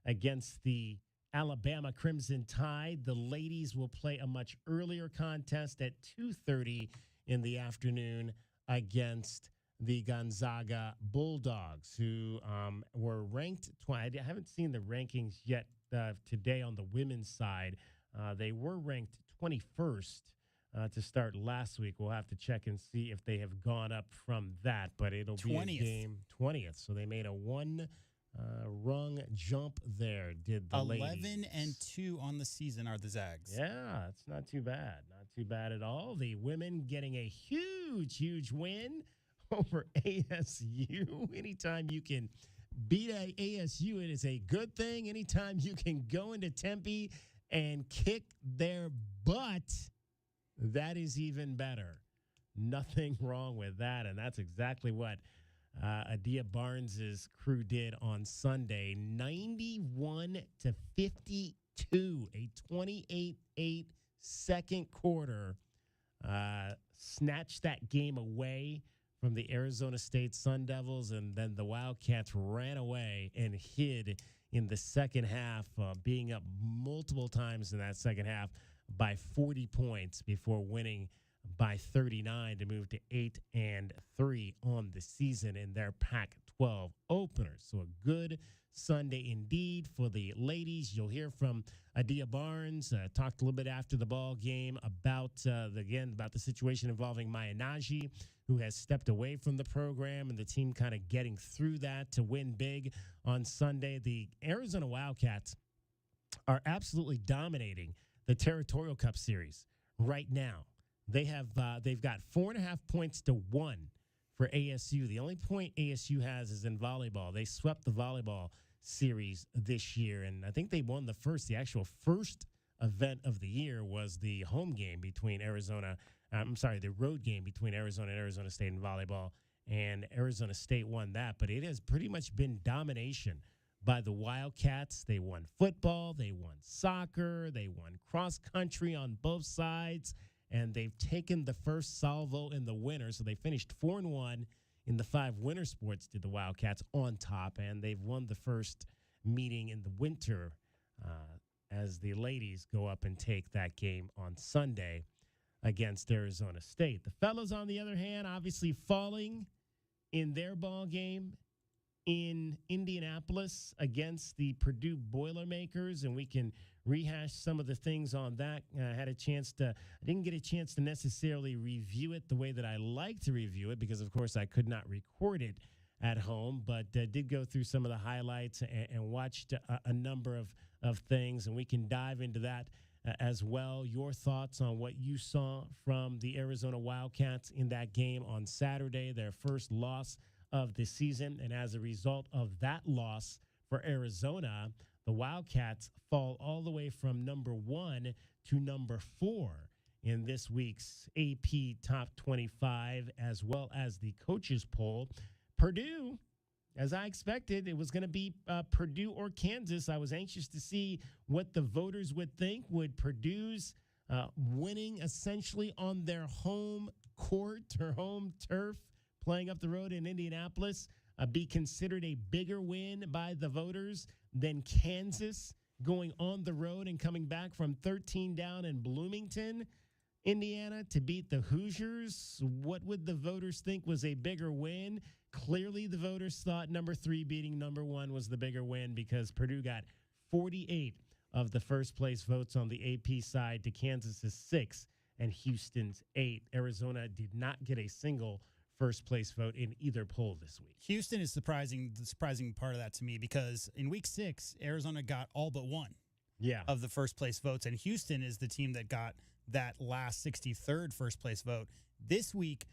against the Alabama Crimson Tide. The ladies will play a much earlier contest at 2:30 in the afternoon against the Gonzaga Bulldogs, who were ranked. I haven't seen the rankings yet today on the women's side. They were ranked 21st to start last week. We'll have to check and see if they have gone up from that, but it'll 20th. Be a game 20th. So they made a rung jump there, did the 11-2 on the season are the Zags. Yeah, it's not too bad. Not too bad at all. The women getting a huge win over ASU. Anytime you can beat ASU, it is a good thing. Anytime you can go into Tempe and kick their butt, that is even better. Nothing wrong with that, and that's exactly what Adia Barnes' crew did on Sunday. 91-52, a 28-8 second quarter. Snatched that game away from the Arizona State Sun Devils, and then the Wildcats ran away and hid in the second half, being up multiple times in that second half by 40 points before winning by 39 to move to 8-3 on the season in their Pac-12 opener. So a good Sunday indeed for the ladies. You'll hear from Adia Barnes. Talked a little bit after the ball game about the situation involving Maya Nagy, who has stepped away from the program, and the team kind of getting through that to win big on Sunday. The Arizona Wildcats are absolutely dominating the Territorial Cup Series right now. They've got 4.5 points to 1 for ASU. The only point ASU has is in volleyball. They swept the volleyball series this year, and I think they won the actual first event of the year was the home game between the road game between Arizona and Arizona State in volleyball, and Arizona State won that. But it has pretty much been domination by the Wildcats. They won football, they won soccer, they won cross country on both sides, and they've taken the first salvo in the winter. So they finished 4-1 in the 5 winter sports, did the Wildcats on top, and they've won the first meeting in the winter as the ladies go up and take that game on Sunday against Arizona State. The fellas, on the other hand, obviously falling in their ball game in Indianapolis against the Purdue Boilermakers, and we can rehash some of the things on that. I didn't get a chance to necessarily review it the way that I like to review it because, of course, I could not record it at home, but did go through some of the highlights and watched a number of things, and we can dive into that as well. Your thoughts on what you saw from the Arizona Wildcats in that game on Saturday, their first loss of the season. And as a result of that loss for Arizona, the Wildcats fall all the way from number 1 to number 4 in this week's AP Top 25, as well as the coaches poll. Purdue, as I expected, it was going to be Purdue or Kansas. I was anxious to see what the voters would think. Would Purdue's winning essentially on their home court or home turf, playing up the road in Indianapolis, be considered a bigger win by the voters than Kansas going on the road and coming back from 13 down in Bloomington, Indiana, to beat the Hoosiers? What would the voters think was a bigger win? Clearly, the voters thought number 3 beating number 1 was the bigger win because Purdue got 48 of the first-place votes on the AP side to Kansas's 6 and Houston's 8. Arizona did not get a single first-place vote in either poll this week. Houston is the surprising part of that to me because in Week 6, Arizona got all but 1 of the first-place votes, and Houston is the team that got that last 63rd first-place vote. This week,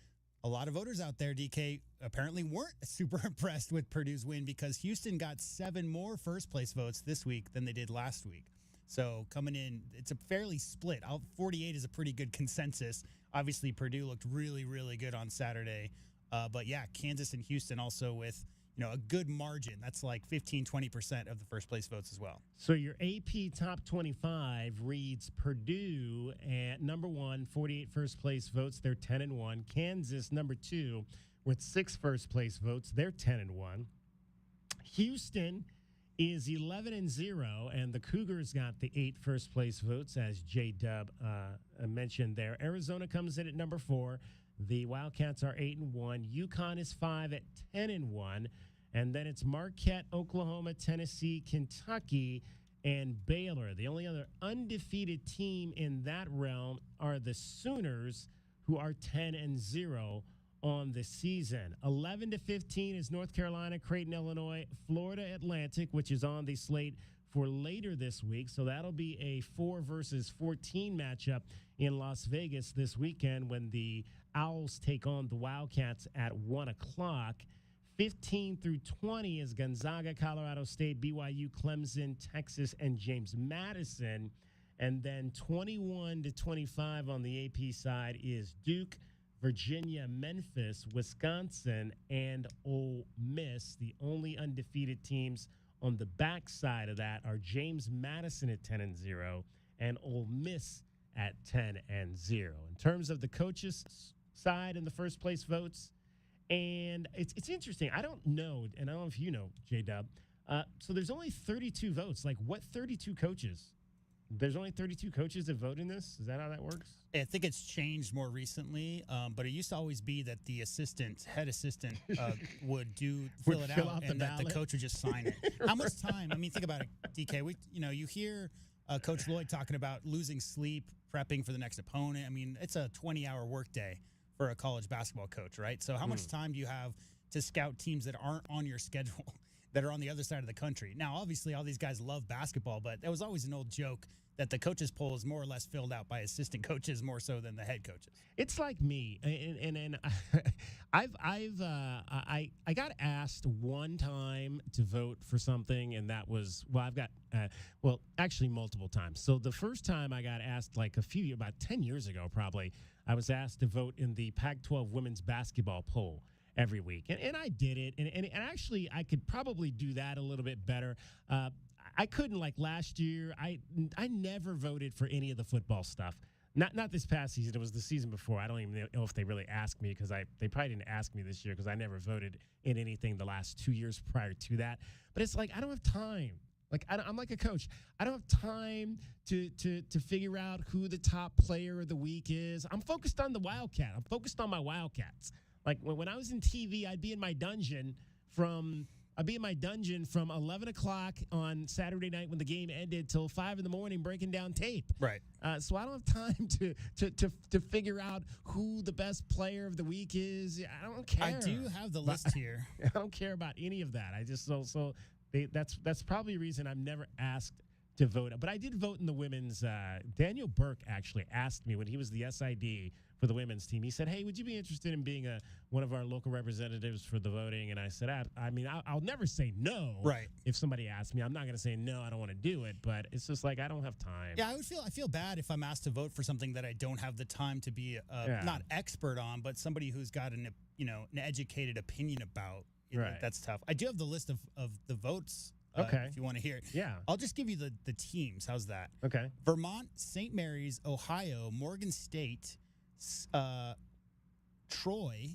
a lot of voters out there, DK, apparently weren't super impressed with Purdue's win because Houston got 7 more first-place votes this week than they did last week. So coming in, it's a fairly split. 48 is a pretty good consensus. Obviously, Purdue looked really, really good on Saturday. But, yeah, Kansas and Houston also with, a good margin. That's like 15-20% of the first-place votes as well. So your AP Top 25 reads Purdue at number 1, 48 first-place votes. They're 10-1. Kansas, number 2, with 6 first-place votes. They're 10-1. Houston is 11-0, and the Cougars got the 8 first-place votes, as J-Dub mentioned there. Arizona comes in at number 4. The Wildcats are 8-1. UConn is 5 at 10-1. And then it's Marquette, Oklahoma, Tennessee, Kentucky, and Baylor. The only other undefeated team in that realm are the Sooners, who are 10-0 on the season. 11-15 is North Carolina, Creighton, Illinois, Florida Atlantic, which is on the slate for later this week. So that'll be a 4 versus 14 matchup in Las Vegas this weekend when the Owls take on the Wildcats at 1 o'clock. 15 through 20 is Gonzaga, Colorado State, BYU, Clemson, Texas, and James Madison. And then 21 to 25 on the AP side is Duke, Virginia, Memphis, Wisconsin, and Ole Miss. The only undefeated teams on the backside of that are James Madison at 10-0 and Ole Miss at 10-0. In terms of the coaches' side in the first place votes, and it's interesting. I don't know, and I don't know if you know, J-Dub. So there's only 32 votes. Like, what 32 coaches? There's only 32 coaches that vote in this? Is that how that works? I think it's changed more recently, but it used to always be that the head assistant, would fill it out, and that the coach would just sign it. Right. How much time? I mean, think about it, DK. You hear Coach Lloyd talking about losing sleep, prepping for the next opponent. I mean, it's a 20-hour workday for a college basketball coach, right? So how much time do you have to scout teams that aren't on your schedule, that are on the other side of the country? Now, obviously, all these guys love basketball, but there was always an old joke that the coaches poll is more or less filled out by assistant coaches more so than the head coaches. It's like me, and I got asked one time to vote for something, and that was actually multiple times. So the first time I got asked, like about 10 years ago, probably, I was asked to vote in the Pac-12 women's basketball poll every week, and I did it, and actually I could probably do that a little bit better. I couldn't, like last year. I never voted for any of the football stuff. Not this past season. It was the season before. I don't even know if they really asked me, because they probably didn't ask me this year because I never voted in anything the last 2 years prior to that. But it's like I don't have time. Like I'm like a coach. I don't have time to figure out who the top player of the week is. I'm focused on the Wildcat. I'm focused on my Wildcats. Like when I was in TV, I'd be in my dungeon from 11 o'clock on Saturday night when the game ended till 5 in the morning breaking down tape. Right. So I don't have time to figure out who the best player of the week is. I don't care. I do have the list here. I don't care about any of that. I just that's probably a reason I'm never asked to vote. But I did vote in the women's. Daniel Burke actually asked me when he was the SID for the women's team. He said, "Hey, would you be interested in being one of our local representatives for the voting?" And I said, I'll never say no. Right. If somebody asks me, I'm not going to say no. I don't want to do it. But it's just like I don't have time. Yeah, I feel bad if I'm asked to vote for something that I don't have the time to be not expert on, but somebody who's got an educated opinion about. Right. That's tough. I do have the list of the votes. Okay. If you want to hear it. Yeah. I'll just give you the teams. How's that? Okay. Vermont, St. Mary's, Ohio, Morgan State, Troy,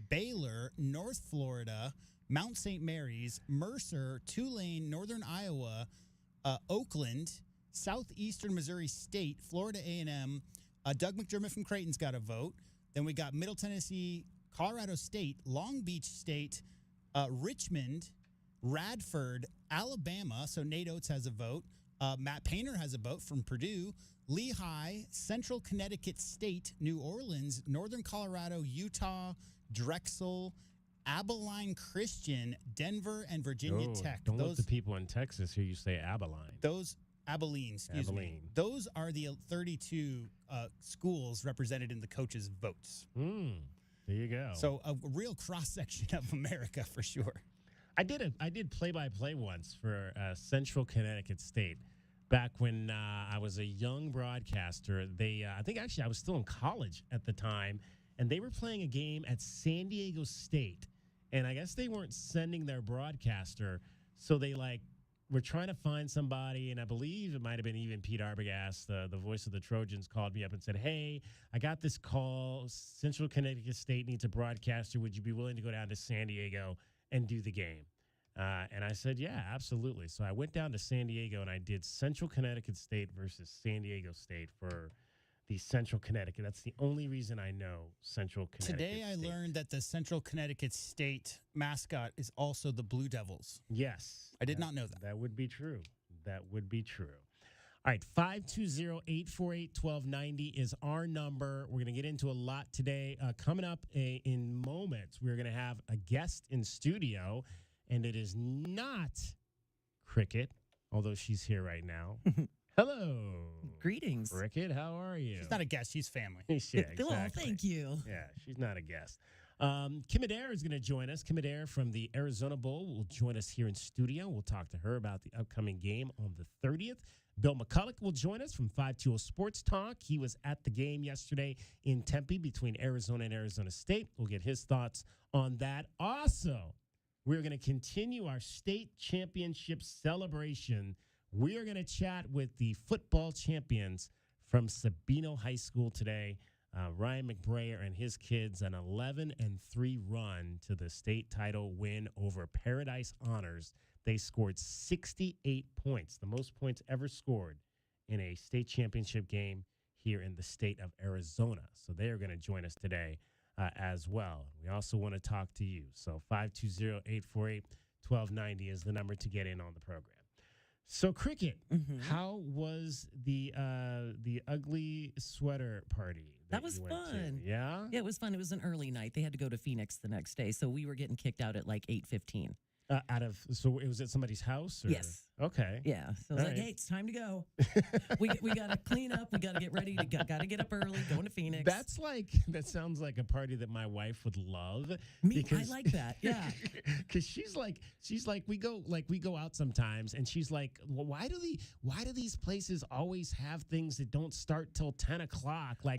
Baylor, North Florida, Mount St. Mary's, Mercer, Tulane, Northern Iowa, Oakland, Southeastern Missouri State, Florida A&M. Doug McDermott from Creighton's got a vote. Then we got Middle Tennessee, Colorado State, Long Beach State, Richmond, Radford, Alabama. So Nate Oates has a vote. Matt Painter has a vote from Purdue. Lehigh, Central Connecticut State, New Orleans, Northern Colorado, Utah, Drexel, Abilene Christian, Denver, and Virginia Tech. Don't let the people in Texas hear you say Abilene. Abilene, excuse me. Those are the 32 schools represented in the coaches' votes. There you go. So a real cross-section of America for sure. I did play-by-play once for Central Connecticut State back when I was a young broadcaster. I think actually I was still in college at the time, and they were playing a game at San Diego State, and I guess they weren't sending their broadcaster, so they were trying to find somebody, and I believe it might have been even Pete Arbogast, the voice of the Trojans, called me up and said, "Hey, I got this call. Central Connecticut State needs a broadcaster. Would you be willing to go down to San Diego and do the game?" And I said, yeah, absolutely. So I went down to San Diego and I did Central Connecticut State versus San Diego State for the Central Connecticut. That's the only reason I know Central Connecticut Today I State. learned that the Central Connecticut State mascot is also the Blue Devils. Yes. I did not know that. That would be true. That would be true. All right, 520-848-1290 is our number. We're going to get into a lot today. Coming up in moments, we're going to have a guest in studio, and it is not Cricket, although she's here right now. Hello. Greetings. Cricket, how are you? She's not a guest. She's family. Yeah, exactly. Oh, thank you. Yeah, she's not a guest. Kym Adair is going to join us. Kym Adair from the Arizona Bowl will join us here in studio. We'll talk to her about the upcoming game on the 30th. Bill McCulloch will join us from 520 Sports Talk. He was at the game yesterday in Tempe between Arizona and Arizona State. We'll get his thoughts on that. Also, we're going to continue our state championship celebration. We are going to chat with the football champions from Sabino High School today. Ryan McBrayer and his kids, an 11-3 run to the state title win over Paradise Honors. They scored 68 points, the most points ever scored in a state championship game here in the state of Arizona. So they are going to join us today as well. We also want to talk to you. So 520-848-1290 is the number to get in on the program. So, Cricket, how was the ugly sweater party? That was fun. To? Yeah? Yeah, it was fun. It was an early night. They had to go to Phoenix the next day, so we were getting kicked out at like 8:15. So it was at somebody's house? Or? Yes. Okay. Yeah. So I was like, hey, it's time to go. we got to clean up. We got to get ready. Got to get up early, going to Phoenix. That sounds like a party that my wife would love. I like that. Yeah. Because she's like, we go out sometimes and she's like, well, why do these places always have things that don't start till 10 o'clock? Like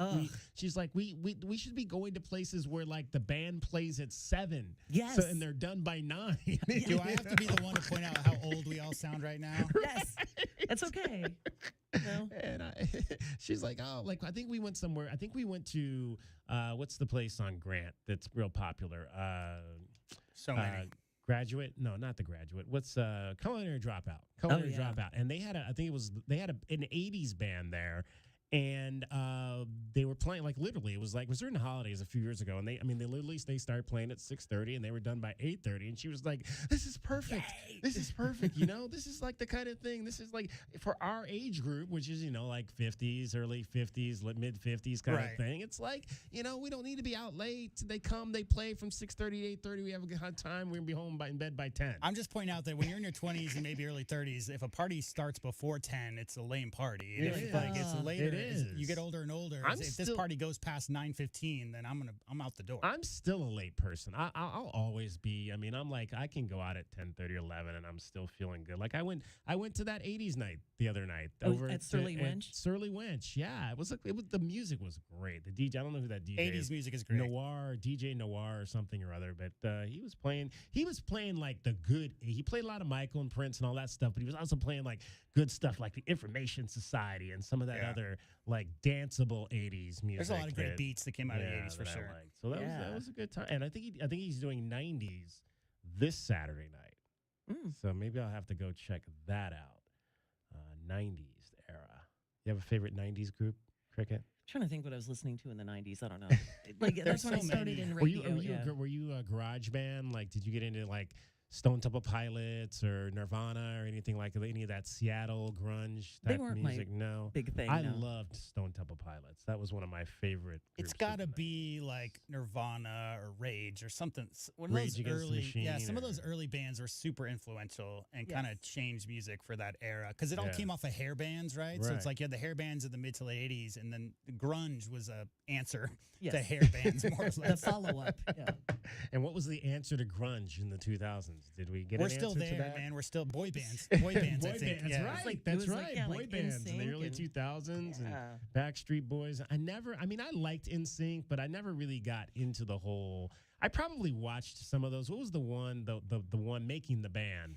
she's like, we should be going to places where like the band plays at 7. Yes. So, and they're done by 9. Do I have to be the one to point out how old we all sound right now? Yes. That's okay. No. And she's like, oh, like I think we went somewhere. I think we went to what's the place on Grant that's real popular? So many. Graduate? No, not the Graduate. What's Culinary Dropout? Culinary Dropout. And they had an 80s band there. And they were playing like literally. It was during the holidays a few years ago, and they started playing at 6:30, and they were done by 8:30. And she was like, "This is perfect. Yay. This is perfect. This is like the kind of thing. This is like for our age group, which is like 50s, early 50s, mid 50s kind of thing. It's like we don't need to be out late. They come, they play from 6:30 to 8:30. We have a good time. We're gonna be home in bed by 10. I'm just pointing out that when you're in your 20s and maybe early 30s, if a party starts before 10, it's a lame party. And if it's later. You get older and older. If this party goes past 9:15, then I'm out the door. I'm still a late person. I'll always be. I mean, I'm like I can go out at 10:30 or 11, and I'm still feeling good. Like I went to that 80s night the other night over at Surly Winch. Surly Winch, yeah. It was the music was great. The DJ, I don't know who that DJ 80s is. music is great. DJ Noir or something or other. But he was playing like the good. He played a lot of Michael and Prince and all that stuff. But he was also playing like good stuff like the Information Society and some of that other like danceable 80s music. There's a lot of great beats that came out of the 80s for sure. So that was a good time. And I think he's doing 90s this Saturday night. So maybe I'll have to go check that out. 90s era. You have a favorite 90s group, Cricket? I'm trying to think what I was listening to in the 90s. I don't know. Like that's when I started in radio. Were you a garage band? Like, did you get into like Stone Temple Pilots or Nirvana or anything like any of that Seattle grunge They weren't music? my big thing. I loved Stone Temple Pilots. That was one of my favorite groups. It's got to be like Nirvana or Rage or something. One of Rage those Against the Machine. some of those early bands were super influential and kind of changed music for that era because it all came off of hair bands, right? So it's like you had the hair bands of the mid to late 80s, and then grunge was a answer to hair bands, more or less. The follow-up, And what was the answer to grunge in the 2000s? Did we get an answer to that? We're still there, man. We're still boy bands. Boy bands, I think. That's right. That's right. Boy like bands in the NSYNC early 2000s and Backstreet Boys. I liked NSYNC, but I never really got into the whole. I probably watched some of those. What was the one, the one making the band?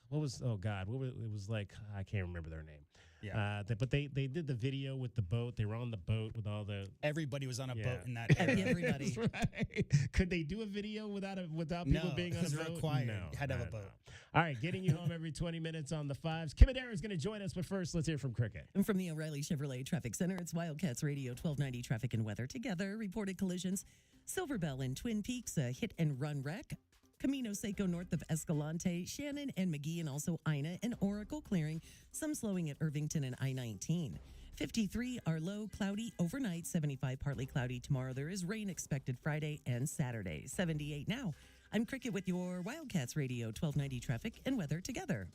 What was, oh God, it was like, I can't remember their name. Yeah. But they did the video with the boat. They were on the boat with all the. Everybody was on a boat in that area. Everybody. Right. Could they do a video without people being on a boat? Required. No. You had to have a boat. All right, getting you home every 20 minutes on the fives. Kym Adair is going to join us, but first, let's hear from Cricket. And from the O'Reilly Chevrolet Traffic Center, it's Wildcats Radio 1290 Traffic and Weather. Together, reported collisions. Silver Bell in Twin Peaks, a hit-and-run wreck. Camino Seco north of Escalante, Shannon and McGee, and also Ina and Oracle clearing. Some slowing at Irvington and I-19. 53 are low, cloudy overnight. 75 partly cloudy tomorrow. There is rain expected Friday and Saturday. 78 now. I'm Cricket with your Wildcats Radio 1290 Traffic and Weather together.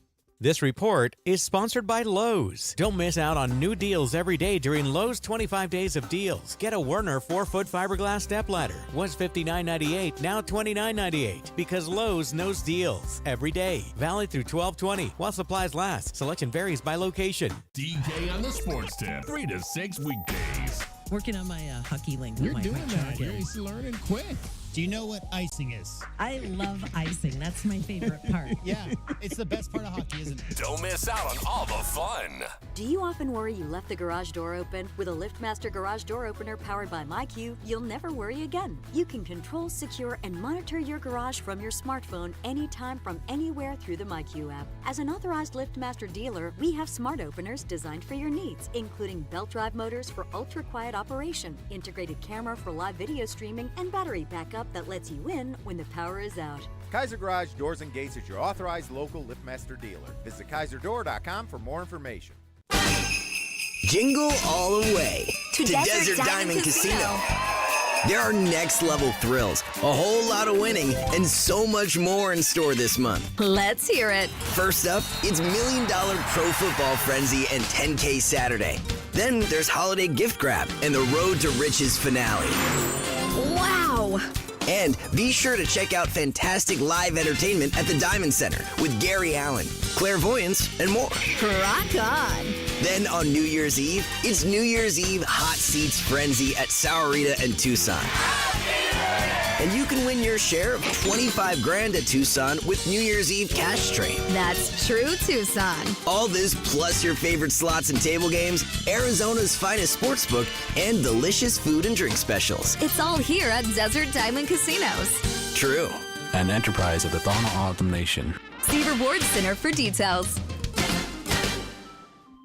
This report is sponsored by Lowe's. Don't miss out on new deals every day during Lowe's 25 Days of Deals. Get a Werner 4-foot fiberglass stepladder. Was $59.98, now $29.98. Because Lowe's knows deals every day. Valid through 12/20 while supplies last. Selection varies by location. DJ on the Sports Tip, 3 to 6 weekdays. Working on my hockey link. You're my doing that. jargon. You're learning quick. Do you know what icing is? I love icing. That's my favorite part. Yeah, it's the best part of hockey, isn't it? Don't miss out on all the fun. Do you often worry you left the garage door open? With a LiftMaster garage door opener powered by MyQ, you'll never worry again. You can control, secure, and monitor your garage from your smartphone anytime from anywhere through the MyQ app. As an authorized LiftMaster dealer, we have smart openers designed for your needs, including belt drive motors for ultra-quiet operation, integrated camera for live video streaming, and battery backup that lets you in when the power is out. Kaiser Garage Doors and Gates is your authorized local LiftMaster dealer. Visit KaiserDoor.com for more information. Jingle all the way to Desert Diamond Casino. There are next level thrills, a whole lot of winning, and so much more in store this month. Let's hear it. First up, it's $1 Million Pro Football Frenzy and 10K Saturday. Then there's Holiday Gift Grab and the Road to Riches finale. Wow! And be sure to check out fantastic live entertainment at the Diamond Center with Gary Allen, clairvoyance, and more. Rock on! Then on New Year's Eve, it's New Year's Eve Hot Seats Frenzy at Sahuarita and Tucson. And you can win your share of $25 grand at Tucson with New Year's Eve Cash Train. That's true, Tucson. All this plus your favorite slots and table games, Arizona's finest sportsbook, and delicious food and drink specials. It's all here at Desert Diamond Casinos. True. An enterprise of the Thana Autumn Nation. See Rewards Center for details.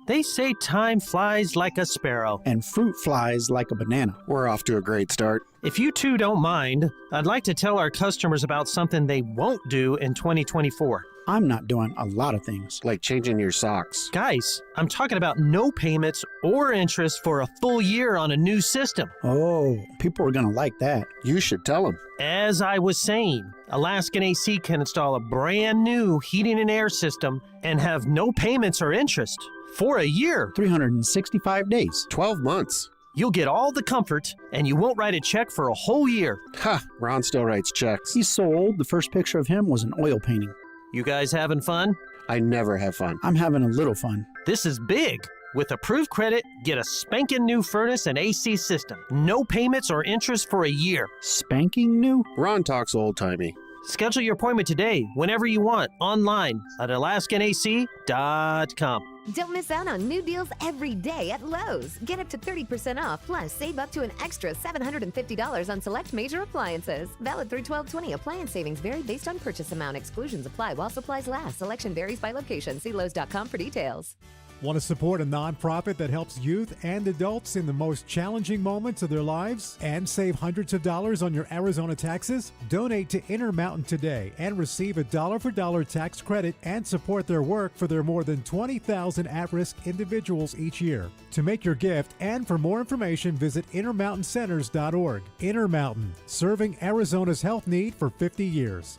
They say time flies like a sparrow. And fruit flies like a banana. We're off to a great start. If you two don't mind, I'd like to tell our customers about something they won't do in 2024. I'm not doing a lot of things. Like changing your socks. Guys, I'm talking about no payments or interest for a full year on a new system. Oh, people are going to like that. You should tell them. As I was saying, Alaskan AC can install a brand new heating and air system and have no payments or interest for a year. 365 days. 12 months. You'll get all the comfort, and you won't write a check for a whole year. Ha! Ron still writes checks. He's so old, the first picture of him was an oil painting. You guys having fun? I never have fun. I'm having a little fun. This is big. With approved credit, get a spanking new furnace and AC system. No payments or interest for a year. Spanking new? Ron talks old-timey. Schedule your appointment today, whenever you want, online at alaskanac.com. Don't miss out on new deals every day at Lowe's. Get up to 30% off, plus save up to an extra $750 on select major appliances. Valid through 12/20. Appliance savings vary based on purchase amount. Exclusions apply while supplies last. Selection varies by location. See Lowes.com for details. Want to support a nonprofit that helps youth and adults in the most challenging moments of their lives and save hundreds of dollars on your Arizona taxes? Donate to Intermountain today and receive a dollar-for-dollar tax credit and support their work for their more than 20,000 at-risk individuals each year. To make your gift and for more information, visit intermountaincenters.org. Intermountain, serving Arizona's health need for 50 years.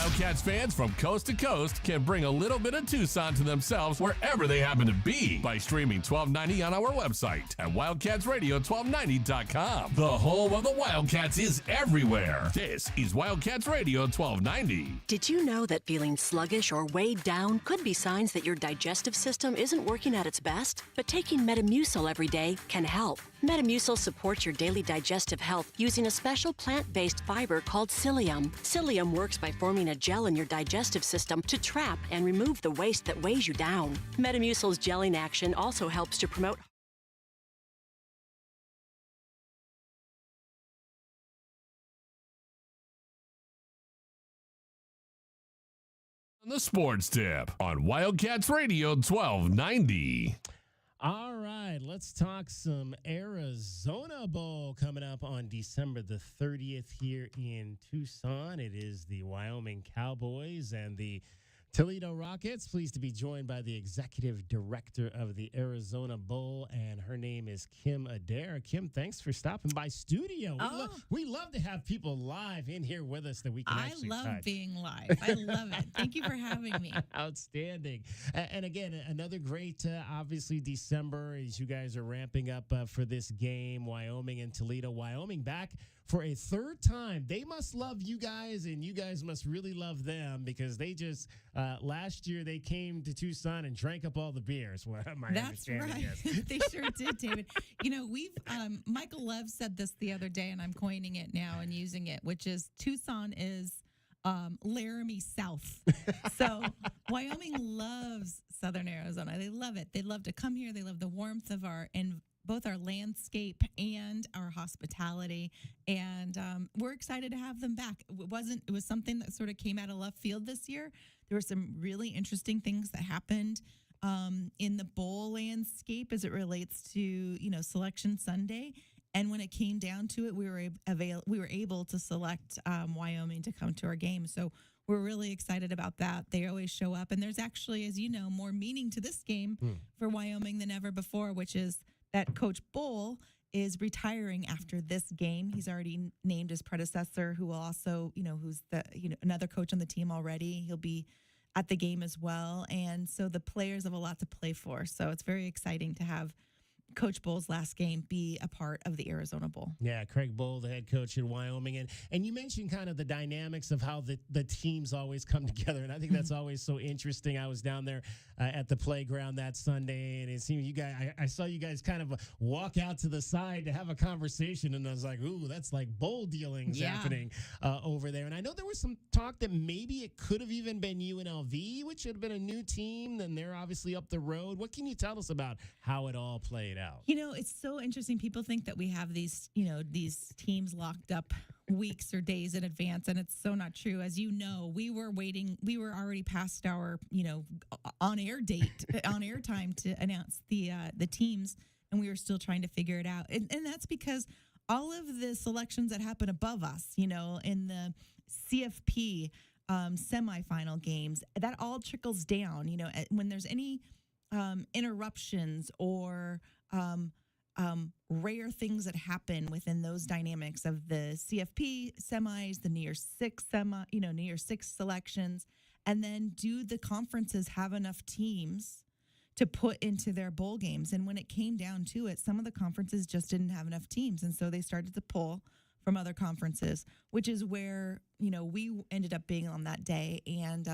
Wildcats fans from coast to coast can bring a little bit of Tucson to themselves wherever they happen to be by streaming 1290 on our website at wildcatsradio1290.com. The home of the Wildcats is everywhere. This is Wildcats Radio 1290. Did you know that feeling sluggish or weighed down could be signs that your digestive system isn't working at its best? But taking Metamucil every day can help. Metamucil supports your daily digestive health using a special plant-based fiber called psyllium. Psyllium works by forming a gel in your digestive system to trap and remove the waste that weighs you down. Metamucil's gelling action also helps to promote the Sports Tip on Wildcats Radio 1290. All right, let's talk some Arizona Bowl coming up on December the 30th here in Tucson. It is the Wyoming Cowboys and the Toledo Rockets. Pleased to be joined by the executive director of the Arizona Bowl, and her name is Kym Adair. Kym, thanks for stopping by studio. We love to have people live in here with us that we can actually touch. I love being live. I love it. Thank you for having me. Outstanding. And again, another great, obviously, December as you guys are ramping up for this game, Wyoming and Toledo. Wyoming back for a third time. They must love you guys, and you guys must really love them, because they just last year they came to Tucson and drank up all the beers. That's right. They sure did, David. You know, we've Michael Love said this the other day, and I'm coining it now and using it, which is Tucson is Laramie South. So Wyoming loves Southern Arizona. They love it. They love to come here. They love the warmth of both our landscape and our hospitality, and we're excited to have them back. It was something that sort of came out of left field this year. There were some really interesting things that happened in the bowl landscape as it relates to Selection Sunday, and when it came down to it, we were able to select Wyoming to come to our game. So we're really excited about that. They always show up, and there's actually, as you know, more meaning to this game for Wyoming than ever before, which is that Coach Bull is retiring after this game. He's already named his predecessor, who will also, who's another coach on the team already. He'll be at the game as well. And so the players have a lot to play for. So it's very exciting to have Coach Bull's last game be a part of the Arizona Bowl. Yeah, Craig Bull, the head coach in Wyoming. And you mentioned kind of the dynamics of how the teams always come together. And I think that's always so interesting. I was down there at the playground that Sunday, and it seemed I saw you guys kind of walk out to the side to have a conversation. And I was like, ooh, that's like bowl dealings happening over there. And I know there was some talk that maybe it could have even been UNLV, which had been a new team. Then they're obviously up the road. What can you tell us about how it all played out? It's so interesting. People think that we have these teams locked up weeks or days in advance, and it's so not true. As you know, we were already past our, on air time to announce the teams, and we were still trying to figure it out. And that's because all of the selections that happen above us, in the CFP semifinal games, that all trickles down, when there's any interruptions or rare things that happen within those dynamics of the CFP semis, the New Year's Six New Year's Six selections, and then do the conferences have enough teams to put into their bowl games? And when it came down to it, some of the conferences just didn't have enough teams, and so they started to pull from other conferences, which is where we ended up being on that day, and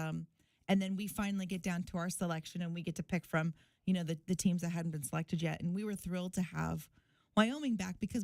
then we finally get down to our selection, and we get to pick from the teams that hadn't been selected yet. And we were thrilled to have Wyoming back, because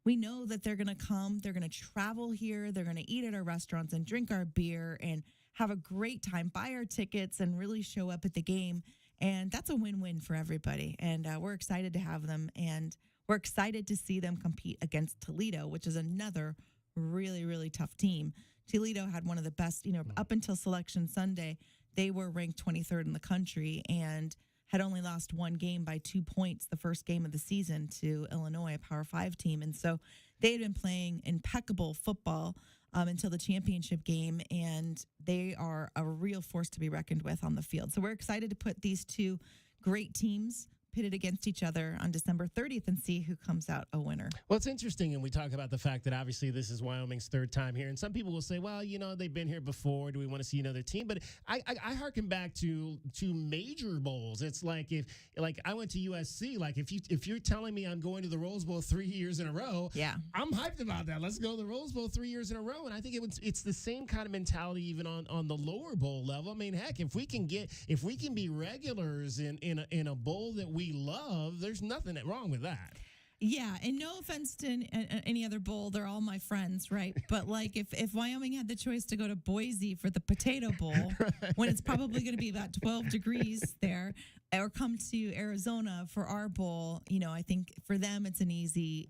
we know that they're going to come, they're going to travel here, they're going to eat at our restaurants and drink our beer and have a great time, buy our tickets, and really show up at the game. And that's a win-win for everybody. And we're excited to have them, and we're excited to see them compete against Toledo, which is another really, really tough team. Toledo had one of the best, up until Selection Sunday, they were ranked 23rd in the country and had only lost one game by 2 points the first game of the season to Illinois, a Power 5 team. And so they had been playing impeccable football until the championship game, and they are a real force to be reckoned with on the field. So we're excited to put these two great teams pitted against each other on December 30th and see who comes out a winner. Well, it's interesting, and we talk about the fact that obviously this is Wyoming's third time here, and some people will say, well, they've been here before. Do we want to see another team? But I harken back to major bowls. It's like if I went to USC, like if you're telling me I'm going to the Rose Bowl 3 years in a row, I'm hyped about that. Let's go to the Rose Bowl 3 years in a row. And I think it's the same kind of mentality even on the lower bowl level. I mean, heck, if we can be regulars in a bowl that we love, there's nothing wrong with that. Yeah, and no offense to any other bowl, they're all my friends, right? But like if Wyoming had the choice to go to Boise for the Potato Bowl, when it's probably going to be about 12 degrees there, or come to Arizona for our bowl, I think for them it's an easy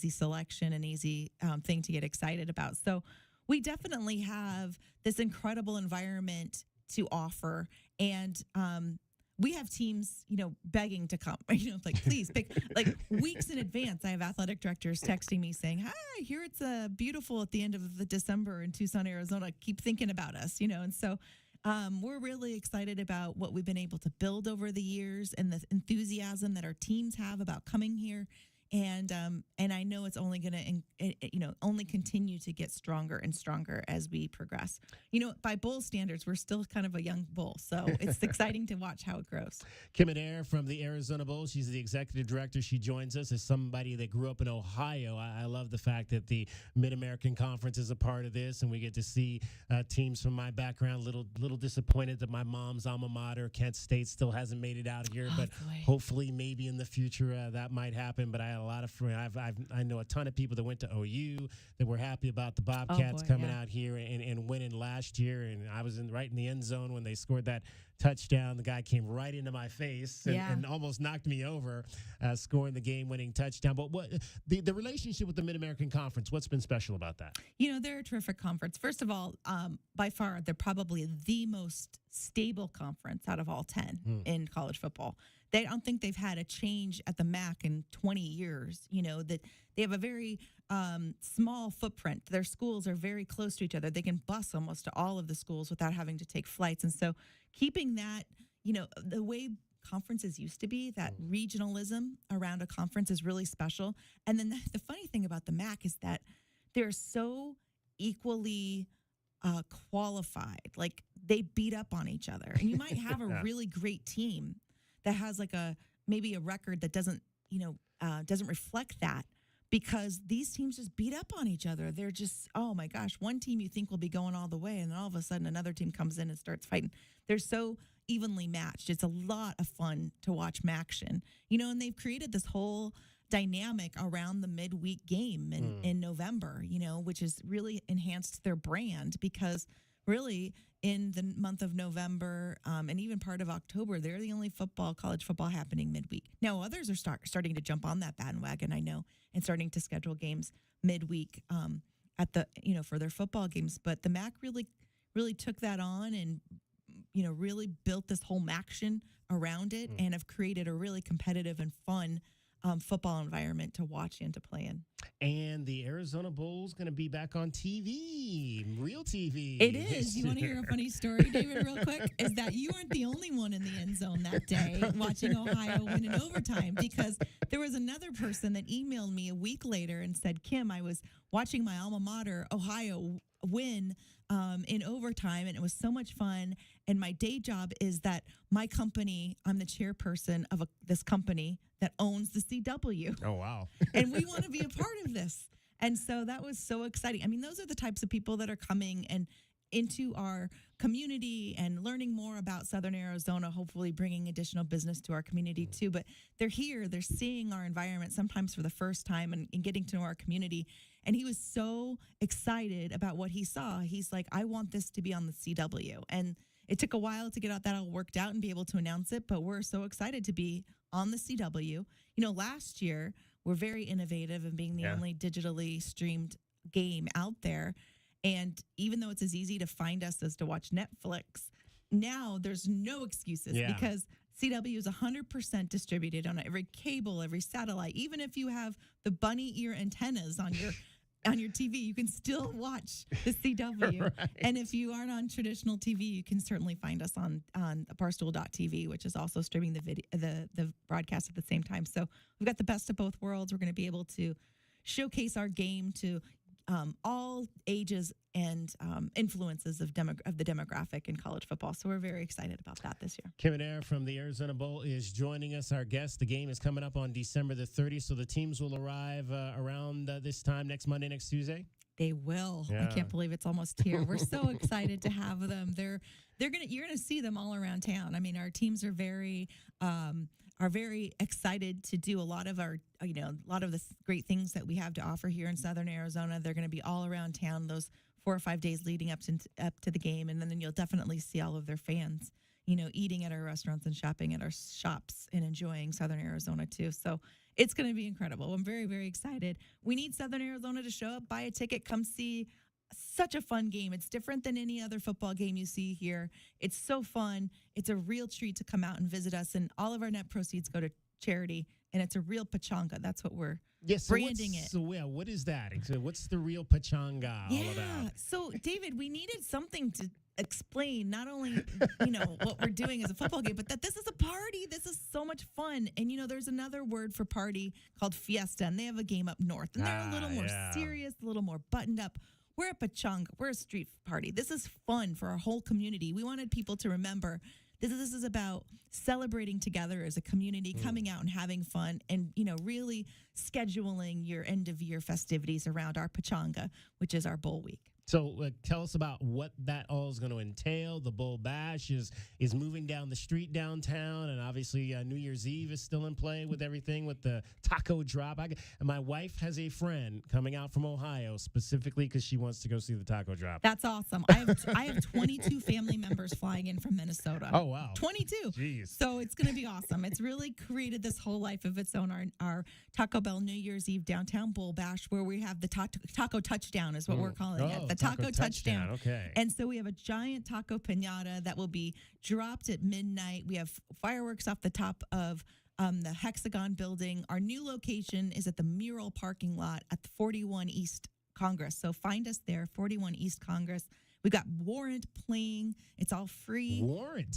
selection, an easy thing to get excited about. So we definitely have this incredible environment to offer, and we have teams, begging to come, like, please pick, like, weeks in advance. I have athletic directors texting me saying, hi, here it's beautiful at the end of the December in Tucson, Arizona. Keep thinking about us, and so we're really excited about what we've been able to build over the years and the enthusiasm that our teams have about coming here. And I know it's only going to, only continue to get stronger and stronger as we progress. By bowl standards, we're still kind of a young bowl, so it's exciting to watch how it grows. Kym Adair from the Arizona Bowl. She's the executive director. She joins us as somebody that grew up in Ohio. I love the fact that the Mid-American Conference is a part of this, and we get to see teams from my background. Little disappointed that my mom's alma mater, Kent State, still hasn't made it out here, but hopefully maybe in the future that might happen. But I had a lot of friends. I know a ton of people that went to OU that were happy about the Bobcats coming out here and winning last year. And I was right in the end zone when they scored that touchdown. The guy came right into my face and almost knocked me over, scoring the game-winning touchdown. But what the relationship with the Mid-American Conference, what's been special about that? They're a terrific conference. First of all, by far, they're probably the most stable conference out of all 10 in college football. I don't think they've had a change at the MAC in 20 years. That they have a very small footprint. Their schools are very close to each other. They can bus almost to all of the schools without having to take flights. And so keeping that, the way conferences used to be, that regionalism around a conference is really special. And then the funny thing about the MAC is that they're so equally qualified. Like, they beat up on each other. And you might have a really great team that has maybe a record that doesn't reflect that, because these teams just beat up on each other. They're just, oh my gosh, one team you think will be going all the way, and then all of a sudden another team comes in and starts fighting. They're so evenly matched. It's a lot of fun to watch MACtion, and they've created this whole dynamic around the midweek game in November, which has really enhanced their brand, because really in the month of November and even part of October, they're the only college football happening midweek. Now, others are starting to jump on that bandwagon, I know, and starting to schedule games midweek at the for their football games. But the MAC really took that on and really built this whole MACtion around it and have created a really competitive and fun football environment to watch and to play in. And the Arizona Bowl's going to be back on TV, real TV. It is. You want to hear a funny story, David, real quick? Is that you weren't the only one in the end zone that day watching Ohio win in overtime, because there was another person that emailed me a week later and said, Kym, I was watching my alma mater, Ohio, win in overtime, and it was so much fun. And my day job is that my company, I'm the chairperson of this company that owns the CW. Oh, wow. And we want to be a part of this. And so that was so exciting. I mean, those are the types of people that are coming and into our community and learning more about Southern Arizona, hopefully bringing additional business to our community too. But they're here, they're seeing our environment sometimes for the first time and getting to know our community. And he was so excited about what he saw. He's like, I want this to be on the CW. And it took a while to get that all worked out and be able to announce it, but we're so excited to be on the CW. Last year, we're very innovative in being the only digitally streamed game out there. And even though it's as easy to find us as to watch Netflix, now there's no excuses because CW is 100% distributed on every cable, every satellite. Even if you have the bunny ear antennas on your on your TV, you can still watch the CW. Right. And if you aren't on traditional TV, you can certainly find us on Barstool.tv, which is also streaming the broadcast at the same time. So we've got the best of both worlds. We're going to be able to showcase our game to all ages and influences of the demographic in college football. So we're very excited about that this year. Kym Adair from the Arizona Bowl is joining us, our guest. The game is coming up on December the 30th, so the teams will arrive around this time next Monday, next Tuesday. They will. Yeah. I can't believe it's almost here. We're so excited to have them. You're gonna see them all around town. I mean, our teams are very excited to do a lot of the great things that we have to offer here in Southern Arizona. They're going to be all around town those 4 or 5 days leading up to the game, and then you'll definitely see all of their fans, eating at our restaurants and shopping at our shops and enjoying Southern Arizona too. So it's going to be incredible. I'm very, very excited. We need Southern Arizona to show up, buy a ticket, come see. Such a fun game. It's different than any other football game you see here. It's so fun. It's a real treat to come out and visit us, and all of our net proceeds go to charity, and it's a real pachanga. That's what we're branding it. So, yeah, what is that? So what's the real pachanga all about? So, David, we needed something to explain not only, what we're doing as a football game, but that this is a party. This is so much fun. And, there's another word for party called fiesta, and they have a game up north, and they're a little more serious, a little more buttoned up. We're a pachanga. We're a street party. This is fun for our whole community. We wanted people to remember this is about celebrating together as a community, coming out and having fun, and really scheduling your end of year festivities around our pachanga, which is our bowl week. So tell us about what that all is going to entail. The Bowl Bash is moving down the street downtown, and obviously New Year's Eve is still in play with everything with the taco drop. And my wife has a friend coming out from Ohio specifically because she wants to go see the taco drop. That's awesome. I have 22 family members flying in from Minnesota. Oh, wow. 22. Jeez. So it's going to be awesome. It's really created this whole life of its own. Our Taco Bell New Year's Eve downtown Bowl Bash, where we have the taco touchdown is what we're calling it. The taco touchdown. Okay. And so we have a giant taco piñata that will be dropped at midnight. We have fireworks off the top of the Hexagon building. Our new location is at the Mural parking lot at the 41 East Congress. So find us there, 41 East Congress. We got Warrant playing. It's all free. Warrant.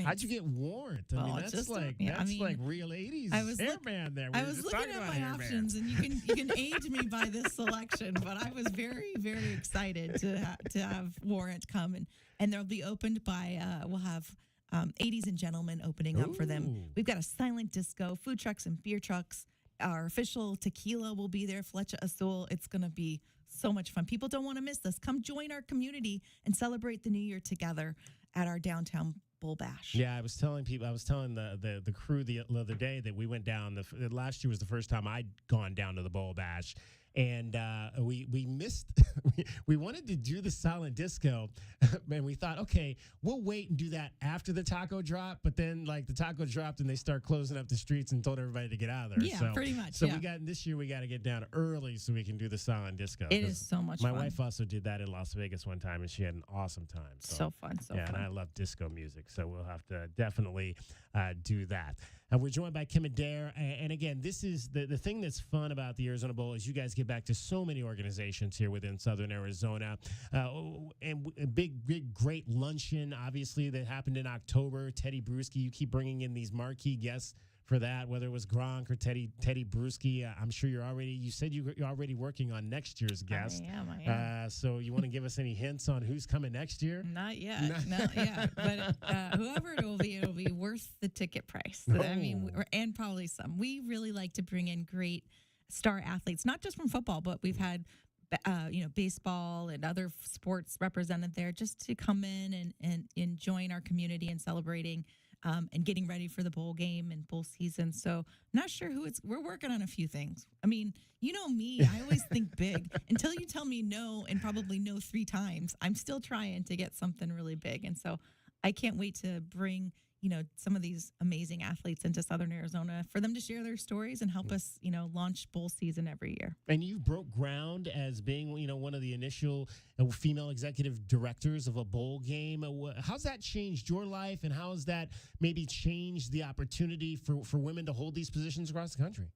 How'd you get Warrant? I mean, that's like real 80s hairband there. I was looking at my options, and you can age me by this selection, but I was very, very excited to have Warrant come, and they'll be opened by, we'll have 80s and Gentlemen opening up for them. We've got a silent disco, food trucks and beer trucks. Our official tequila will be there, Flecha Azul. It's going to be so much fun. People don't want to miss this. Come join our community and celebrate the new year together at our downtown Bowl Bash. Yeah, I was telling the crew the other day that we went down. Last year was the first time I'd gone down to the Bowl Bash. And we missed, we wanted to do the silent disco, and we thought, okay, we'll wait and do that after the taco drop. But then, the taco dropped, and they start closing up the streets and told everybody to get out of there. Yeah, pretty much. So this year we got to get down early so we can do the silent disco. It is so much fun. My wife also did that in Las Vegas one time, and she had an awesome time. So fun, so fun. And I love disco music, so we'll have to definitely do that. And we're joined by Kym Adair. And again, this is the thing that's fun about the Arizona Bowl is you guys get back to so many organizations here within Southern Arizona. And a big, great luncheon, obviously, that happened in October. Teddy Bruschi, you keep bringing in these marquee guests for that, whether it was Gronk or Teddy Bruschi. I'm sure you're already working on next year's guest. I am. So you want to give us any hints on who's coming next year? Not yet. But whoever it'll be worth the ticket price. I mean, and probably some. We really like to bring in great star athletes, not just from football, but we've had baseball and other sports represented there just to come in and join our community in celebrating and getting ready for the bowl game and bowl season. So not sure we're working on a few things. I mean, you know me, I always think big. Until you tell me no, and probably no 3 times, I'm still trying to get something really big. And so I can't wait to bring some of these amazing athletes into Southern Arizona for them to share their stories and help us, launch bowl season every year. And you broke ground as being, one of the initial female executive directors of a bowl game. How's that changed your life, and how has that maybe changed the opportunity for women to hold these positions across the country?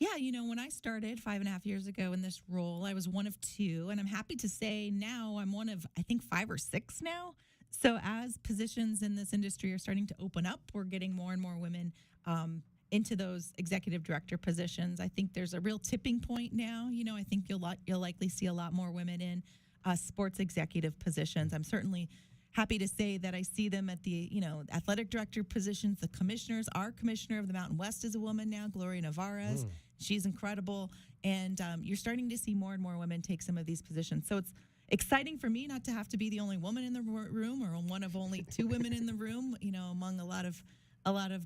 Yeah, when I started 5.5 years ago in this role, I was one of two, and I'm happy to say now I'm one of, I think, 5 or 6 now. So as positions in this industry are starting to open up, we're getting more and more women into those executive director positions. I think there's a real tipping point now. I think you'll likely see a lot more women in sports executive positions. I'm certainly happy to say that I see them at the, athletic director positions, the commissioners. Our commissioner of the Mountain West is a woman now, Gloria Navarez. She's incredible. And you're starting to see more and more women take some of these positions. So it's exciting for me not to have to be the only woman in the room or one of only 2 women in the room, among a lot of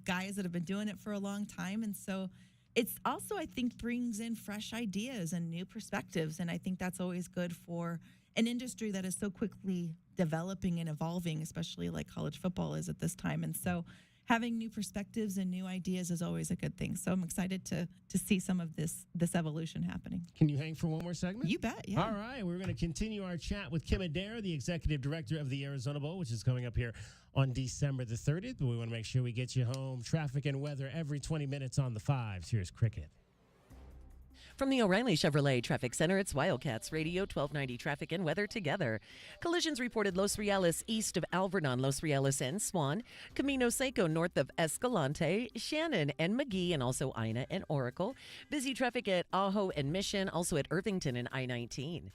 guys that have been doing it for a long time. And so it's also, I think, brings in fresh ideas and new perspectives. And I think that's always good for an industry that is so quickly developing and evolving, especially like college football is at this time. And so having new perspectives and new ideas is always a good thing. So I'm excited to see some of this evolution happening. Can you hang for one more segment? You bet, yeah. All right, we're going to continue our chat with Kym Adair, the executive director of the Arizona Bowl, which is coming up here on December the 30th. But we want to make sure we get you home. Traffic and weather every 20 minutes on the 5s. Here's Cricket. From the O'Reilly Chevrolet Traffic Center, it's Wildcats Radio 1290 Traffic and Weather together. Collisions reported Los Reales east of Alvernon, Los Reales and Swan, Camino Seco north of Escalante, Shannon and McGee, and also Ina and Oracle. Busy traffic at Ajo and Mission, also at Irvington and I-19.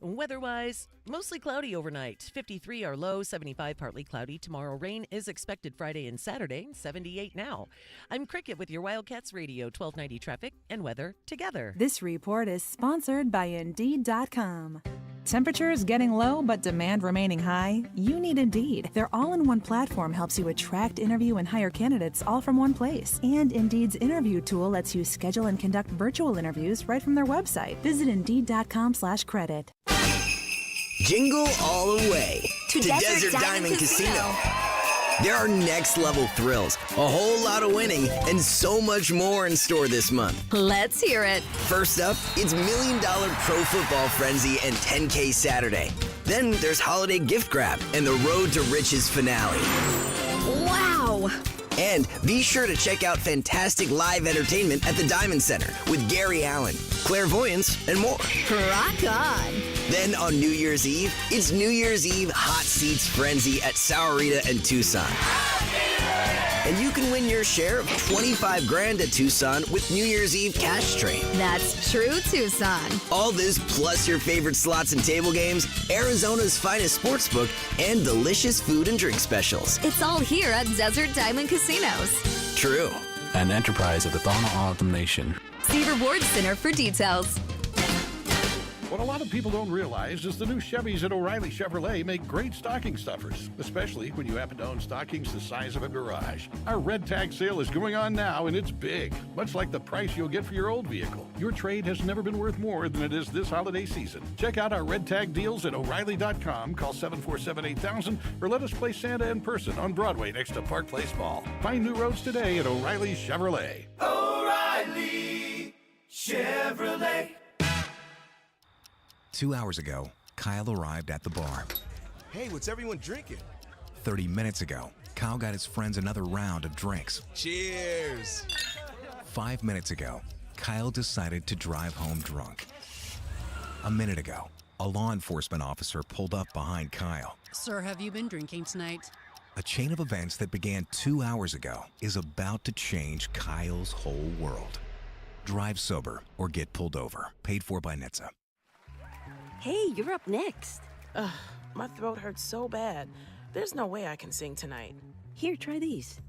Weather-wise, mostly cloudy overnight. 53 our low, 75 partly cloudy. Tomorrow rain is expected Friday and Saturday, 78 now. I'm Cricket with your Wildcats Radio 1290 Traffic and Weather together. This report is sponsored by Indeed.com. Temperatures getting low but demand remaining high? You need Indeed. Their all-in-one platform helps you attract, interview, and hire candidates all from one place. And Indeed's interview tool lets you schedule and conduct virtual interviews right from their website. Visit Indeed.com/credit. Jingle all the way to Desert Diamond Casino. There are next-level thrills, a whole lot of winning, and so much more in store this month. Let's hear it. First up, it's $1 Million Pro Football Frenzy and 10K Saturday. Then there's Holiday Gift Grab and the Road to Riches finale. Wow! And be sure to check out fantastic live entertainment at the Diamond Center with Gary Allen, clairvoyance, and more. Rock on! Then on New Year's Eve, it's New Year's Eve Hot Seats Frenzy at Saurita and Tucson. And you can win your share of $25,000 at Tucson with New Year's Eve Cash Train. That's true, Tucson. All this plus your favorite slots and table games, Arizona's finest sportsbook, and delicious food and drink specials. It's all here at Desert Diamond Casinos. True. An enterprise of the Thana Autumn Nation. See Rewards Center for details. What a lot of people don't realize is the new Chevys at O'Reilly Chevrolet make great stocking stuffers, especially when you happen to own stockings the size of a garage. Our red tag sale is going on now, and it's big, much like the price you'll get for your old vehicle. Your trade has never been worth more than it is this holiday season. Check out our red tag deals at O'Reilly.com, call 747-8000, or let us play Santa in person on Broadway next to Park Place Mall. Find new roads today at O'Reilly Chevrolet. O'Reilly Chevrolet. 2 hours ago, Kyle arrived at the bar. Hey, what's everyone drinking? 30 minutes ago, Kyle got his friends another round of drinks. Cheers! 5 minutes ago, Kyle decided to drive home drunk. A minute ago, a law enforcement officer pulled up behind Kyle. Sir, have you been drinking tonight? A chain of events that began 2 hours ago is about to change Kyle's whole world. Drive sober or get pulled over. Paid for by NHTSA. Hey, you're up next. Ugh, my throat hurts so bad. There's no way I can sing tonight. Here, try these.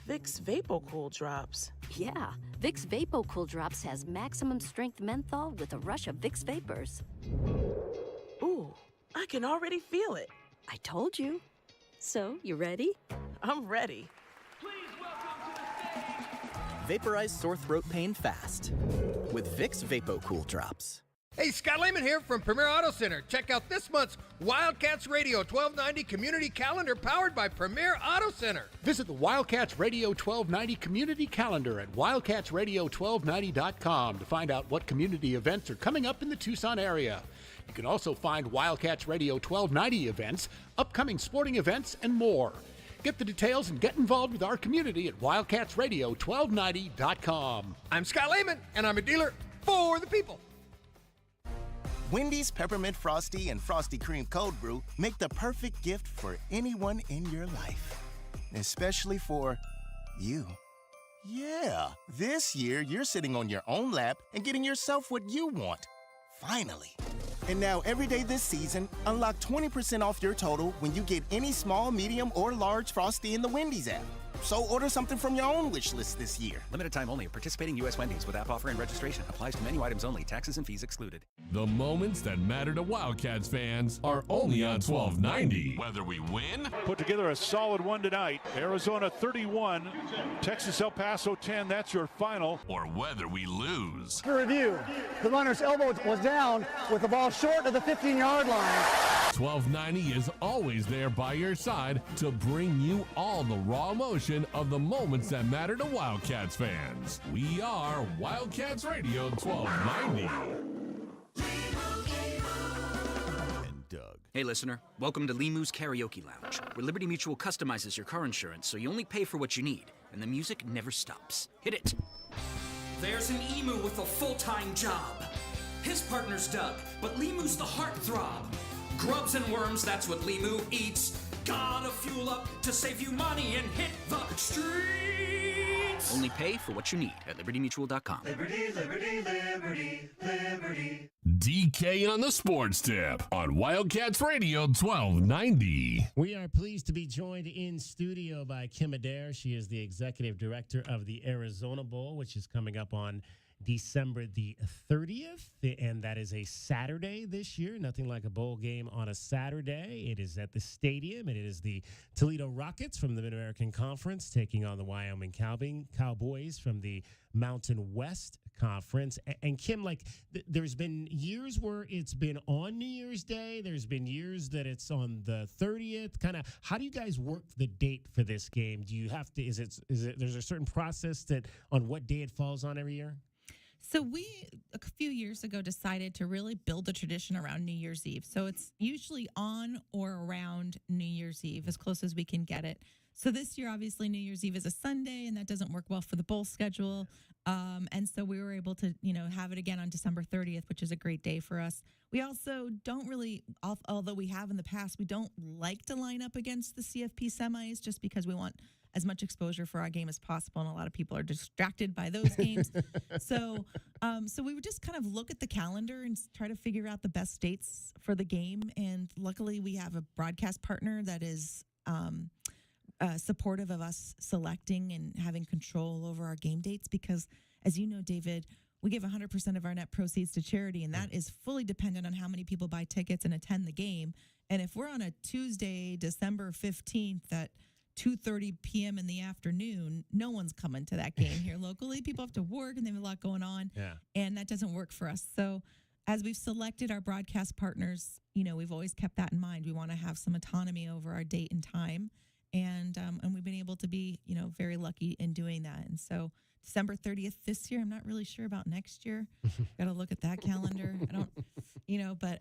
Vicks VapoCool Drops. Yeah, Vicks VapoCool Drops has maximum strength menthol with a rush of Vicks Vapors. Ooh, I can already feel it. I told you. So, you ready? I'm ready. Vaporize sore throat pain fast with Vicks VapoCool Drops. Hey, Scott Lehman here from Premier Auto Center. Check out this month's Wildcats Radio 1290 Community Calendar powered by Premier Auto Center. Visit the Wildcats Radio 1290 Community Calendar at wildcatsradio1290.com to find out what community events are coming up in the Tucson area. You can also find Wildcats Radio 1290 events, upcoming sporting events, and more. Get the details and get involved with our community at wildcatsradio1290.com. I'm Scott Lehman, and I'm a dealer for the people. Wendy's Peppermint Frosty and Frosty Cream Cold Brew make the perfect gift for anyone in your life, especially for you. Yeah, this year you're sitting on your own lap and getting yourself what you want. Finally. And now every day this season, unlock 20% off your total when you get any small, medium, or large Frosty in the Wendy's app. So order something from your own wish list this year. Limited time only. Participating U.S. Wendy's with app offer and registration. Applies to menu items only. Taxes and fees excluded. The moments that matter to Wildcats fans are only on 1290. Whether we win, put together a solid one tonight. Arizona 31, Texas El Paso 10. That's your final. Or whether we lose. For review, the runner's elbow was down with the ball short of the 15-yard line. 1290 is always there by your side to bring you all the raw emotion of the moments that matter to Wildcats fans. We are Wildcats Radio 1290. Hey listener, welcome to Limu's Karaoke Lounge, where Liberty Mutual customizes your car insurance so you only pay for what you need, and the music never stops. Hit it! There's an emu with a full-time job. His partner's Doug, but Limu's the heartthrob. Grubs and worms, that's what Limu eats. Gotta fuel up to save you money and hit the streets. Only pay for what you need at libertymutual.com. Liberty, liberty, liberty, liberty. DK on the Sports Tip on Wildcats Radio 1290. We are pleased to be joined in studio by Kym Adair. She is the executive director of the Arizona Bowl, which is coming up on December the 30th, and that is a Saturday this year. Nothing like a bowl game on a Saturday. It is at the stadium, and it is the Toledo Rockets from the Mid-American Conference taking on the Wyoming Cowboys from the Mountain West Conference. And Kym, there's been years where it's been on New Year's Day. There's been years that it's on the 30th. Kind of, how do you guys work the date for this game? Do you have to? Is it? There's a certain process that on what day it falls on every year? So we, a few years ago, decided to really build a tradition around New Year's Eve. So it's usually on or around New Year's Eve, as close as we can get it. So this year, obviously, New Year's Eve is a Sunday, and that doesn't work well for the bowl schedule. And so we were able to, have it again on December 30th, which is a great day for us. We also don't really, although we have in the past, we don't like to line up against the CFP semis just because we want as much exposure for our game as possible, and a lot of people are distracted by those games. So we would just kind of look at the calendar and try to figure out the best dates for the game. And luckily, we have a broadcast partner that is supportive of us selecting and having control over our game dates because, as you know, David, we give 100% of our net proceeds to charity, and that is fully dependent on how many people buy tickets and attend the game. And if we're on a Tuesday, December 15th at 2:30 p.m. in the afternoon, no one's coming to that game here locally. People have to work and they have a lot going on, and that doesn't work for us. So as we've selected our broadcast partners, we've always kept that in mind. We want to have some autonomy over our date and time, and we've been able to be, very lucky in doing that. And so December 30th this year, I'm not really sure about next year. Got to look at that calendar. I don't, but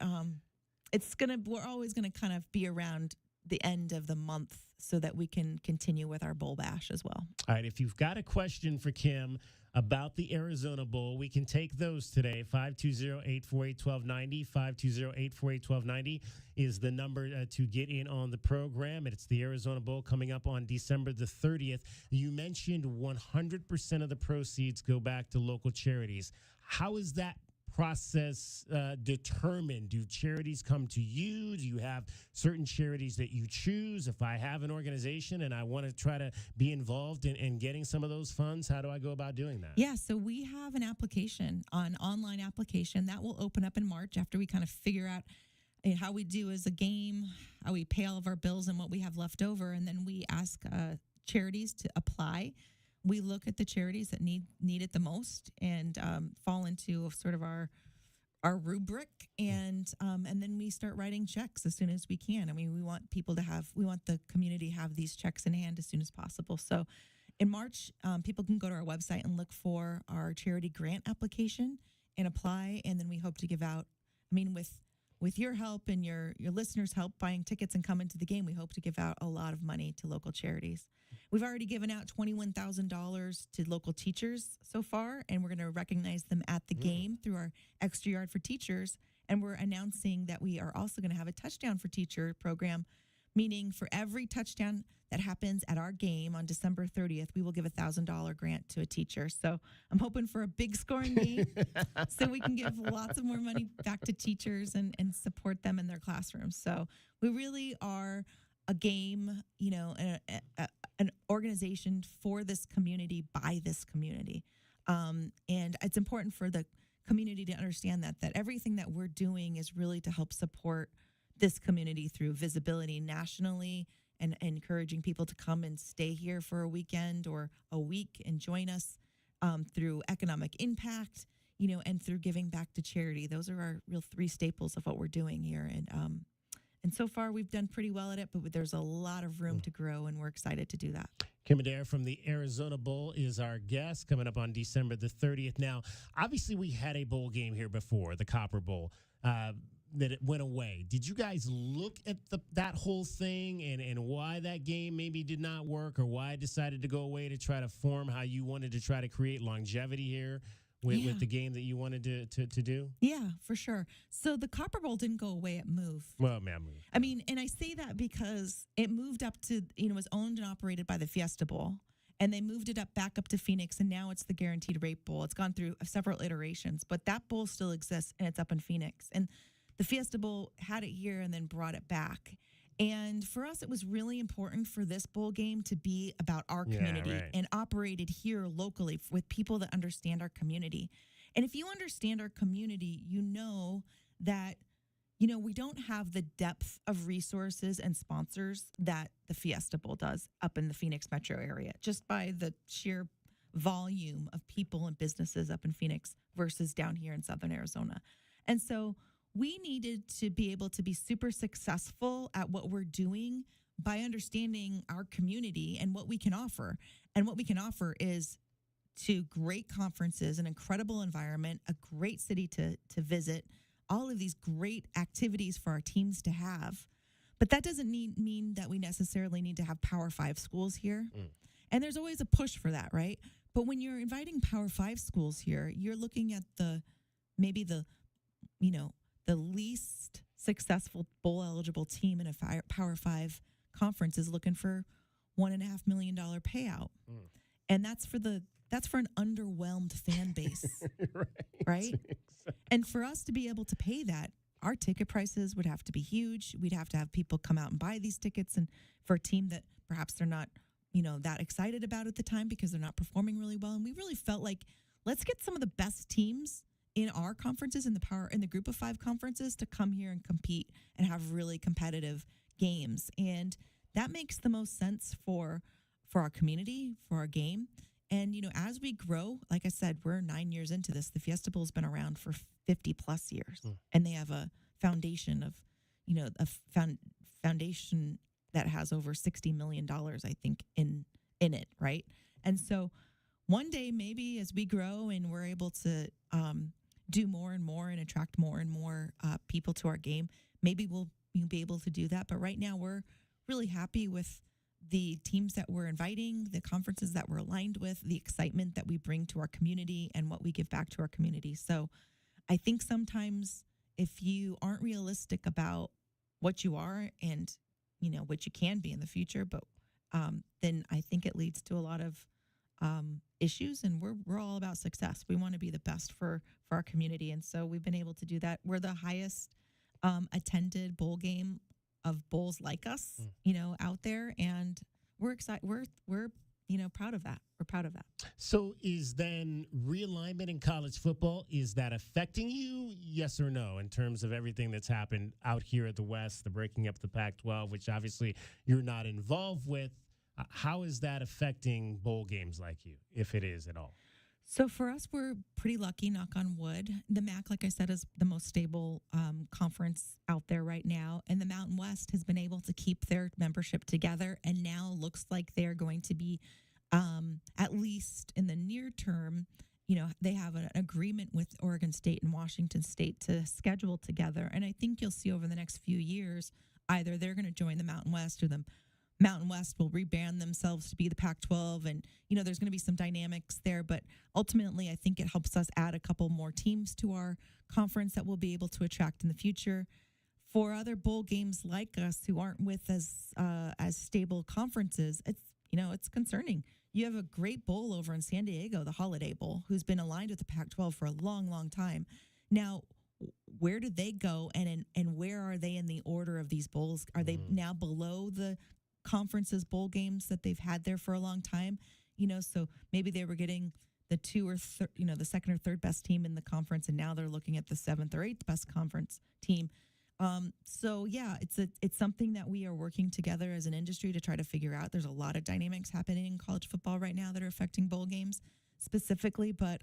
we're always going to kind of be around the end of the month so that we can continue with our bowl bash as well. All right, if you've got a question for Kym about the Arizona Bowl, we can take those today. 520-848-1290. 520-848-1290 is the number to get in on the program. And it's the Arizona Bowl coming up on December the 30th. You mentioned 100% of the proceeds go back to local charities. How is that process determined? Do charities come to you? Do you have certain charities that you choose? If I have an organization and I want to try to be involved in getting some of those funds, how do I go about doing that? Yeah, so we have an online application that will open up in March after we kind of figure out how we do as a game, how we pay all of our bills and what we have left over, and then we ask charities to apply. We look at the charities that need it the most and fall into sort of our rubric, and then we start writing checks as soon as we can. I mean, we want the community to have these checks in hand as soon as possible. So in March, people can go to our website and look for our charity grant application and apply, and then we hope to give out, with with your help and your listeners' help buying tickets and coming to the game, we hope to give out a lot of money to local charities. We've already given out $21,000 to local teachers so far, and we're going to recognize them at the game through our Extra Yard for Teachers. And we're announcing that we are also going to have a Touchdown for Teacher program, meaning for every touchdown that happens at our game on December 30th, we will give a $1,000 grant to a teacher. So I'm hoping for a big scoring game so we can give lots of more money back to teachers and support them in their classrooms. So we really are a game, an organization for this community, by this community. And it's important for the community to understand that everything that we're doing is really to help support this community through visibility nationally and encouraging people to come and stay here for a weekend or a week and join us through economic impact, and through giving back to charity. Those are our real three staples of what we're doing here. And so far we've done pretty well at it, but there's a lot of room to grow, and we're excited to do that. Kym Adair from the Arizona Bowl is our guest, coming up on December the 30th. Now, obviously we had a bowl game here before, the Copper Bowl. That it went away. Did you guys look at that whole thing and why that game maybe did not work, or why it decided to go away to try to form how you wanted to try to create longevity here with the game that you wanted to do? Yeah, for sure. So the Copper Bowl didn't go away, it moved. Well, man, moved. I mean, and I say that because it moved up to, was owned and operated by the Fiesta Bowl. And they moved it back up to Phoenix, and now it's the Guaranteed Rate Bowl. It's gone through several iterations, but that bowl still exists, and it's up in Phoenix. And the Fiesta Bowl had it here and then brought it back. And for us, it was really important for this bowl game to be about our community and operated here locally with people that understand our community. And if you understand our community, you know that, we don't have the depth of resources and sponsors that the Fiesta Bowl does up in the Phoenix metro area, just by the sheer volume of people and businesses up in Phoenix versus down here in Southern Arizona. And so we needed to be able to be super successful at what we're doing by understanding our community and what we can offer. And what we can offer is to great conferences, an incredible environment, a great city to visit, all of these great activities for our teams to have. But that doesn't mean that we necessarily need to have Power 5 schools here. And there's always a push for that, right? But when you're inviting Power 5 schools here, you're looking at the least successful bowl eligible team in a Power 5 conference is looking for $1.5 million payout. And that's for an underwhelmed fan base, right? Exactly. And for us to be able to pay that, our ticket prices would have to be huge. We'd have to have people come out and buy these tickets, and for a team that perhaps they're not, that excited about at the time because they're not performing really well. And we really felt like, let's get some of the best teams in our conferences, in the group of 5 conferences, to come here and compete and have really competitive games. And that makes the most sense for our community, for our game. And, as we grow, like I said, we're 9 years into this. The Fiesta Bowl's been around for 50 plus years. And they have a foundation of, foundation that has over $60 million, I think, in it, right? And so one day, maybe as we grow and we're able to do more and more and attract more and more people to our game, maybe we'll be able to do that. But right now, we're really happy with the teams that we're inviting, the conferences that we're aligned with, the excitement that we bring to our community, and what we give back to our community. So I think sometimes if you aren't realistic about what you are and, what you can be in the future, but then I think it leads to a lot of issues, and we're all about success. We want to be the best for our community. And so we've been able to do that. We're the highest attended bowl game of bowls like us, out there. And we're excited. We're proud of that. We're proud of that. So is then realignment in college football, is that affecting you? Yes or no, in terms of everything that's happened out here at the West, the breaking up the Pac-12, which obviously you're not involved with. How is that affecting bowl games like you, if it is at all? So for us, we're pretty lucky, knock on wood. The MAC, like I said, is the most stable conference out there right now. And the Mountain West has been able to keep their membership together, and now looks like they're going to be, at least in the near term, they have an agreement with Oregon State and Washington State to schedule together. And I think you'll see over the next few years, either they're going to join the Mountain West or the Mountain West will rebrand themselves to be the Pac-12. And, there's going to be some dynamics there. But ultimately, I think it helps us add a couple more teams to our conference that we'll be able to attract in the future. For other bowl games like us who aren't with as stable conferences, it's concerning. You have a great bowl over in San Diego, the Holiday Bowl, who's been aligned with the Pac-12 for a long, long time. Now, where do they go, and where are they in the order of these bowls? Are they now below the conference's bowl games that they've had there for a long time? So maybe they were getting the the second or third best team in the conference, and now they're looking at the seventh or eighth best conference team. So yeah, it's something that we are working together as an industry to try to figure out. There's a lot of dynamics happening in college football right now that are affecting bowl games specifically, but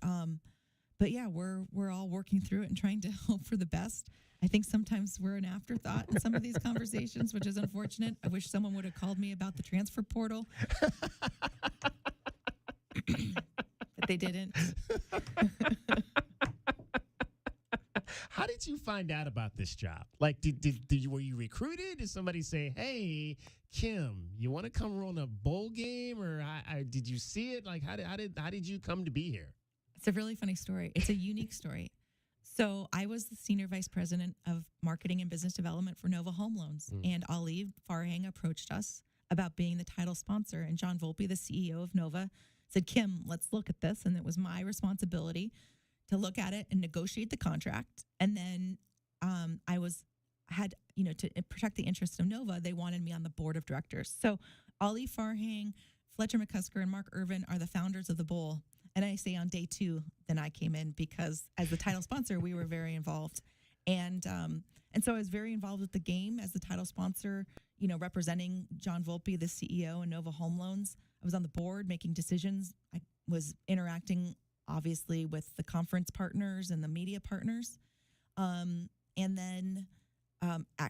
yeah, we're all working through it and trying to hope for the best. I think sometimes we're an afterthought in some of these conversations, which is unfortunate. I wish someone would have called me about the transfer portal, but they didn't. How did you find out about this job? Like, were you recruited? Did somebody say, "Hey, Kym, you want to come run a bowl game?" Or did you see it? Like, how did you come to be here? It's a really funny story. It's a unique story. So I was the senior vice president of marketing and business development for Nova Home Loans, and Ali Farhang approached us about being the title sponsor. And John Volpe, the CEO of Nova, said, "Kym, let's look at this." And it was my responsibility to look at it and negotiate the contract. And then to protect the interests of Nova, they wanted me on the board of directors. So Ali Farhang, Fletcher McCusker, and Mark Irvin are the founders of the bowl. And I say on day 2, then I came in because as the title sponsor, we were very involved. And so I was very involved with the game as the title sponsor, representing John Volpe, the CEO, and Nova Home Loans. I was on the board making decisions. I was interacting, obviously, with the conference partners and the media partners. And then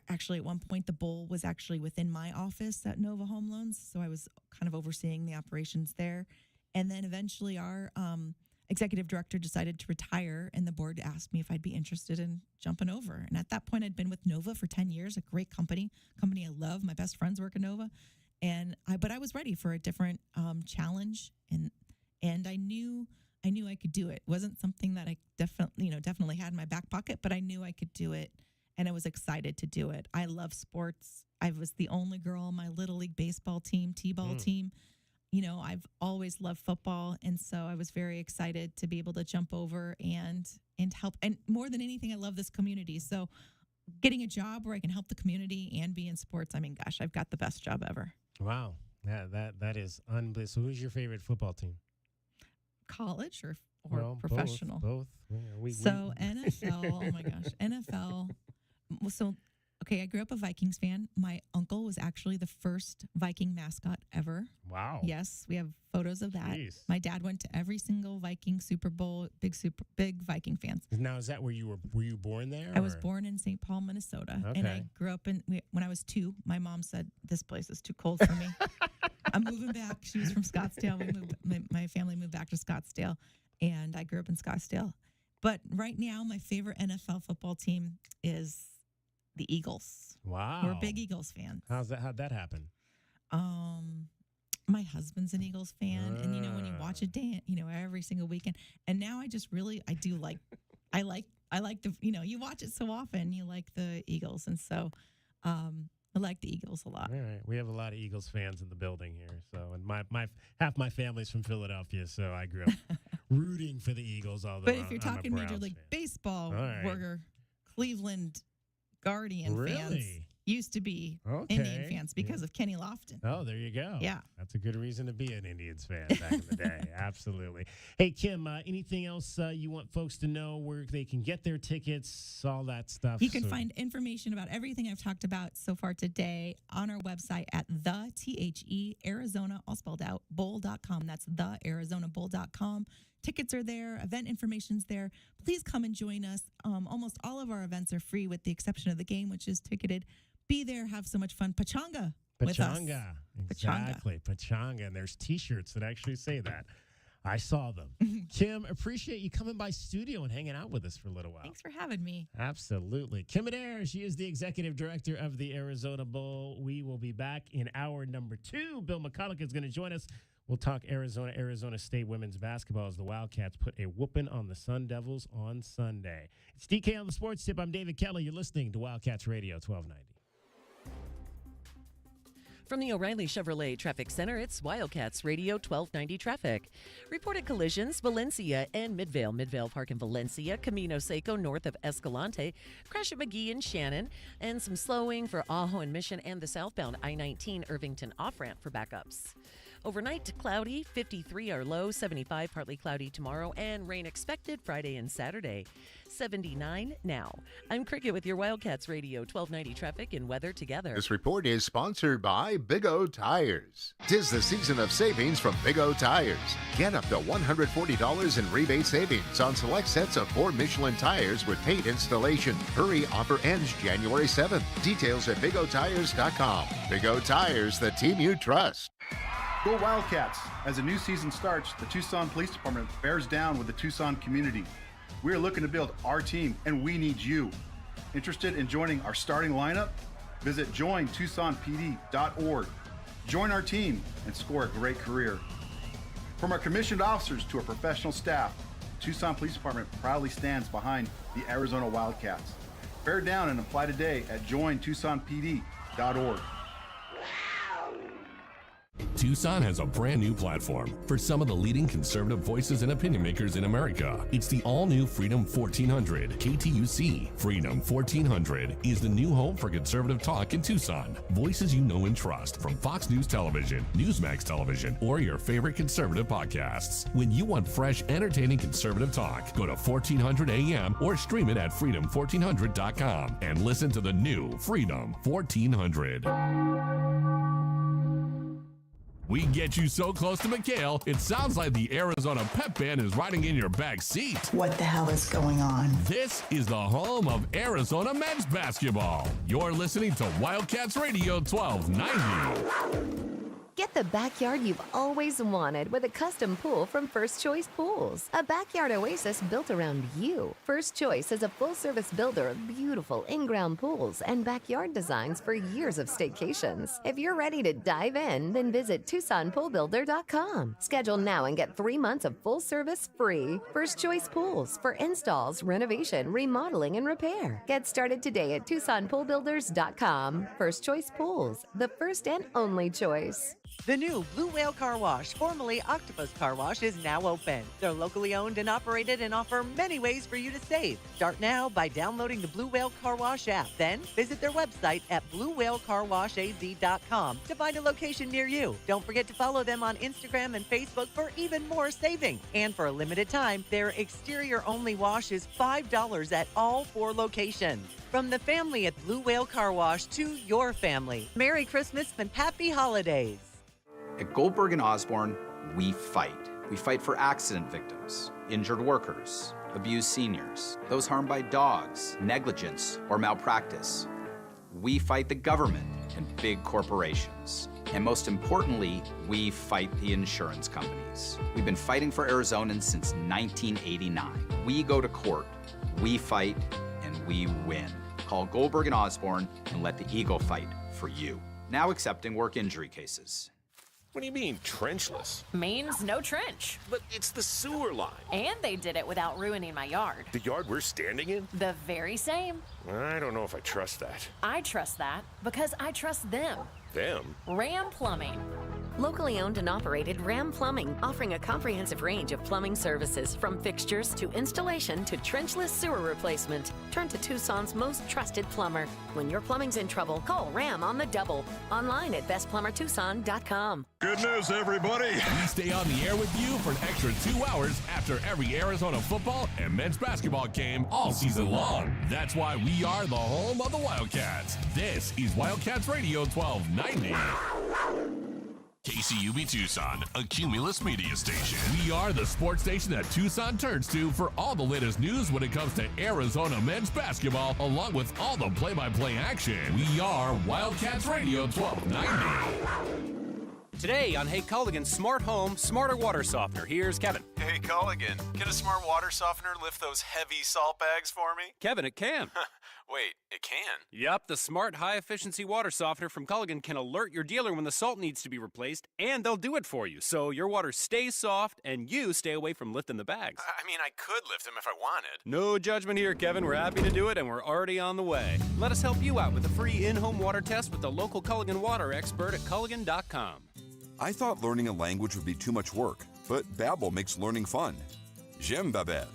actually at one point, the bowl was actually within my office at Nova Home Loans. So I was kind of overseeing the operations there. And then eventually our executive director decided to retire, and the board asked me if I'd be interested in jumping over. And at that point, I'd been with Nova for 10 years, a great company I love. My best friends work at Nova. But I was ready for a different challenge, and I knew I could do it. It wasn't something that I definitely had in my back pocket, but I knew I could do it, and I was excited to do it. I love sports. I was the only girl on my Little League baseball team, T-ball team. I've always loved football, and so I was very excited to be able to jump over and help. And more than anything, I love this community. So getting a job where I can help the community and be in sports, I mean, gosh, I've got the best job ever. Wow. That is unbelievable. So who's your favorite football team? College or professional? Both. NFL, oh my gosh, NFL. So, okay, I grew up a Vikings fan. My uncle was actually the first Viking mascot ever. Wow. Yes, we have photos of that. Jeez. My dad went to every single Viking Super Bowl, big Viking fans. Now, is that were you born there? I was born in St. Paul, Minnesota. Okay. And I grew up when I was 2, my mom said, "This place is too cold for me. I'm moving back." She was from Scottsdale. My family moved back to Scottsdale, and I grew up in Scottsdale. But right now, my favorite NFL football team is the Eagles. Wow. We're big Eagles fans. How'd that happen? My husband's an Eagles fan, and when you watch a day, every single weekend, and now I like the, you watch it so often, you like the Eagles, and so I like the Eagles a lot. All right, we have a lot of Eagles fans in the building here. So, and my half my family's from Philadelphia, so I grew up rooting for the Eagles. Although, but if you're talking Major League Baseball, we're Cleveland Guardian fans. Used to be Indian fans because of Kenny Lofton. Oh, there you go. Yeah. That's a good reason to be an Indians fan back in the day. Absolutely. Hey, Kym, anything else you want folks to know where they can get their tickets, all that stuff? You can find information about everything I've talked about so far today on our website at Arizona, all spelled out, bowl.com. That's thearizonabowl.com. Tickets are there. Event information's there. Please come and join us. Almost all of our events are free with the exception of the game, which is ticketed. Be there. Have so much fun. Pachanga with us. Exactly. Pachanga. And there's T-shirts that actually say that. I saw them. Kym, appreciate you coming by studio and hanging out with us for a little while. Thanks for having me. Absolutely. Kym Adair, she is the executive director of the Arizona Bowl. We will be back in hour number 2. Bill McCulloch is going to join us. We'll talk Arizona State women's basketball as the Wildcats put a whooping on the Sun Devils on Sunday. It's DK on the Sports Tip. I'm David Kelly. You're listening to Wildcats Radio 1290. From the O'Reilly Chevrolet Traffic Center, it's Wildcats Radio 1290 traffic. Reported collisions, Valencia and Midvale. Midvale Park in Valencia, Camino Seco north of Escalante, crash at McGee and Shannon, and some slowing for Ajo and Mission and the southbound I-19 Irvington off-ramp for backups. Overnight, cloudy, 53 our low, 75 partly cloudy tomorrow, and rain expected Friday and Saturday. 79 now. I'm Cricket with your Wildcats Radio 1290 traffic and weather together. This report is sponsored by Big O Tires. 'Tis the season of savings from Big O Tires. Get up to $140 in rebate savings on select sets of 4 Michelin tires with paid installation. Hurry, offer ends January 7th. Details at BigOTires.com. Big O Tires, the team you trust. Go Wildcats! As the new season starts, the Tucson Police Department bears down with the Tucson community. We are looking to build our team, and we need you. Interested in joining our starting lineup? Visit jointucsonpd.org. Join our team and score a great career. From our commissioned officers to our professional staff, the Tucson Police Department proudly stands behind the Arizona Wildcats. Bear down and apply today at jointucsonpd.org. Tucson has a brand new platform for some of the leading conservative voices and opinion makers in America. It's the all-new Freedom 1400 KTUC. Freedom 1400 is the new home for conservative talk in Tucson. Voices you know and trust from Fox News Television, Newsmax Television, or your favorite conservative podcasts. When you want fresh, entertaining conservative talk, go to 1400 AM or stream it at freedom1400.com and listen to the new Freedom 1400. We get you so close to McHale, it sounds like the Arizona Pep Band is riding in your back seat. What the hell is going on? This is the home of Arizona men's basketball. You're listening to Wildcats Radio 1290. Get the backyard you've always wanted with a custom pool from First Choice Pools. A backyard oasis built around you. First Choice is a full-service builder of beautiful in-ground pools and backyard designs for years of staycations. If you're ready to dive in, then visit TucsonPoolBuilder.com. Schedule now and get 3 months of full service free. First Choice Pools for installs, renovation, remodeling, and repair. Get started today at TucsonPoolBuilders.com. First Choice Pools, the first and only choice. The new Blue Whale Car Wash, formerly Octopus Car Wash, is now open. They're locally owned and operated and offer many ways for you to save. Start now by downloading the Blue Whale Car Wash app. Then visit their website at bluewhalecarwashaz.com to find a location near you. Don't forget to follow them on Instagram and Facebook for even more saving. And for a limited time, their exterior-only wash is $5 at all 4 locations. From the family at Blue Whale Car Wash to your family, Merry Christmas and Happy Holidays. At Goldberg and Osborne, we fight. We fight for accident victims, injured workers, abused seniors, those harmed by dogs, negligence, or malpractice. We fight the government and big corporations. And most importantly, we fight the insurance companies. We've been fighting for Arizonans since 1989. We go to court, we fight, and we win. Call Goldberg and Osborne and let the Eagle fight for you. Now accepting work injury cases. What do you mean, trenchless? Means no trench. But it's the sewer line. And they did it without ruining my yard. The yard we're standing in? The very same. I don't know if I trust that. I trust that because I trust them. Them? Ram Plumbing. Locally owned and operated Ram Plumbing, offering a comprehensive range of plumbing services from fixtures to installation to trenchless sewer replacement. Turn to Tucson's most trusted plumber. When your plumbing's in trouble, call Ram on the double. Online at bestplumbertucson.com. Good news, everybody. We stay on the air with you for an extra 2 hours after every Arizona football and men's basketball game all season long. That's why we are the home of the Wildcats. This is Wildcats Radio 1290. KCUB Tucson, a Cumulus media station. We are the sports station that Tucson turns to for all the latest news when it comes to Arizona men's basketball, along with all the play-by-play action. We are Wildcats Radio 1290. Today on Hey Culligan's Smart Home, Smarter Water Softener, here's Kevin. Hey, Culligan, can a smart water softener lift those heavy salt bags for me? Kevin, it can. Wait, it can? Yup, the smart high-efficiency water softener from Culligan can alert your dealer when the salt needs to be replaced, and they'll do it for you, so your water stays soft and you stay away from lifting the bags. I mean, I could lift them if I wanted. No judgment here, Kevin. We're happy to do it, and we're already on the way. Let us help you out with a free in-home water test with the local Culligan water expert at Culligan.com. I thought learning a language would be too much work, but Babbel makes learning fun. J'aime Babel.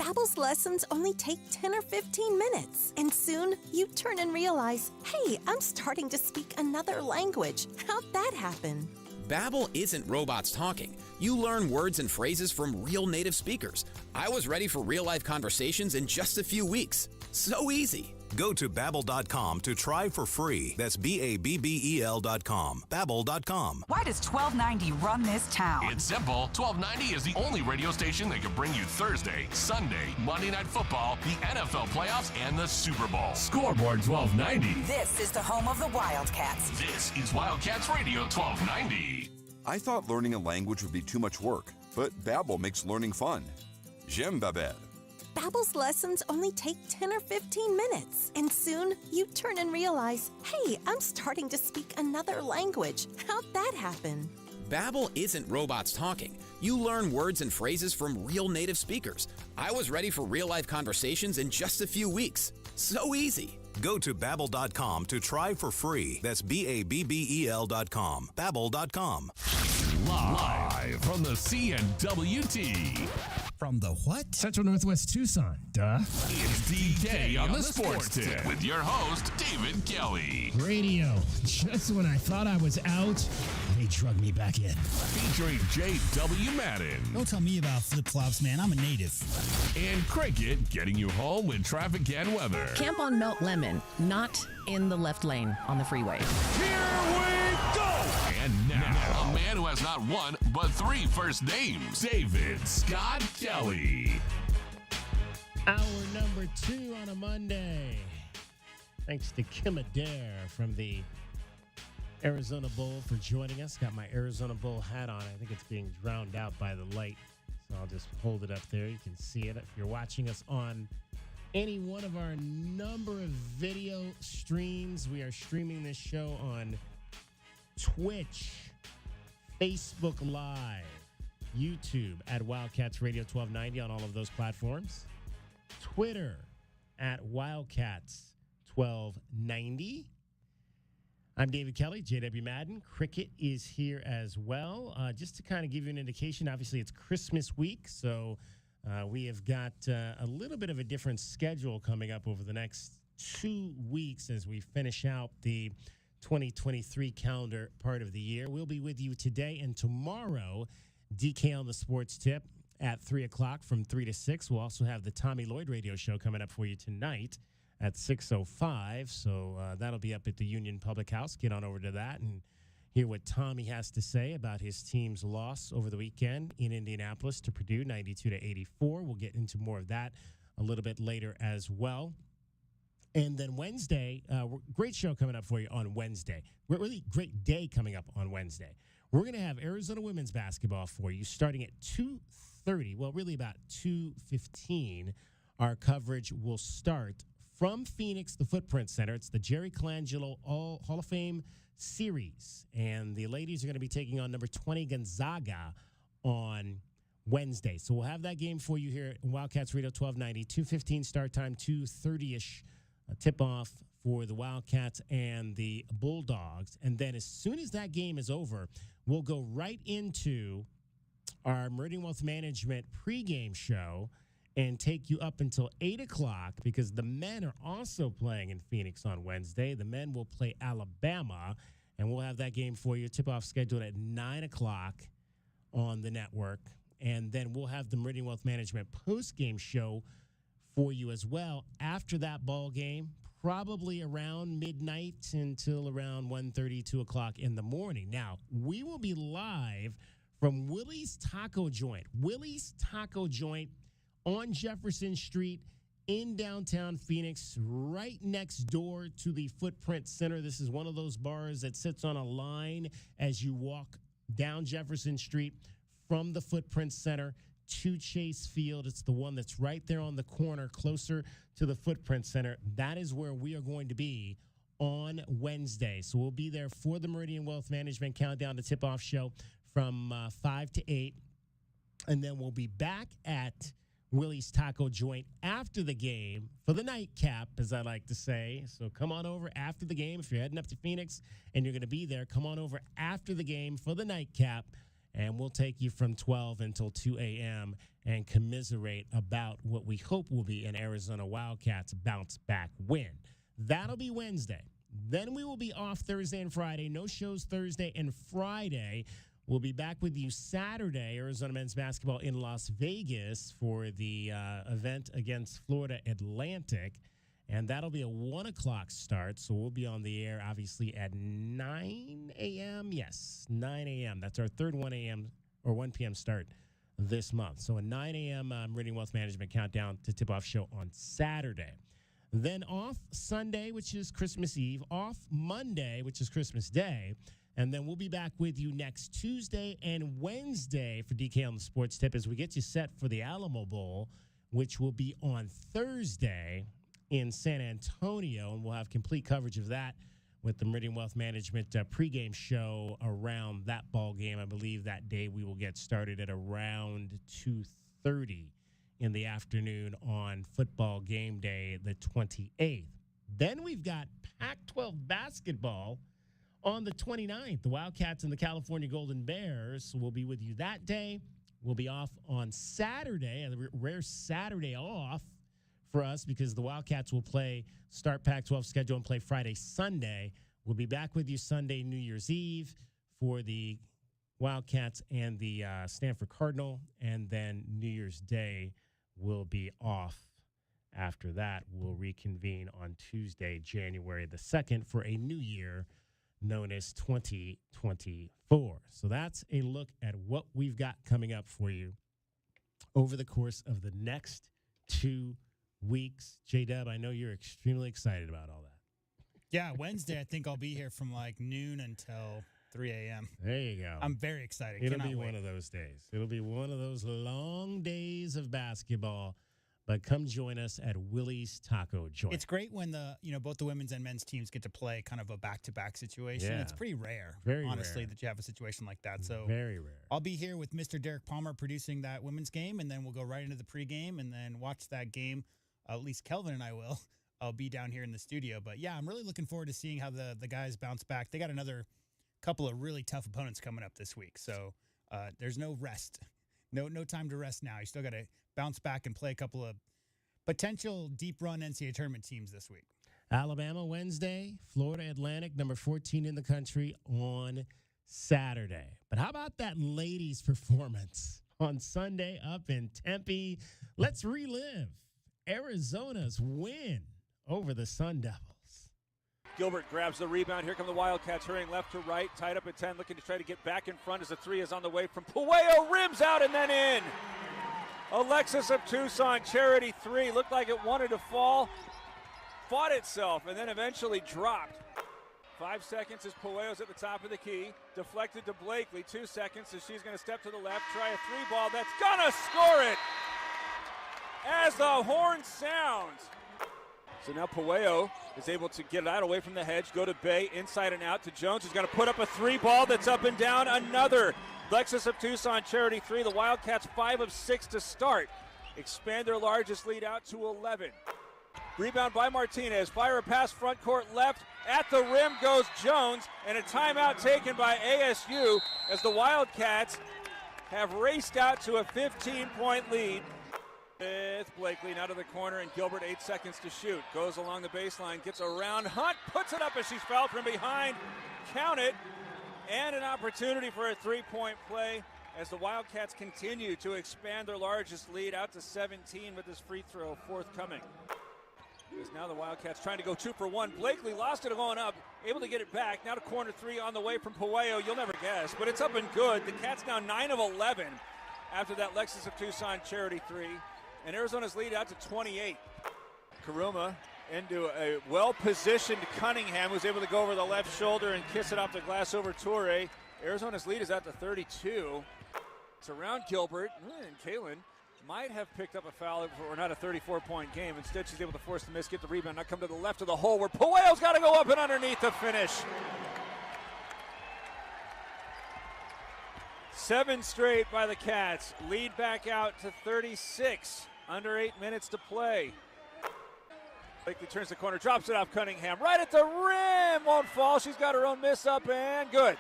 Babbel's lessons only take 10 or 15 minutes, and soon you turn and realize, hey, I'm starting to speak another language. How'd that happen? Babbel isn't robots talking. You learn words and phrases from real native speakers. I was ready for real-life conversations in just a few weeks. So easy. Go to Babbel.com to try for free. That's Babbel.com. Babbel.com. Why does 1290 run this town? It's simple. 1290 is the only radio station that can bring you Thursday, Sunday, Monday Night Football, the NFL playoffs, and the Super Bowl. Scoreboard 1290. This is the home of the Wildcats. This is Wildcats Radio 1290. I thought learning a language would be too much work, but Babbel makes learning fun. J'aime Babel. Babbel's lessons only take 10 or 15 minutes, and soon you turn and realize, hey, I'm starting to speak another language. How'd that happen? Babbel isn't robots talking. You learn words and phrases from real native speakers. I was ready for real-life conversations in just a few weeks. So easy. Go to Babbel.com to try for free. That's Babbel.com. Babbel.com. Live from the CNWT. From the what? Central Northwest Tucson, duh. It's DK on the Sports Tip with your host, David Kelly. Radio. Just when I thought I was out, they drug me back in. Featuring J.W. Madden. Don't tell me about flip-flops, man. I'm a native. And Cricket getting you home with traffic and weather. Camp on Melt Lemon, not in the left lane on the freeway. Here we go! And now, a man who has not one, but 3 first names, David Scott Kelly. Hour number 2 on a Monday. Thanks to Kym Adair from the Arizona Bowl for joining us. Got my Arizona Bowl hat on. I think it's being drowned out by the light, so I'll just hold it up there. You can see it. If you're watching us on any one of our number of video streams, we are streaming this show on Twitch, Facebook Live, YouTube at Wildcats Radio 1290 on all of those platforms, Twitter at Wildcats 1290. I'm David Kelly, JW Madden. Cricket is here as well. Just to kind of give you an indication, obviously it's Christmas week, so we have got a little bit of a different schedule coming up over the next 2 weeks as we finish out the 2023 calendar part of the year. We'll be with you today and tomorrow, DK on the Sports Tip at 3 o'clock from 3 to 6. We'll also have the Tommy Lloyd radio show coming up for you tonight at 6:05. So that'll be up at the Union Public House. Get on over to that and hear what Tommy has to say about his team's loss over the weekend in Indianapolis to Purdue, 92-84. We'll get into more of that a little bit later as well. And then Wednesday, great show coming up for you on Wednesday. Really great day coming up on Wednesday. We're going to have Arizona women's basketball for you starting at 2:30. Well, really about 2:15. Our coverage will start from Phoenix, the Footprint Center. It's the Jerry Colangelo Hall of Fame Series. And the ladies are going to be taking on number 20 Gonzaga on Wednesday. So we'll have that game for you here at Wildcats Radio 1290. 2:15 start time, 2:30-ish tip-off for the Wildcats and the Bulldogs. And then as soon as that game is over, we'll go right into our Meridian Wealth Management pregame show and take you up until 8 o'clock because the men are also playing in Phoenix on Wednesday. The men will play Alabama, and we'll have that game for you. Tip-off scheduled at 9 o'clock on the network. And then we'll have the Meridian Wealth Management post-game show for you as well after that ball game, probably around midnight until around 1:30, 2 o'clock in the morning. Now, we will be live from Willie's Taco Joint. Willie's Taco Joint on Jefferson Street in downtown Phoenix, right next door to the Footprint Center. This is one of those bars that sits on a line as you walk down Jefferson Street from the Footprint Center to Chase Field. It's the one that's right there on the corner, closer to the Footprint Center. That is where we are going to be on Wednesday. So we'll be there for the Meridian Wealth Management Countdown to Tip-Off show from 5 to 8. And then we'll be back at Willie's Taco Joint after the game for the nightcap, as I like to say. So come on over after the game. If you're heading up to Phoenix and you're going to be there, come on over after the game for the nightcap, and we'll take you from 12 until 2 a.m. and commiserate about what we hope will be an Arizona Wildcats bounce-back win. That'll be Wednesday. Then we will be off Thursday and Friday. No shows Thursday and Friday. We'll be back with you Saturday, Arizona men's basketball in Las Vegas for the event against Florida Atlantic. And that'll be a 1 o'clock start. So we'll be on the air, obviously, at 9 a.m. Yes, 9 a.m. That's our third 1 a.m. or 1 p.m. start this month. So a 9 a.m. Meridian Wealth Management Countdown to Tip-Off show on Saturday. Then off Sunday, which is Christmas Eve. Off Monday, which is Christmas Day. And then we'll be back with you next Tuesday and Wednesday for DK on the Sports Tip as we get you set for the Alamo Bowl, which will be on Thursday in San Antonio. And we'll have complete coverage of that with the Meridian Wealth Management pregame show around that ball game. I believe that day we will get started at around 2:30 in the afternoon on football game day, the 28th. Then we've got Pac-12 basketball on the 29th. The Wildcats and the California Golden Bears will be with you that day. We'll be off on Saturday, a rare Saturday off for us because the Wildcats will start Pac-12 schedule and play Friday, Sunday. We'll be back with you Sunday, New Year's Eve for the Wildcats and the Stanford Cardinal, and then New Year's Day will be off. After that, we'll reconvene on Tuesday, January the 2nd for a new year known as 2024. So that's a look at what we've got coming up for you over the course of the next 2 weeks. J-Dub, I know you're extremely excited about all that. Yeah, Wednesday, I think I'll be here from like noon until 3 a.m. There you go. I'm very excited. It'll Cannot be wait. one of those days. It'll be one of those long days of basketball. But come join us at Willie's Taco Joint. It's great when both the women's and men's teams get to play kind of a back-to-back situation. Yeah. It's pretty rare, Very honestly, rare. that you have a situation like that. So Very rare. I'll be here with Mr. Derek Palmer producing that women's game, and then we'll go right into the pregame and then watch that game. At least Kelvin and I will. I'll be down here in the studio. But, yeah, I'm really looking forward to seeing how the guys bounce back. They got another couple of really tough opponents coming up this week. So there's no rest. No time to rest now. You still got to bounce back and play a couple of potential deep run NCAA tournament teams this week. Alabama Wednesday, Florida Atlantic, number 14 in the country on Saturday. But how about that ladies' performance on Sunday up in Tempe? Let's relive Arizona's win over the Sun Devils. Gilbert grabs the rebound. Here come the Wildcats hurrying left to right. Tied up at 10, looking to try to get back in front as the three is on the way from Puello. Rims out and then in. Alexis of Tucson, charity three. Looked like it wanted to fall. Fought itself and then eventually dropped. 5 seconds as Puello's at the top of the key. Deflected to Blakely. 2 seconds as she's going to step to the left. Try a three ball. That's going to score it as the horn sounds. So now Puello is able to get it out away from the hedge. Go to Bay. Inside and out to Jones, who's going to put up a three ball that's up and down. Another. Lexus of Tucson, charity three. The Wildcats 5 of 6 to start. Expand their largest lead out to 11. Rebound by Martinez. Fire a pass front court left. At the rim goes Jones. And a timeout taken by ASU as the Wildcats have raced out to a 15-point lead. With Blakely now to the corner and Gilbert 8 seconds to shoot. Goes along the baseline, gets around Hunt, puts it up as she's fouled from behind. Count it. And an opportunity for a three-point play as the Wildcats continue to expand their largest lead out to 17 with this free throw forthcoming. As now the Wildcats trying to go 2 for 1. Blakely lost it going up, able to get it back. Now to corner three on the way from Puello. You'll never guess, but it's up and good. The Cats now 9 of 11 after that Lexus of Tucson charity three. And Arizona's lead out to 28. Karuma into a well-positioned Cunningham, who's able to go over the left shoulder and kiss it off the glass over Toure. Arizona's lead is at the 32. It's around Gilbert, and Kaylin might have picked up a foul for not a 34-point game. Instead, she's able to force the miss, get the rebound, not come to the left of the hole where Pueyo's got to go up and underneath to finish. 7 straight by the Cats. Lead back out to 36. Under 8 minutes to play. Blakely turns the corner, drops it off Cunningham. Right at the rim. Won't fall. She's got her own miss up and good.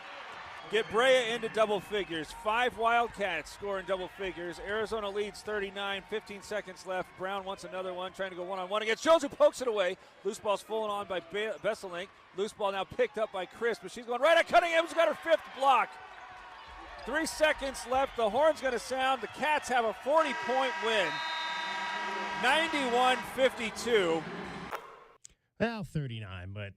Get Brea into double figures. 5 Wildcats score in double figures. Arizona leads 39, 15 seconds left. Brown wants another one, trying to go one-on-one against Jones, who pokes it away. Loose ball's fallen on by Besselink. Loose ball now picked up by Chris, but she's going right at Cunningham, who's got her 5th block. 3 seconds left. The horn's going to sound. The Cats have a 40-point win. 91-52. Well, 39, but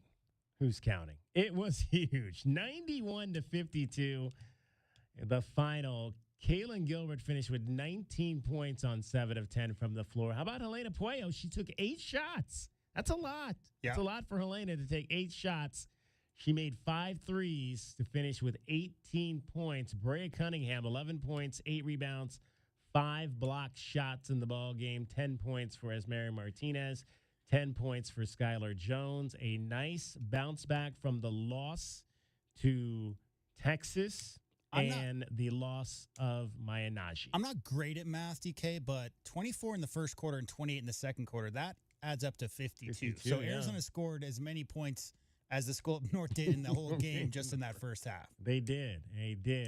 who's counting? It was huge. 91-52. The final. Kaylin Gilbert finished with 19 points on 7 of 10 from the floor. How about Helena Pueyo? She took 8 shots. That's a lot. Yeah. That's a lot for Helena to take 8 shots. She made 5 threes to finish with 18 points. Brea Cunningham, 11 points, 8 rebounds, 5 block shots in the ball game. 10 points for Esmeri Martinez. 10 points for Skylar Jones. A nice bounce back from the loss to Texas and the loss of Maya Nagy. I'm not great at math, DK, but 24 in the first quarter and 28 in the second quarter, that adds up to 52. So Arizona scored as many points as the school up north did in the whole game just in that first half. They did,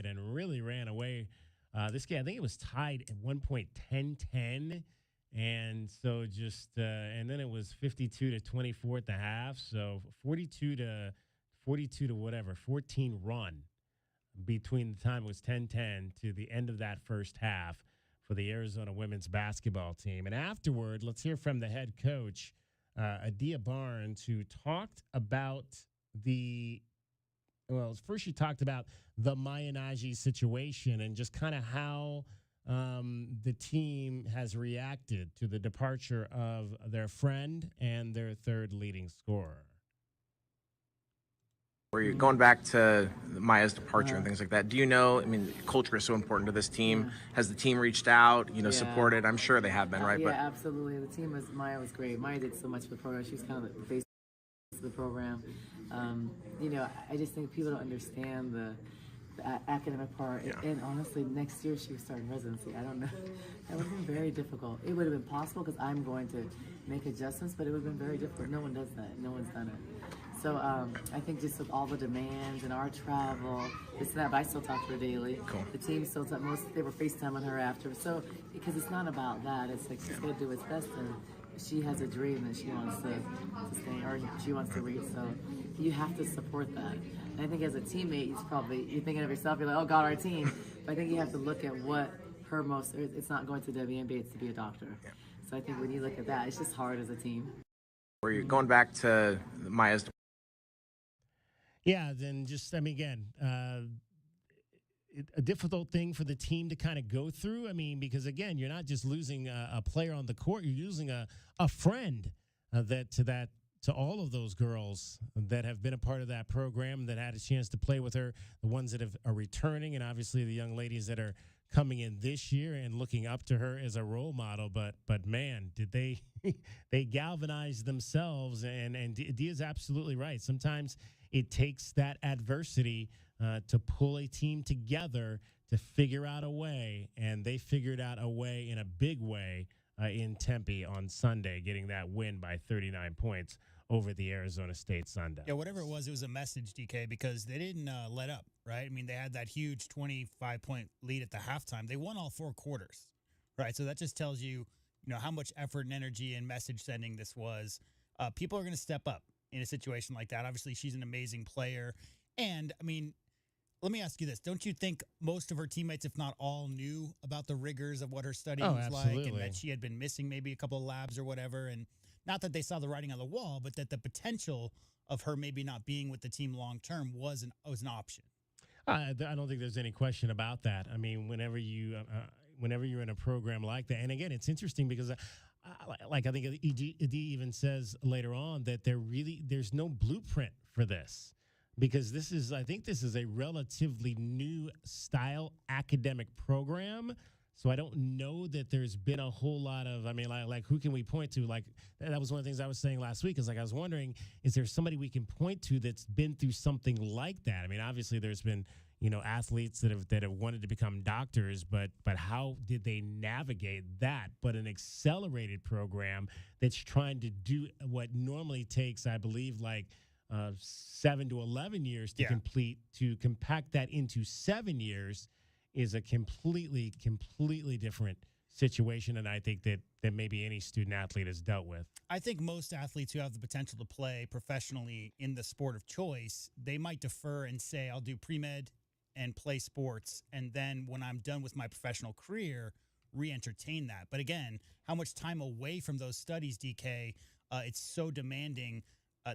and really ran away. This game, I think it was tied at one point 10-10. And so and then it was 52-24 at the half. So 42 to 14 run between the time it was 10-10 to the end of that first half for the Arizona women's basketball team. And afterward, let's hear from the head coach, Adia Barnes, who talked about first she talked about the Maya Nagy situation and just kind of how the team has reacted to the departure of their friend and their 3rd leading scorer. We're going back to Maya's departure and things like that. Do you know, culture is so important to this team. Has the team reached out, supported? I'm sure they have been, right? Yeah, absolutely. The team Maya was great. Maya did so much for the program. She was kind of the face of the program. I just think people don't understand the academic part. Yeah. And honestly, next year she was starting residency. I don't know. That would have been very difficult. It would have been possible because I'm going to make adjustments, but it would have been very difficult. No one does that. No one's done it. So I think just with all the demands and our travel, this and that, but I still talk to her daily. Cool. The team still talk. They were FaceTiming her after. So because it's not about that. It's like she's going to do what's best, and she has a dream that she wants to stay, or she wants to reach. So you have to support that. And I think as a teammate, you're thinking of yourself. You're like, oh God, our team. But I think you have to look at what her most. It's not going to WNBA. It's to be a doctor. Yeah. So I think when you look at that, it's just hard as a team. We're going back to Maya's. Yeah, then again, a difficult thing for the team to kind of go through. Because again, you're not just losing a player on the court; you're losing a friend to all of those girls that have been a part of that program, that had a chance to play with her, the ones that are returning, and obviously the young ladies that are coming in this year and looking up to her as a role model. But man, did they they galvanized themselves, and Dia's absolutely right. Sometimes it takes that adversity to pull a team together to figure out a way, and they figured out a way in a big way in Tempe on Sunday, getting that win by 39 points over the Arizona State Sun Devils. Yeah, whatever it was a message, DK, because they didn't let up, right? They had that huge 25-point lead at the halftime. They won all 4 quarters, right? So that just tells you, how much effort and energy and message sending this was. People are going to step up in a situation like that. Obviously, she's an amazing player. And, let me ask you this. Don't you think most of her teammates, if not all, knew about the rigors of what her studying was like, and that she had been missing maybe a couple of labs or whatever? And not that they saw the writing on the wall, but that the potential of her maybe not being with the team long term was an option. I don't think there's any question about that. Whenever you're in a program like that, and again, it's interesting because I think Adi even says later on that there's no blueprint for this. because I think this is a relatively new style academic program. So I don't know that there's been a whole lot of, like who can we point to? Like, that was one of the things I was saying last week, is like, I was wondering, is there somebody we can point to that's been through something like that? I mean, obviously there's been, athletes that have wanted to become doctors, but how did they navigate that? But an accelerated program that's trying to do what normally takes, I believe, like 7 to 11 years to complete, to compact that into 7 years is a completely different situation, and I think that maybe any student athlete has dealt with. I think most athletes who have the potential to play professionally in the sport of choice, they might defer and say, I'll do pre-med and play sports, and then when I'm done with my professional career, re-entertain that. But again, how much time away from those studies, DK, it's so demanding.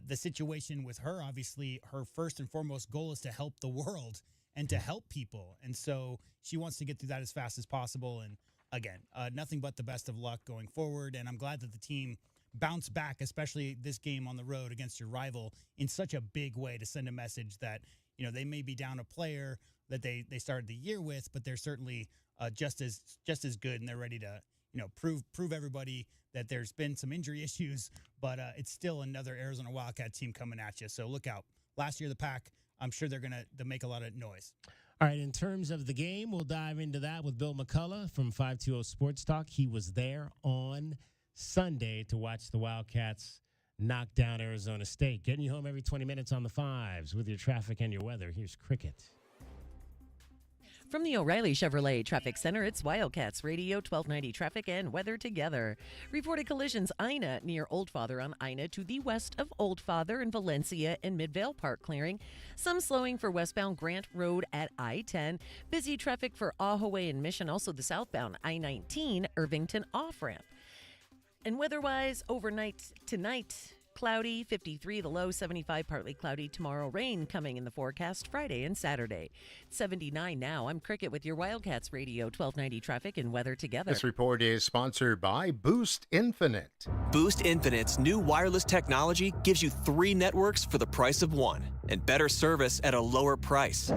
The situation with her, obviously, her first and foremost goal is to help the world and to help people. And so she wants to get through that as fast as possible. And again, nothing but the best of luck going forward. And I'm glad that the team bounced back, especially this game on the road against your rival, in such a big way to send a message that, they may be down a player that they started the year with, but they're certainly just as good, and they're ready to, prove everybody that there's been some injury issues, but it's still another Arizona Wildcat team coming at you. So look out. Last year, the Pack, I'm sure they're going to make a lot of noise. All right, in terms of the game, we'll dive into that with Bill McCullough from 520 Sports Talk. He was there on Sunday to watch the Wildcats knock down Arizona State. Getting you home every 20 minutes on the fives with your traffic and your weather. Here's Cricket. From the O'Reilly Chevrolet Traffic Center, it's Wildcats Radio 1290 traffic and weather together. Reported collisions Ina near Old Father on Ina to the west of Old Father in Valencia and Midvale Park clearing. Some slowing for westbound Grant Road at I-10. Busy traffic for Ahaway and Mission, also the southbound I-19 Irvington off-ramp. And weather-wise, overnight tonight, cloudy, 53, the low, 75, partly cloudy. Tomorrow, rain coming in the forecast Friday and Saturday. 79 now. I'm Cricket with your Wildcats Radio 1290 traffic and weather together. This report is sponsored by Boost Infinite. Boost Infinite's new wireless technology gives you 3 networks for the price of 1 and better service at a lower price.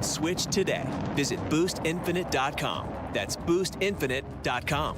Switch today. Visit boostinfinite.com. That's boostinfinite.com.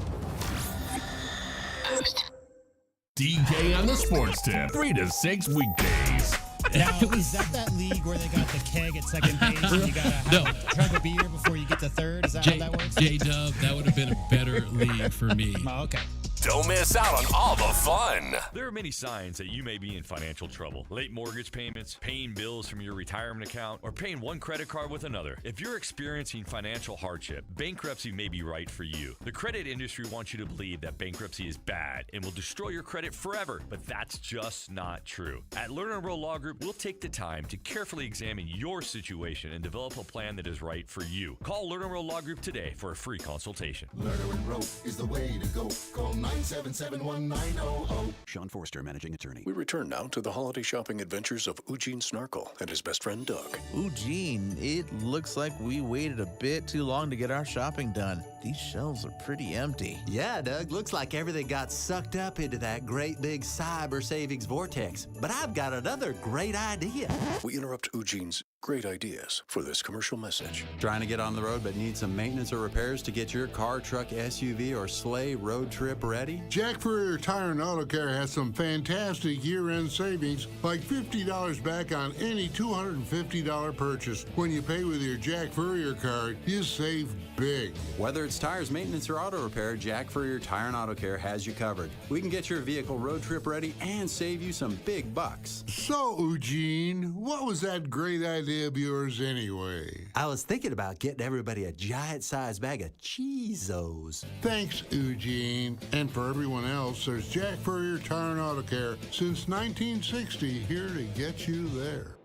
DK on the Sports Tip, 3 to 6 weekdays. Now, is that league where they got the keg at second base and you got to chug a beer before you get to third? Is that how that works? J-Dub, that would have been a better league for me. Oh, okay. Don't miss out on all the fun. There are many signs that you may be in financial trouble. Late mortgage payments, paying bills from your retirement account, or paying one credit card with another. If you're experiencing financial hardship, bankruptcy may be right for you. The credit industry wants you to believe that bankruptcy is bad and will destroy your credit forever, but that's just not true. At Lerner Rowe Law Group, we'll take the time to carefully examine your situation and develop a plan that is right for you. Call Lerner Rowe Law Group today for a free consultation. Lerner & Rowe is the way to go. Call 977-1900. Sean Forster, managing attorney. We return now to the holiday shopping adventures of Eugene Snarkle and his best friend Doug. Eugene, it looks like we waited a bit too long to get our shopping done. These shelves are pretty empty. Yeah, Doug, looks like everything got sucked up into that great big cyber savings vortex. But I've got another great idea. We interrupt Eugene's great ideas for this commercial message. Trying to get on the road but need some maintenance or repairs to get your car, truck, SUV, or sleigh road trip ready? Jack Furrier Tire and Auto Care has some fantastic year-end savings, like $50 back on any $250 purchase. When you pay with your Jack Furrier card, you save big. Whether it's tires, maintenance, or auto repair, Jack Furrier Tire and Auto Care has you covered. We can get your vehicle road trip ready and save you some big bucks. So, Eugene, what was that great idea of yours anyway? I was thinking about getting everybody a giant-sized bag of Cheezos. Thanks, Eugene. And for everyone else, there's Jack Furrier Tire and Auto Care since 1960, here to get you there.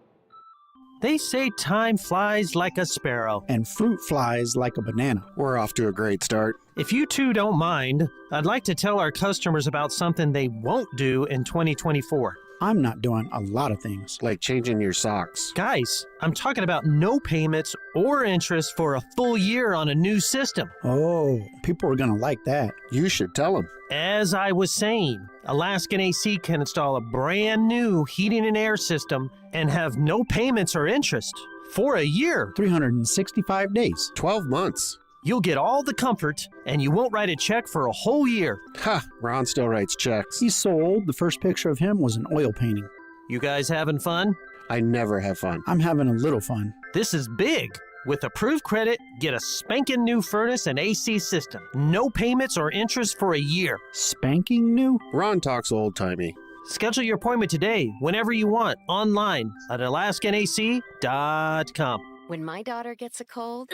They say time flies like a sparrow. And fruit flies like a banana. We're off to a great start. If you two don't mind, I'd like to tell our customers about something they won't do in 2024. I'm not doing a lot of things. Like changing your socks. Guys, I'm talking about no payments or interest for a full year on a new system. Oh, people are going to like that. You should tell them. As I was saying, Alaskan AC can install a brand new heating and air system and have no payments or interest for a year. 365 days. 12 months. You'll get all the comfort, and you won't write a check for a whole year. Ha! Ron still writes checks. He's so old, the first picture of him was an oil painting. You guys having fun? I never have fun. I'm having a little fun. This is big. With approved credit, get a spanking new furnace and AC system. No payments or interest for a year. Spanking new? Ron talks old-timey. Schedule your appointment today, whenever you want, online at alaskanac.com. When my daughter gets a cold,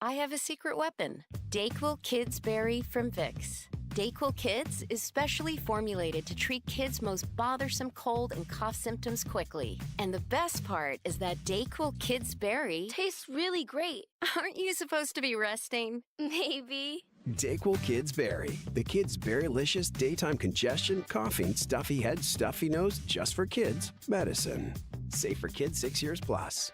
I have a secret weapon. Dayquil Kids Berry from Vicks. Dayquil Kids is specially formulated to treat kids' most bothersome cold and cough symptoms quickly. And the best part is that Dayquil Kids Berry tastes really great. Aren't you supposed to be resting? Maybe. Dayquil Kids Berry. The kids' berrylicious daytime congestion, coughing, stuffy head, stuffy nose, just for kids medicine. Safe for kids 6 years plus.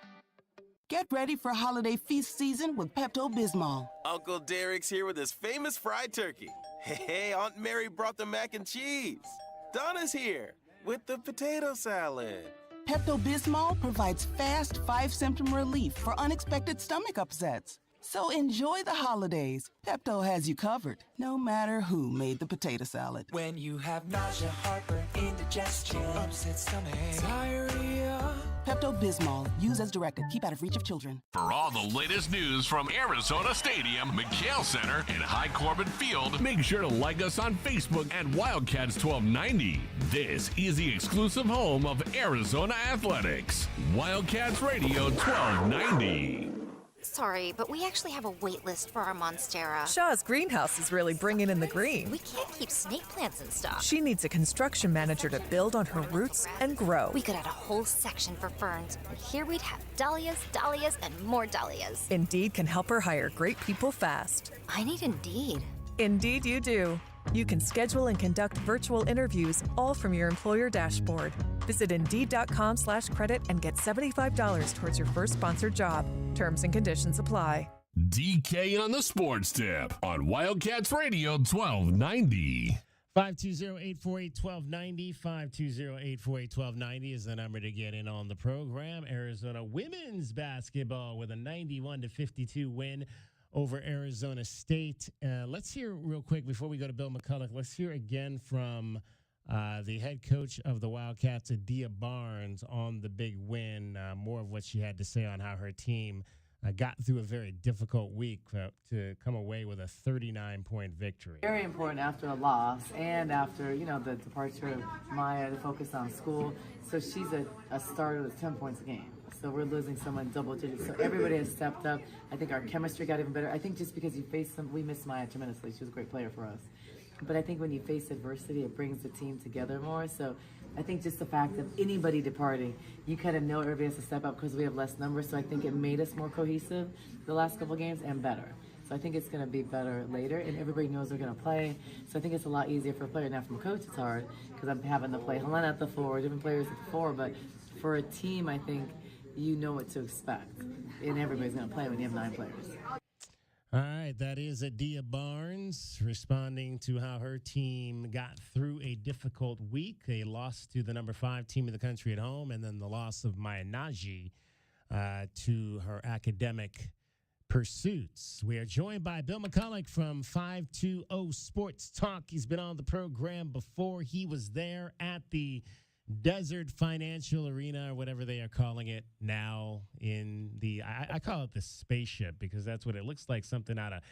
Get ready for holiday feast season with Pepto-Bismol. Uncle Derek's here with his famous fried turkey. Hey, Aunt Mary brought the mac and cheese. Donna's here with the potato salad. Pepto-Bismol provides fast 5-symptom relief for unexpected stomach upsets. So enjoy the holidays. Pepto has you covered, no matter who made the potato salad. When you have nausea, heartburn, indigestion, upset stomach, diarrhea. Pepto-Bismol. Use as directed. Keep out of reach of children. For all the latest news from Arizona Stadium, McHale Center, and High Corbin Field, make sure to like us on Facebook at Wildcats 1290. This is the exclusive home of Arizona Athletics. Wildcats Radio 1290. Sorry, but we actually have a wait list for our Monstera. Shaw's greenhouse is really bringing in the green. We can't keep snake plants in stock. She needs a construction manager to build on her roots and grow. We could add a whole section for ferns, and here we'd have dahlias, dahlias, and more dahlias. Indeed can help her hire great people fast. I need Indeed. Indeed you do. You can schedule and conduct virtual interviews all from your employer dashboard. Visit Indeed.com/credit and get $75 towards your first sponsored job. Terms and conditions apply. DK on the Sports Tip on Wildcats Radio 1290. 520-848-1290. 520-848-1290 is the number to get in on the program. Arizona women's basketball with a 91-52 win over Arizona State. Let's hear real quick before we go to Bill McCulloch. Let's hear again from the head coach of the Wildcats, Adia Barnes, on the big win. More of what she had to say on how her team got through a very difficult week to come away with a 39-point victory. Very important after a loss and after, the departure of Maya to focus on school. So she's a starter with 10 points a game. So we're losing someone double digits. So everybody has stepped up. I think our chemistry got even better. I think just because you face some, we miss Maya tremendously. She was a great player for us. But I think when you face adversity, it brings the team together more. So I think just the fact of anybody departing, you kind of know everybody has to step up because we have less numbers. So I think it made us more cohesive the last couple of games and better. So I think it's going to be better later, and everybody knows they're going to play. So I think it's a lot easier for a player. Now from a coach, it's hard because I'm having to play Helena at the 4, different players at the 4. But for a team, I think you know what to expect, and everybody's going to play when you have 9 players. All right, that is Adia Barnes responding to how her team got through a difficult week. A loss to the number 5 team in the country at home, and then the loss of Maya Naji to her academic pursuits. We are joined by Bill McCulloch from 520 Sports Talk. He's been on the program before. He was there at the Desert Financial Arena, or whatever they are calling it now, in the I call it the spaceship because that's what it looks like, something out of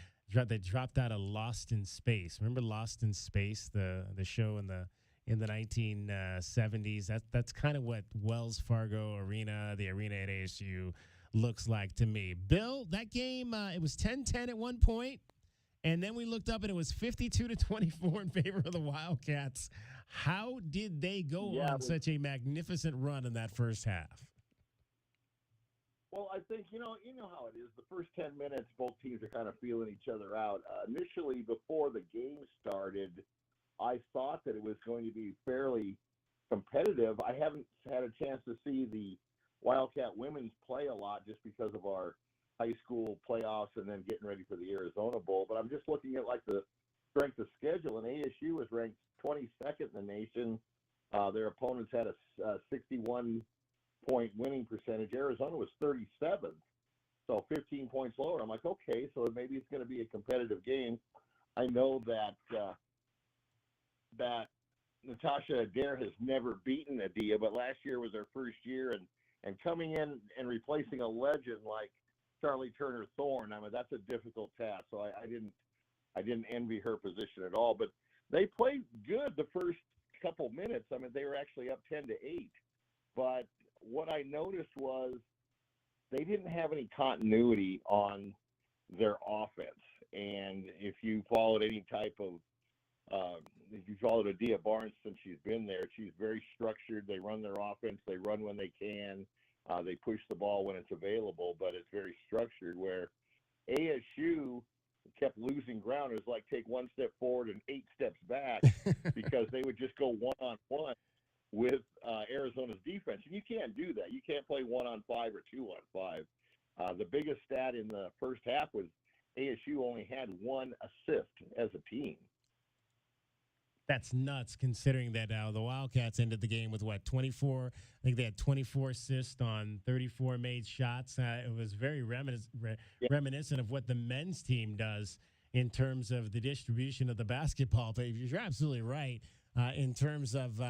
they dropped out of Lost in Space. Remember Lost in Space, the show in the 1970s? That's kind of what Wells Fargo Arena, the arena at ASU, looks like to me. Bill, that game, it was 10-10 at one point, and then we looked up and it was 52-24 in favor of the Wildcats. How did they go on such a magnificent run in that first half? Well, I think, you know how it is. The first 10 minutes, both teams are kind of feeling each other out. Initially, before the game started, I thought that it was going to be fairly competitive. I haven't had a chance to see the Wildcat women's play a lot just because of our high school playoffs and then getting ready for the Arizona Bowl. But I'm just looking at like the strength of schedule, and ASU was ranked 22nd in the nation. Their opponents had a 61-point winning percentage. Arizona was 37th, so 15 points lower. I'm like, okay, so maybe it's going to be a competitive game. I know that Natasha Adair has never beaten Adia, but last year was her first year, and coming in and replacing a legend like Charlie Turner Thorne, I mean, that's a difficult task. So I didn't envy her position at all. But they played good the first couple minutes. I mean, they were actually up 10-8. But what I noticed was they didn't have any continuity on their offense. And if you followed any type of if you followed Adia Barnes since she's been there, she's very structured. They run their offense. They run when they can. They push the ball when it's available, but it's very structured. Where ASU kept losing ground. It was like take one step forward and 8 steps back because they would just go one-on-one with Arizona's defense. And you can't do that. You can't play 1-on-5 or 2-on-5. The biggest stat in the first half was ASU only had 1 assist as a team. That's nuts, considering that the Wildcats ended the game with, 24? I think they had 24 assists on 34 made shots. It was very reminiscent of what the men's team does in terms of the distribution of the basketball. But you're absolutely right in terms of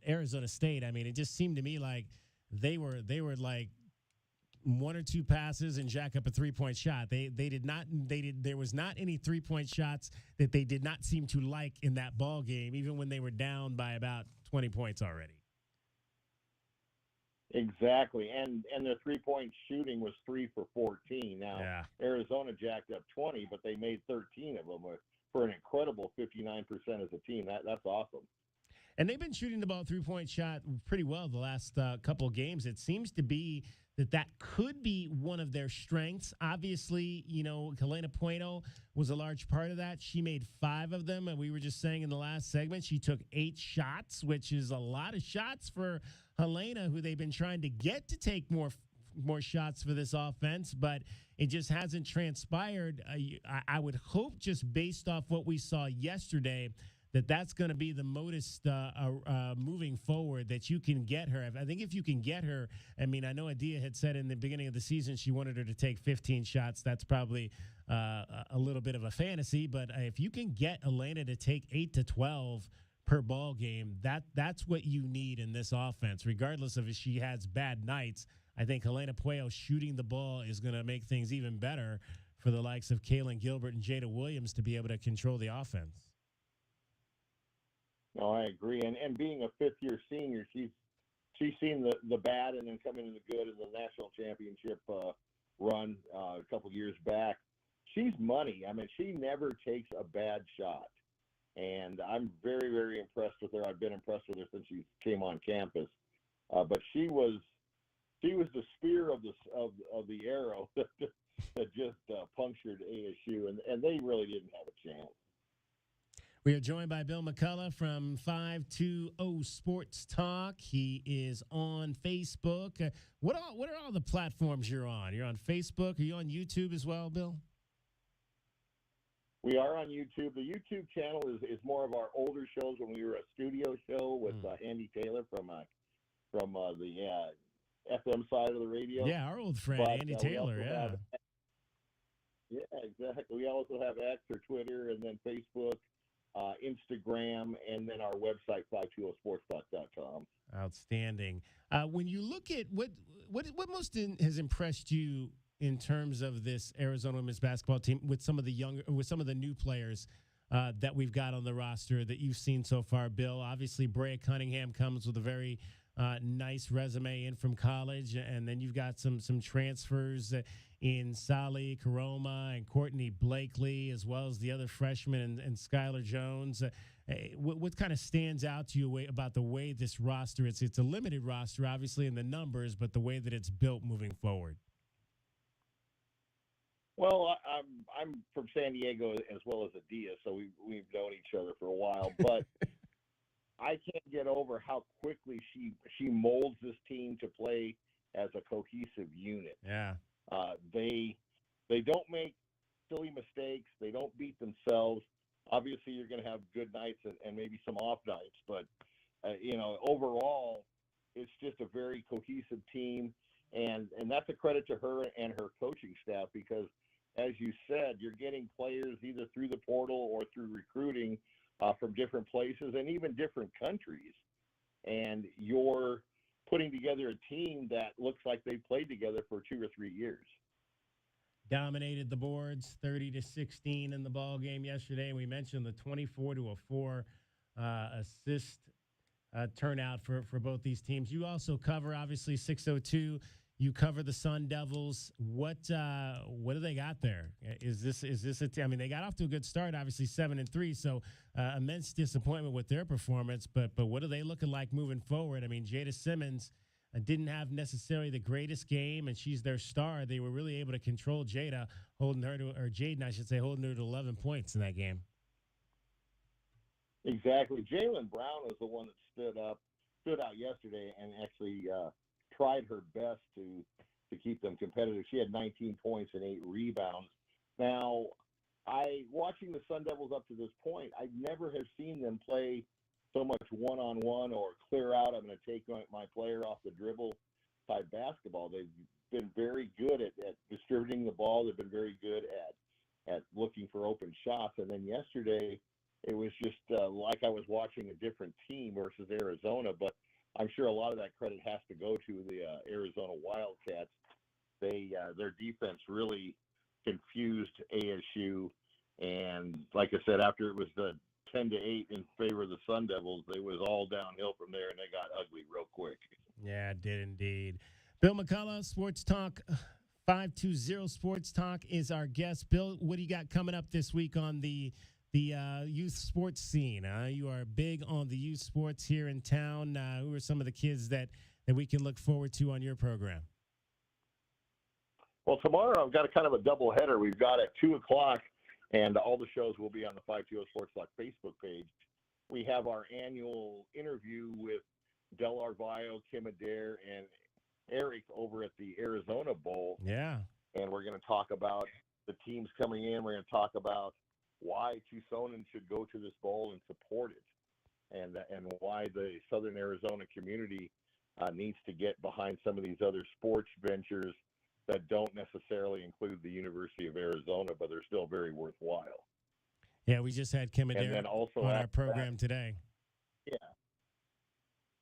Arizona State. I mean, it just seemed to me like they were like 1 or 2 passes and jack up a 3-point shot. There was not any 3-point shots that they did not seem to like in that ball game, even when they were down by about 20 points already. Exactly. And their 3-point shooting was 3 for 14. Now, Arizona jacked up 20, but they made 13 of them for an incredible 59% as a team. That's awesome. And they've been shooting the ball 3-point shot pretty well the last couple of games. It seems to be that could be one of their strengths. Obviously, Helena Pueno was a large part of that. She made 5 of them, and we were just saying in the last segment, she took 8 shots, which is a lot of shots for Helena, who they've been trying to get to take more shots for this offense, but it just hasn't transpired. I would hope, just based off what we saw yesterday, that's going to be the modus moving forward, that you can get her. I think if you can get her, I mean, I know Adia had said in the beginning of the season she wanted her to take 15 shots. That's probably a little bit of a fantasy, but if you can get Elena to take 8 to 12 per ball game, that's what you need in this offense, regardless of if she has bad nights. I think Helena Puello shooting the ball is going to make things even better for the likes of Kaylin Gilbert and Jada Williams to be able to control the offense. No, I agree. And being a 5th-year senior, she's seen the bad and then coming to the good in the national championship run a couple years back. She's money. I mean, she never takes a bad shot. And I'm very, very impressed with her. I've been impressed with her since she came on campus. But she was the spear of the arrow that just punctured ASU, and they really didn't have a chance. We are joined by Bill McCullough from 520 Sports Talk. He is on Facebook. What are all the platforms you're on? You're on Facebook. Are you on YouTube as well, Bill? We are on YouTube. The YouTube channel is more of our older shows when we were a studio show with Andy Taylor from the FM side of the radio. Yeah, our old friend, Andy Taylor, yeah, exactly. We also have X or Twitter, and then Facebook, Instagram, and then our website, 520sportstalk.com. Outstanding. When you look at what most has impressed you in terms of this Arizona women's basketball team with some of the new players that we've got on the roster that you've seen so far, Bill? Obviously, Brea Cunningham comes with a very nice resume in from college, and then you've got some transfers in Sally Karoma and Courtney Blakely, as well as the other freshmen and Skylar Jones. What kind of stands out to you about the way this roster? It's a limited roster, obviously, in the numbers, but the way that it's built moving forward. Well, I'm from San Diego as well as Adia, so we've known each other for a while. But I can't get over how quickly she molds this team to play as a cohesive unit. Yeah. They don't make silly mistakes. They don't beat themselves. Obviously, you're going to have good nights and maybe some off nights, but overall, it's just a very cohesive team, and that's a credit to her and her coaching staff because, as you said, you're getting players either through the portal or through recruiting from different places and even different countries, and you're putting together a team that looks like they played together for 2 or 3 years. Dominated the boards 30-16 in the ball game yesterday. We mentioned the 24-4 assist turnout for both these teams. You also cover, obviously, 602. You cover the Sun Devils. What do they got there? Is this a team? I mean, they got off to a good start, obviously 7-3. So immense disappointment with their performance. But what are they looking like moving forward? I mean, Jada Simmons didn't have necessarily the greatest game, and she's their star. They were really able to control Jaden, holding her to 11 points in that game. Exactly. Jaylen Brown was the one that stood out yesterday and actually tried her best to keep them competitive. She had 19 points and 8 rebounds. Now, watching the Sun Devils up to this point, I never have seen them play so much one-on-one or clear out, I'm going to take my player off the dribble type basketball. They've been very good at distributing the ball. They've been very good at looking for open shots. And then yesterday, it was just like I was watching a different team versus Arizona, but I'm sure a lot of that credit has to go to the Arizona Wildcats. Their defense really confused ASU, and like I said, after it was the 10-8 in favor of the Sun Devils, it was all downhill from there, and they got ugly real quick. Yeah, it did indeed. Bill McCullough, Sports Talk 520 Sports Talk is our guest. Bill, what do you got coming up this week on the youth sports scene? You are big on the youth sports here in town. Who are some of the kids that we can look forward to on your program? Well, tomorrow I've got a kind of a double header. We've got at 2 o'clock, and all the shows will be on the 520 Sports Talk Facebook page. We have our annual interview with Del Arvayo, Kym Adair, and Eric over at the Arizona Bowl. Yeah. And we're going to talk about the teams coming in. We're going to talk about why Tucsonans should go to this bowl and support it, and why the Southern Arizona community needs to get behind some of these other sports ventures that don't necessarily include the University of Arizona, but they're still very worthwhile. Yeah, we just had Kym Adair on our program today. Yeah.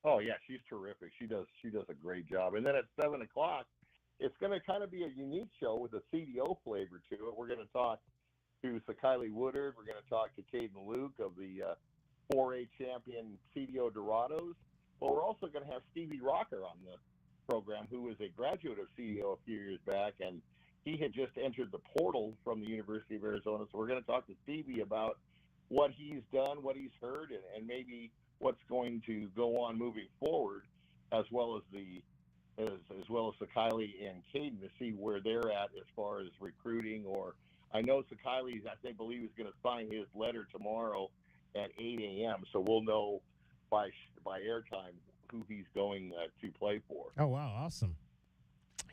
Oh yeah, she's terrific. She does a great job. And then at 7 o'clock, it's going to kind of be a unique show with a CDO flavor to it. We're going to talk to Kylie Woodard. We're going to talk to Caden Luke of the 4A champion CDO Dorados. But we're also going to have Stevie Rocker on the program, who was a graduate of CDO a few years back, and he had just entered the portal from the University of Arizona. So we're going to talk to Stevie about what he's done, what he's heard, and maybe what's going to go on moving forward, as well as Kylie and Caden, to see where they're at as far as recruiting. Or I know Kylie's, I believe, is going to sign his letter tomorrow at 8 a.m. So we'll know by airtime who he's going to play for. Oh, wow. Awesome.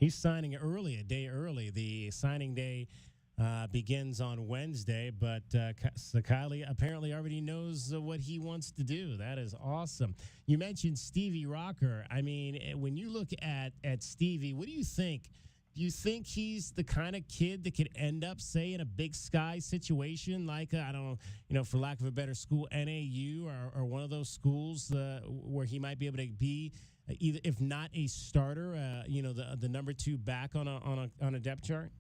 He's signing early, a day early. The signing day begins on Wednesday, but Kylie apparently already knows what he wants to do. That is awesome. You mentioned Stevie Rocker. I mean, when you look at Stevie, what do you think? Do you think he's the kind of kid that could end up, say, in a Big Sky situation, like, I don't know, for lack of a better school, NAU or one of those schools where he might be able to be, either, if not a starter, the number 2 back on a depth chart?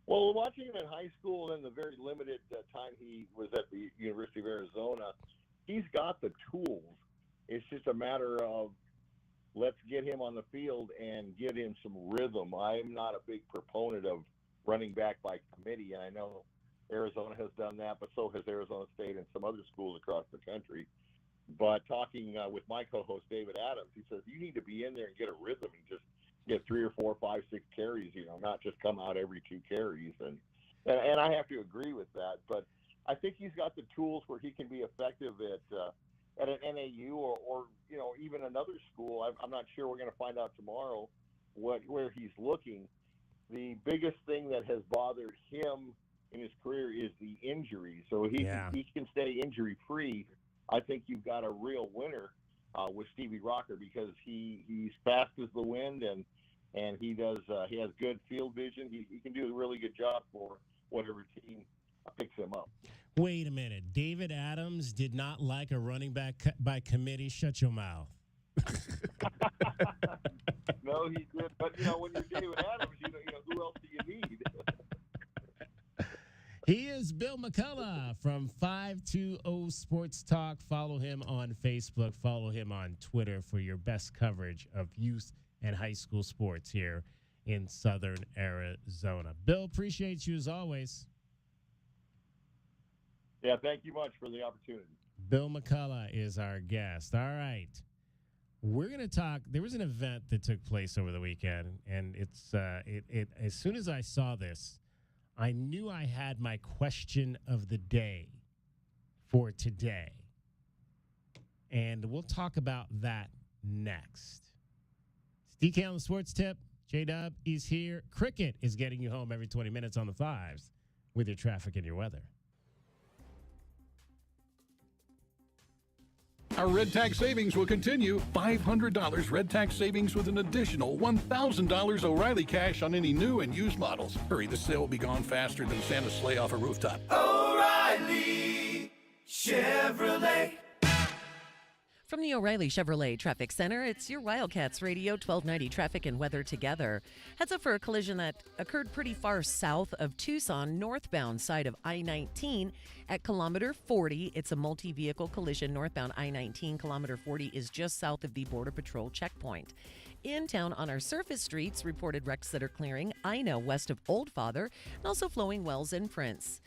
Well, watching him in high school and the very limited time he was at the University of Arizona, he's got the tools. It's just a matter of let's get him on the field and get him some rhythm. I'm not a big proponent of running back by committee, and I know Arizona has done that, but so has Arizona State and some other schools across the country. But talking with my co-host David Adams, he says you need to be in there and get a rhythm and just get 3 or 4, 5, 6 carries, not just come out every 2 carries. And I have to agree with that. But I think he's got the tools where he can be effective at an NAU or even another school. I'm not sure. We're going to find out tomorrow where he's looking. The biggest thing that has bothered him in his career is the injury. So he can stay injury free. I think you've got a real winner with Stevie Rocker, because he's fast as the wind and he has good field vision. He can do a really good job for whatever team picks him up. Wait a minute. David Adams did not like a running back by committee. Shut your mouth. No, he did. But, when you're David Adams, who else do you need? He is Bill McCullough from 520 Sports Talk. Follow him on Facebook. Follow him on Twitter for your best coverage of youth and high school sports here in Southern Arizona. Bill, appreciate you as always. Yeah, thank you much for the opportunity. Bill McCullough is our guest. All right. We're going to talk. There was an event that took place over the weekend, and it's as soon as I saw this, I knew I had my question of the day for today. And we'll talk about that next. It's DK on the Sports Tip. J-Dub is here. Cricket is getting you home every 20 minutes on the fives with your traffic and your weather. Our Red Tax savings will continue. $500 Red Tax savings with an additional $1,000 O'Reilly cash on any new and used models. Hurry, the sale will be gone faster than Santa's sleigh off a rooftop. O'Reilly Chevrolet. From the O'Reilly Chevrolet Traffic Center, it's your Wildcats Radio 1290 traffic and weather together. Heads up for a collision that occurred pretty far south of Tucson, northbound side of I-19 at kilometer 40. It's a multi-vehicle collision. Northbound I-19, kilometer 40 is just south of the Border Patrol checkpoint. In town on our surface streets, reported wrecks that are clearing. Ina west of Old Father, and also flowing wells in Prince.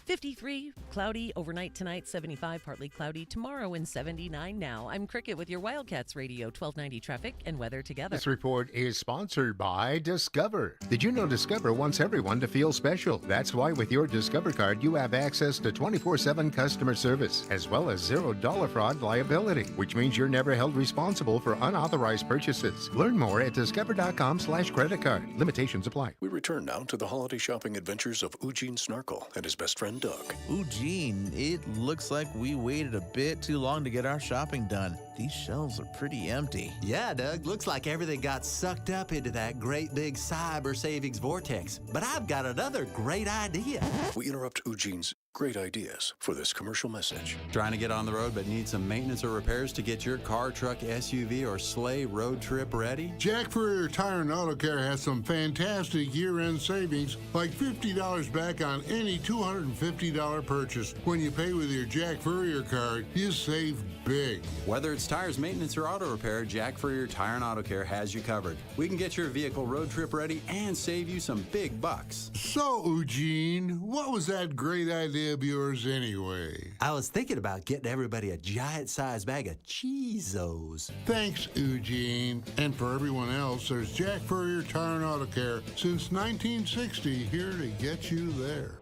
53, cloudy overnight tonight, 75, partly cloudy tomorrow, and 79 now. I'm Cricket with your Wildcats Radio 1290 traffic and weather together. This report is sponsored by Discover. Did you know Discover wants everyone to feel special? That's why with your Discover card, you have access to 24/7 customer service, as well as $0 fraud liability, which means you're never held responsible for unauthorized purchases. Learn more at discover.com/credit card. Limitations apply. We return now to the holiday shopping adventures of Eugene Snarkle and his best friend Doug. Eugene, it looks like we waited a bit too long to get our shopping done. These shelves are pretty empty. Yeah, Doug, looks like everything got sucked up into that great big cyber savings vortex. But I've got another great idea. We interrupt Eugene's great ideas for this commercial message. Trying to get on the road but need some maintenance or repairs to get your car, truck, SUV, or sleigh road trip ready? Jack Furrier Tire and Auto Care has some fantastic year-end savings, like $50 back on any $250 purchase. When you pay with your Jack Furrier card, you save big. Whether it's tires, maintenance, or auto repair, Jack Furrier Tire and Auto Care has you covered. We can get your vehicle road trip ready and save you some big bucks. So, Eugene, what was that great idea of yours anyway? I was thinking about getting everybody a giant-sized bag of Cheezos. Thanks, Eugene. And for everyone else, there's Jack Furrier Tire and Auto Care since 1960, here to get you there.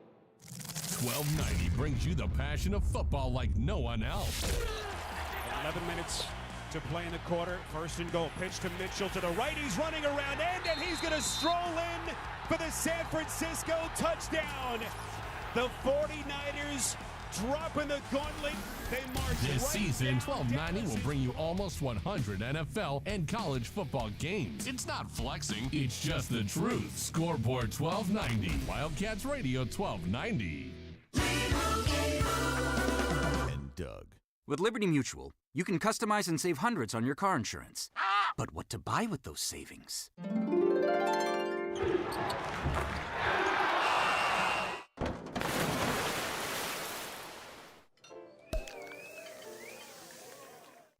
1290 brings you the passion of football like no one else. 11 minutes to play in the quarter. First and goal. Pitch to Mitchell to the right. He's running around and he's going to stroll in for the San Francisco touchdown. The 49ers dropping the gauntlet. They march This right season, down 1290 will bring you almost 100 NFL and college football games. It's not flexing, it's just the truth. Scoreboard 1290. Wildcats Radio 1290. And Doug. With Liberty Mutual, you can customize and save hundreds on your car insurance. But what to buy with those savings?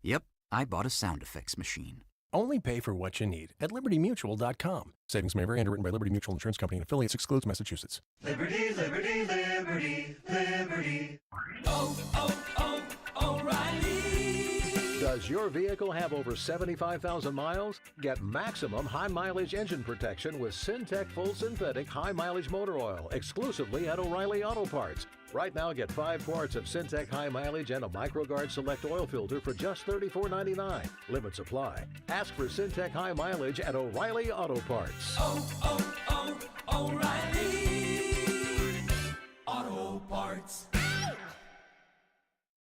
Yep, I bought a sound effects machine. Only pay for what you need at LibertyMutual.com. Savings may vary. Underwritten by Liberty Mutual Insurance Company and affiliates. Excludes Massachusetts. Liberty, liberty, liberty, liberty. O'Reilly. Does your vehicle have over 75,000 miles? Get maximum high-mileage engine protection with Syntec Full Synthetic High-Mileage Motor Oil exclusively at O'Reilly Auto Parts. Right now, get 5 quarts of Syntec High Mileage and a MicroGuard Select oil filter for just $34.99. Limit supply. Ask for Syntec High Mileage at O'Reilly Auto Parts. O'Reilly Auto Parts.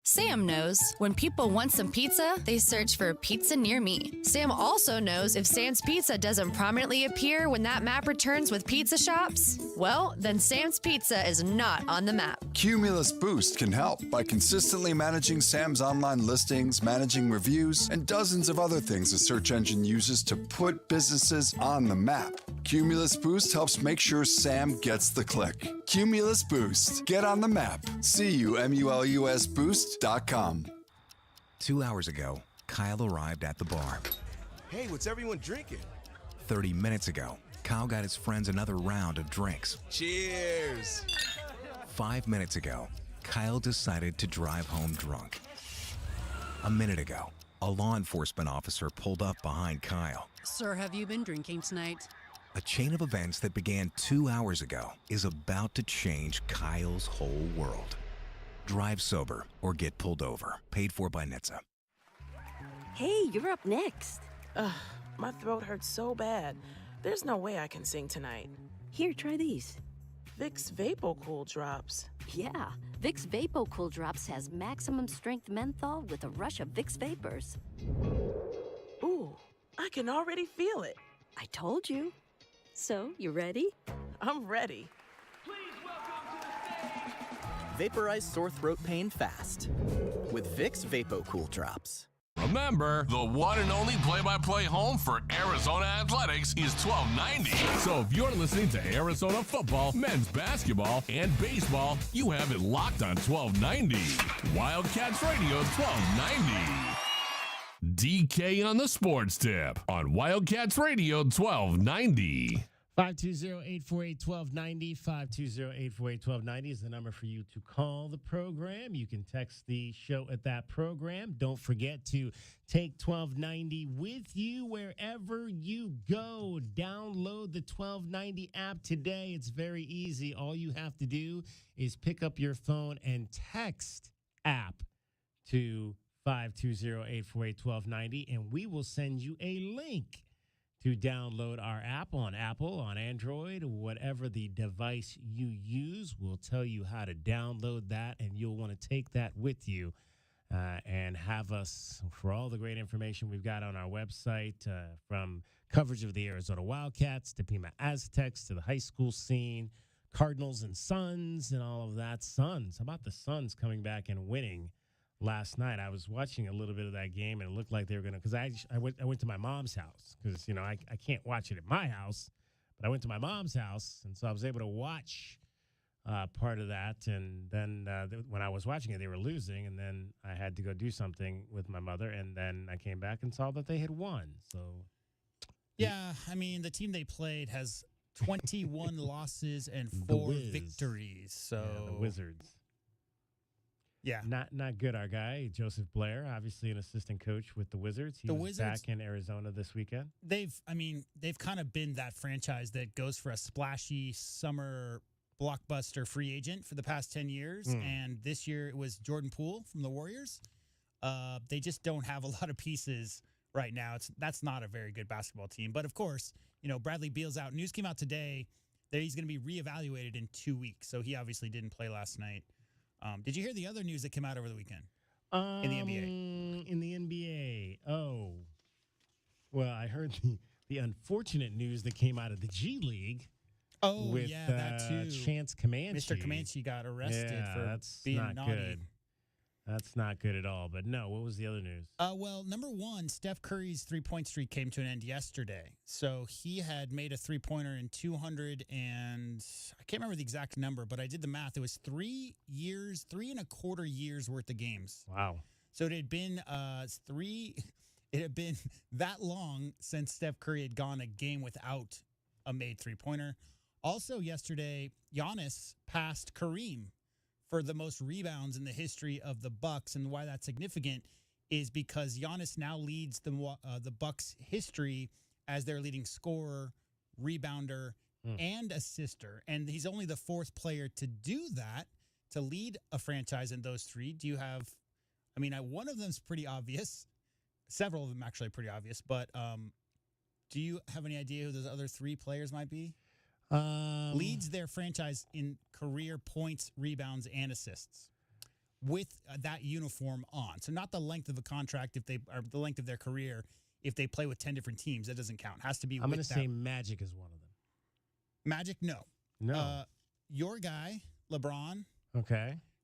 Sam knows when people want some pizza, they search for pizza near me. Sam also knows if Sam's Pizza doesn't prominently appear when that map returns with pizza shops, well, then Sam's Pizza is not on the map. Cumulus Boost can help by consistently managing Sam's online listings, managing reviews, and dozens of other things the search engine uses to put businesses on the map. Cumulus Boost helps make sure Sam gets the click. Cumulus Boost. Get on the map. CUMULUS Boost.com. 2 hours ago, Kyle arrived at the bar. Hey, what's everyone drinking? 30 minutes ago, Kyle got his friends another round of drinks. Cheers! 5 minutes ago, Kyle decided to drive home drunk. A minute ago, a law enforcement officer pulled up behind Kyle. Sir, have you been drinking tonight? A chain of events that began 2 hours ago is about to change Kyle's whole world. Drive sober or get pulled over. Paid for by NHTSA. Hey, you're up next. Ugh, my throat hurts so bad. There's no way I can sing tonight. Here, try these. Vicks VapoCool Drops. Yeah, Vicks VapoCool Drops has maximum strength menthol with a rush of Vicks Vapors. Ooh, I can already feel it. I told you. So, you ready? I'm ready. Vaporize sore throat pain fast with Vicks VapoCool Drops. Remember, the one and only play-by-play home for Arizona Athletics is 1290. So if you're listening to Arizona football, men's basketball, and baseball, you have it locked on 1290. Wildcats Radio 1290. DK on the sports tip on Wildcats Radio 1290. 520-848-1290. 520-848-1290 is the number for you to call the program. You can text the show at that program. Don't forget to take 1290 with you wherever you go. Download the 1290 app today. It's very easy. All you have to do is pick up your phone and text app to 520-848-1290, and we will send you a link to download our app on Apple, on Android, whatever the device you use. We'll tell you how to download that, and you'll want to take that with you and have us for all the great information we've got on our website, from coverage of the Arizona Wildcats to Pima Aztecs to the high school scene, Cardinals and Suns and all of that. Suns, how about the Suns coming back and winning last night? I was watching a little bit of that game, and it looked like they were going to, because I went to my mom's house, because, you know, I can't watch it at my house, but I went to my mom's house, and so I was able to watch part of that. And then when I was watching it, they were losing, and then I had to go do something with my mother, and then I came back and saw that they had won. So, yeah, I mean, the team they played has 21 losses and 4 victories. So yeah, the Wizards. Yeah. Not good, our guy, Joseph Blair, obviously an assistant coach with the Wizards. He was back in Arizona this weekend. They've kind of been that franchise that goes for a splashy summer blockbuster free agent for the past 10 years. And this year it was Jordan Poole from the Warriors. They just don't have a lot of pieces right now. That's not a very good basketball team. But, of course, you know, Bradley Beal's out. News came out today that he's going to be reevaluated in 2 weeks. So he obviously didn't play last night. Did you hear the other news that came out over the weekend in the NBA? In the NBA, well, I heard the unfortunate news that came out of the G League. Oh, with, yeah, that too. Chance Comanche. Mr. Comanche got arrested for that's being not naughty. good. That's not good at all. But no, what was the other news? Well, number one, Steph Curry's three-point streak came to an end yesterday. So he had made a three-pointer in 200 and I can't remember the exact number, but I did the math. It was 3 and 1/4 years worth of games. Wow. So it had been that long since Steph Curry had gone a game without a made three-pointer. Also yesterday, Giannis passed Kareem for the most rebounds in the history of the Bucks. And why that's significant is because Giannis now leads the Bucks' history as their leading scorer, rebounder, and assister. And he's only the 4th player to do that to lead a franchise in those three, do you have? I mean, one of them's pretty obvious. Several of them actually are pretty obvious. But do you have any idea who those other three players might be? Leads their franchise in career points, rebounds, and assists with that uniform on. So not the length of a contract or the length of their career. If they play with 10 different teams, that doesn't count. It has to be. I'm going to say Magic is one of them. Magic, no. Your guy, LeBron,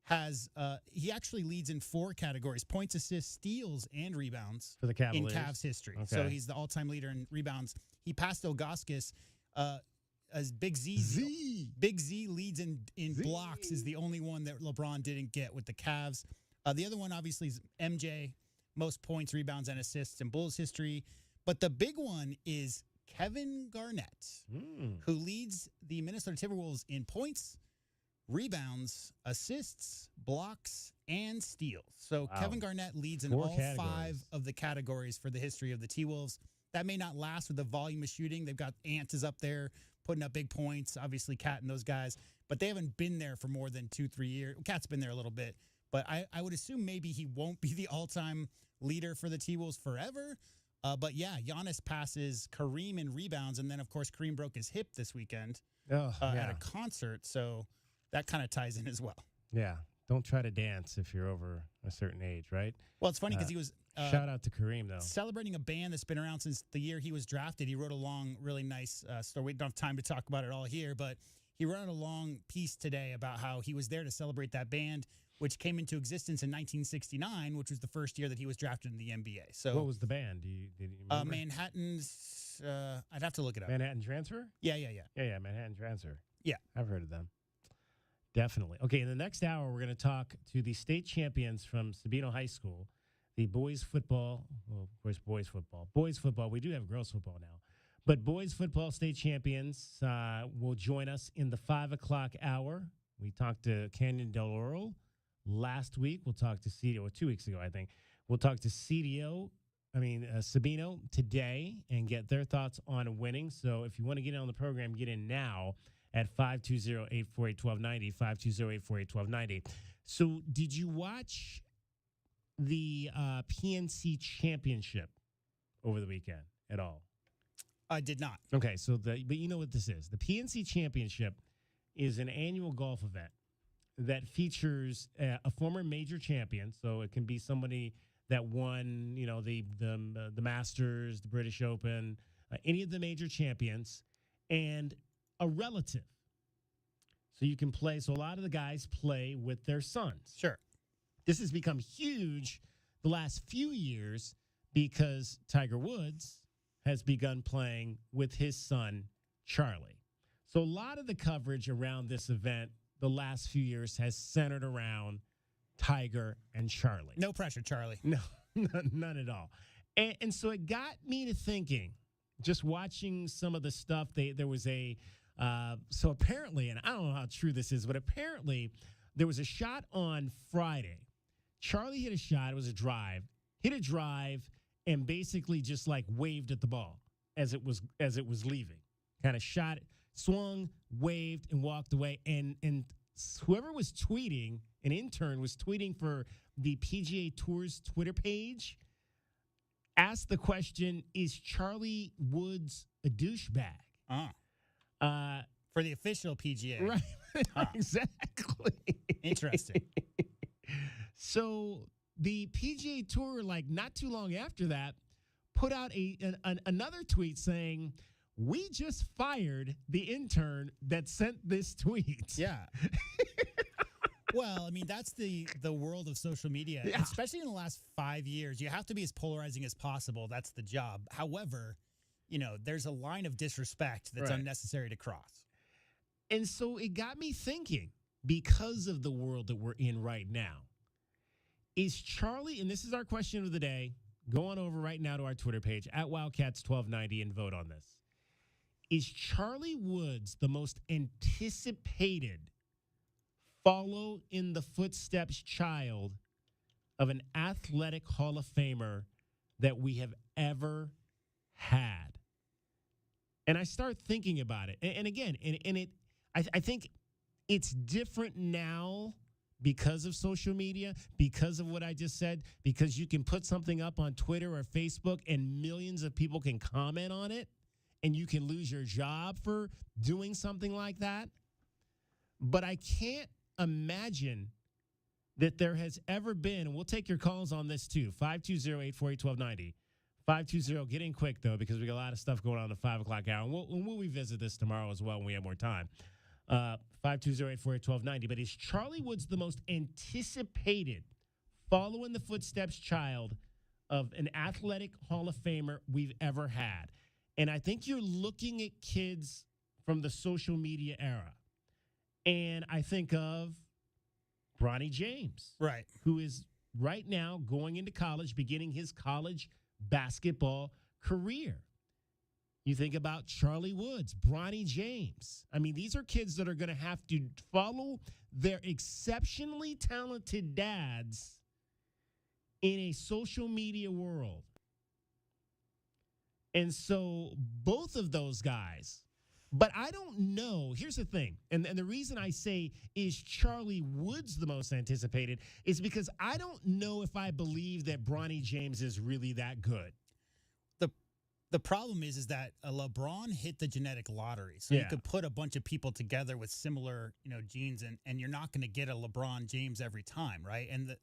has he actually leads in 4 categories: points, assists, steals, and rebounds for the Cavaliers in Cavs history. So he's the all-time leader in rebounds. He passed Ilgauskas. As Big Z. Big Z leads in blocks, is the only one that LeBron didn't get with the Cavs. The other one, obviously, is MJ, most points, rebounds, and assists in Bulls history. But the big one is Kevin Garnett, who leads the Minnesota Timberwolves in points, rebounds, assists, blocks, and steals. So Kevin Garnett leads in all 5 of the categories for the history of the T-Wolves. That may not last with the volume of shooting. They've got Ant is up there putting up big points, obviously Cat and those guys, but they haven't been there for more than 2-3 years. Cat's been there a little bit, but I would assume maybe he won't be the all-time leader for the T-Wolves forever. But yeah, Giannis passes Kareem in rebounds, and then, of course, Kareem broke his hip this weekend at a concert, so that kind of ties in as well. Yeah. Don't try to dance if you're over a certain age, right? Well, it's funny because he was shout out to Kareem, though. Celebrating a band that's been around since the year he was drafted. He wrote a long, really nice story. We don't have time to talk about it all here, but he wrote a long piece today about how he was there to celebrate that band, which came into existence in 1969, which was the first year that he was drafted in the NBA. So, what was the band? Did you remember? Manhattan's. I'd have to look it up. Manhattan Transfer? Yeah. Manhattan Transfer. Yeah, I've heard of them. Definitely. Okay, in the next hour, we're going to talk to the state champions from Sabino High School, the boys football. Well, of course, boys football. We do have girls football now. But boys football state champions will join us in the 5 o'clock hour. We talked to Canyon Del Oro last week. We'll talk to CDO, or 2 weeks ago, I think. We'll talk to Sabino today and get their thoughts on winning. So if you want to get in on the program, get in now at 520-848-1290, 520-848-1290. So did you watch the PNC Championship over the weekend at all? I did not. Okay, but you know what this is. The PNC Championship is an annual golf event that features a former major champion. So it can be somebody that won, the Masters, the British Open, any of the major champions, and a relative. So you can play. So a lot of the guys play with their sons. Sure. This has become huge the last few years because Tiger Woods has begun playing with his son, Charlie. So a lot of the coverage around this event the last few years has centered around Tiger and Charlie. No pressure, Charlie. No, none at all. And so it got me to thinking, just watching some of the stuff, there was so apparently, and I don't know how true this is, but apparently there was a shot on Friday. Charlie hit a shot. It was a drive. Hit a drive and basically just like waved at the ball as it was leaving. Kind of shot it, swung, waved, and walked away. And whoever was tweeting, an intern was tweeting for the PGA Tour's Twitter page, asked the question, is Charlie Woods a douchebag? For the official PGA. Right. Exactly. Interesting. So the PGA Tour, not too long after that, put out another tweet saying, we just fired the intern that sent this tweet. Yeah. Well, I mean, that's the world of social media, especially in the last 5 years. You have to be as polarizing as possible. That's the job. However, there's a line of disrespect that's unnecessary to cross. And so it got me thinking, because of the world that we're in right now, is Charlie, and this is our question of the day, go on over right now to our Twitter page, at Wildcats1290, and vote on this. Is Charlie Woods the most anticipated follow in the footsteps child of an athletic Hall of Famer that we have ever had? And I start thinking about it. And again, I think it's different now because of social media, because of what I just said, because you can put something up on Twitter or Facebook and millions of people can comment on it, and you can lose your job for doing something like that. But I can't imagine that there has ever been, and we'll take your calls on this too, 520-848-1290. 520, get in quick, though, because we got a lot of stuff going on in the 5 o'clock hour. And we'll revisit this tomorrow as well when we have more time. 520-848-1290. But is Charlie Woods the most anticipated, following the footsteps child of an athletic Hall of Famer we've ever had? And I think you're looking at kids from the social media era. And I think of Bronny James. Right. Who is right now going into college, beginning his college basketball career. You think about Charlie Woods, Bronny James. I mean, these are kids that are going to have to follow their exceptionally talented dads in a social media world. And so both of those guys, but I don't know. Here's the thing. And the reason I say is Charlie Woods the most anticipated is because I don't know if I believe that Bronny James is really that good. The problem is that LeBron hit the genetic lottery. So you could put a bunch of people together with similar, genes, and you're not going to get a LeBron James every time, right? And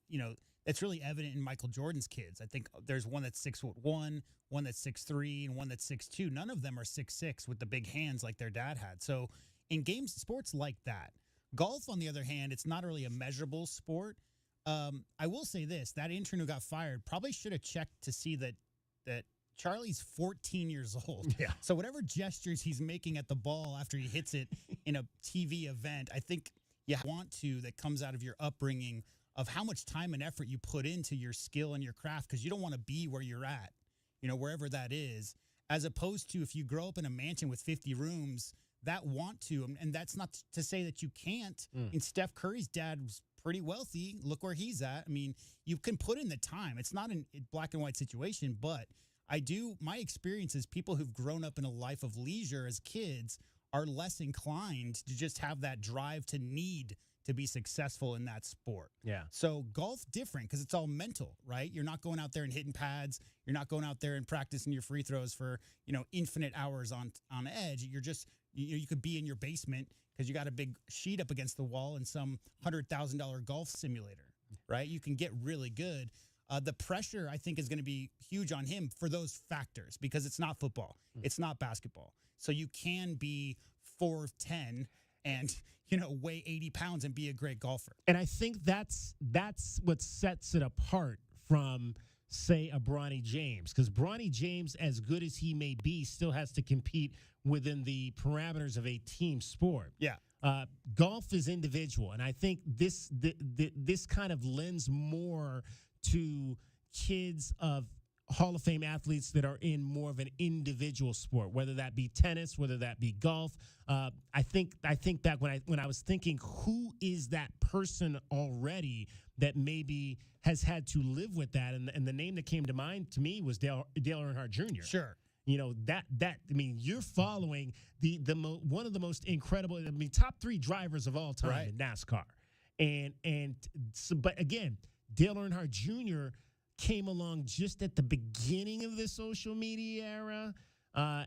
it's really evident in Michael Jordan's kids. I think there's one that's 6'1", one that's 6'3", and one that's 6'2". None of them are 6'6" with the big hands like their dad had. So in sports like that, golf, on the other hand, it's not really a measurable sport. I will say this: that intern who got fired probably should have checked to see that Charlie's 14 years old. Yeah. So whatever gestures he's making at the ball after he hits it in a TV event, I think you want that comes out of your upbringing of how much time and effort you put into your skill and your craft, because you don't want to be where you're at, wherever that is, as opposed to if you grow up in a mansion with 50 rooms, and that's not to say that you can't. And Steph Curry's dad was pretty wealthy. Look where he's at. I mean, you can put in the time. It's not a black and white situation, but my experience is people who've grown up in a life of leisure as kids are less inclined to just have that drive to need to be successful in that sport. Yeah. So golf different because it's all mental, right? You're not going out there and hitting pads. You're not going out there and practicing your free throws for, infinite hours on edge. You're just, you could be in your basement because you got a big sheet up against the wall in some $100,000 golf simulator, right? You can get really good. The pressure, I think, is going to be huge on him for those factors because it's not football. It's not basketball. So you can be 4'10" and, weigh 80 pounds and be a great golfer. And I think that's what sets it apart from, say, a Bronny James. Because Bronny James, as good as he may be, still has to compete within the parameters of a team sport. Yeah. Golf is individual. And I think this kind of lends more to kids of Hall of Fame athletes that are in more of an individual sport, whether that be tennis, whether that be golf. I think back when I was thinking, who is that person already that maybe has had to live with that? And the name that came to mind to me was Dale Earnhardt Jr. Sure. You're following one of the most incredible, top 3 drivers of all time in NASCAR. But again, Dale Earnhardt Jr. came along just at the beginning of the social media era.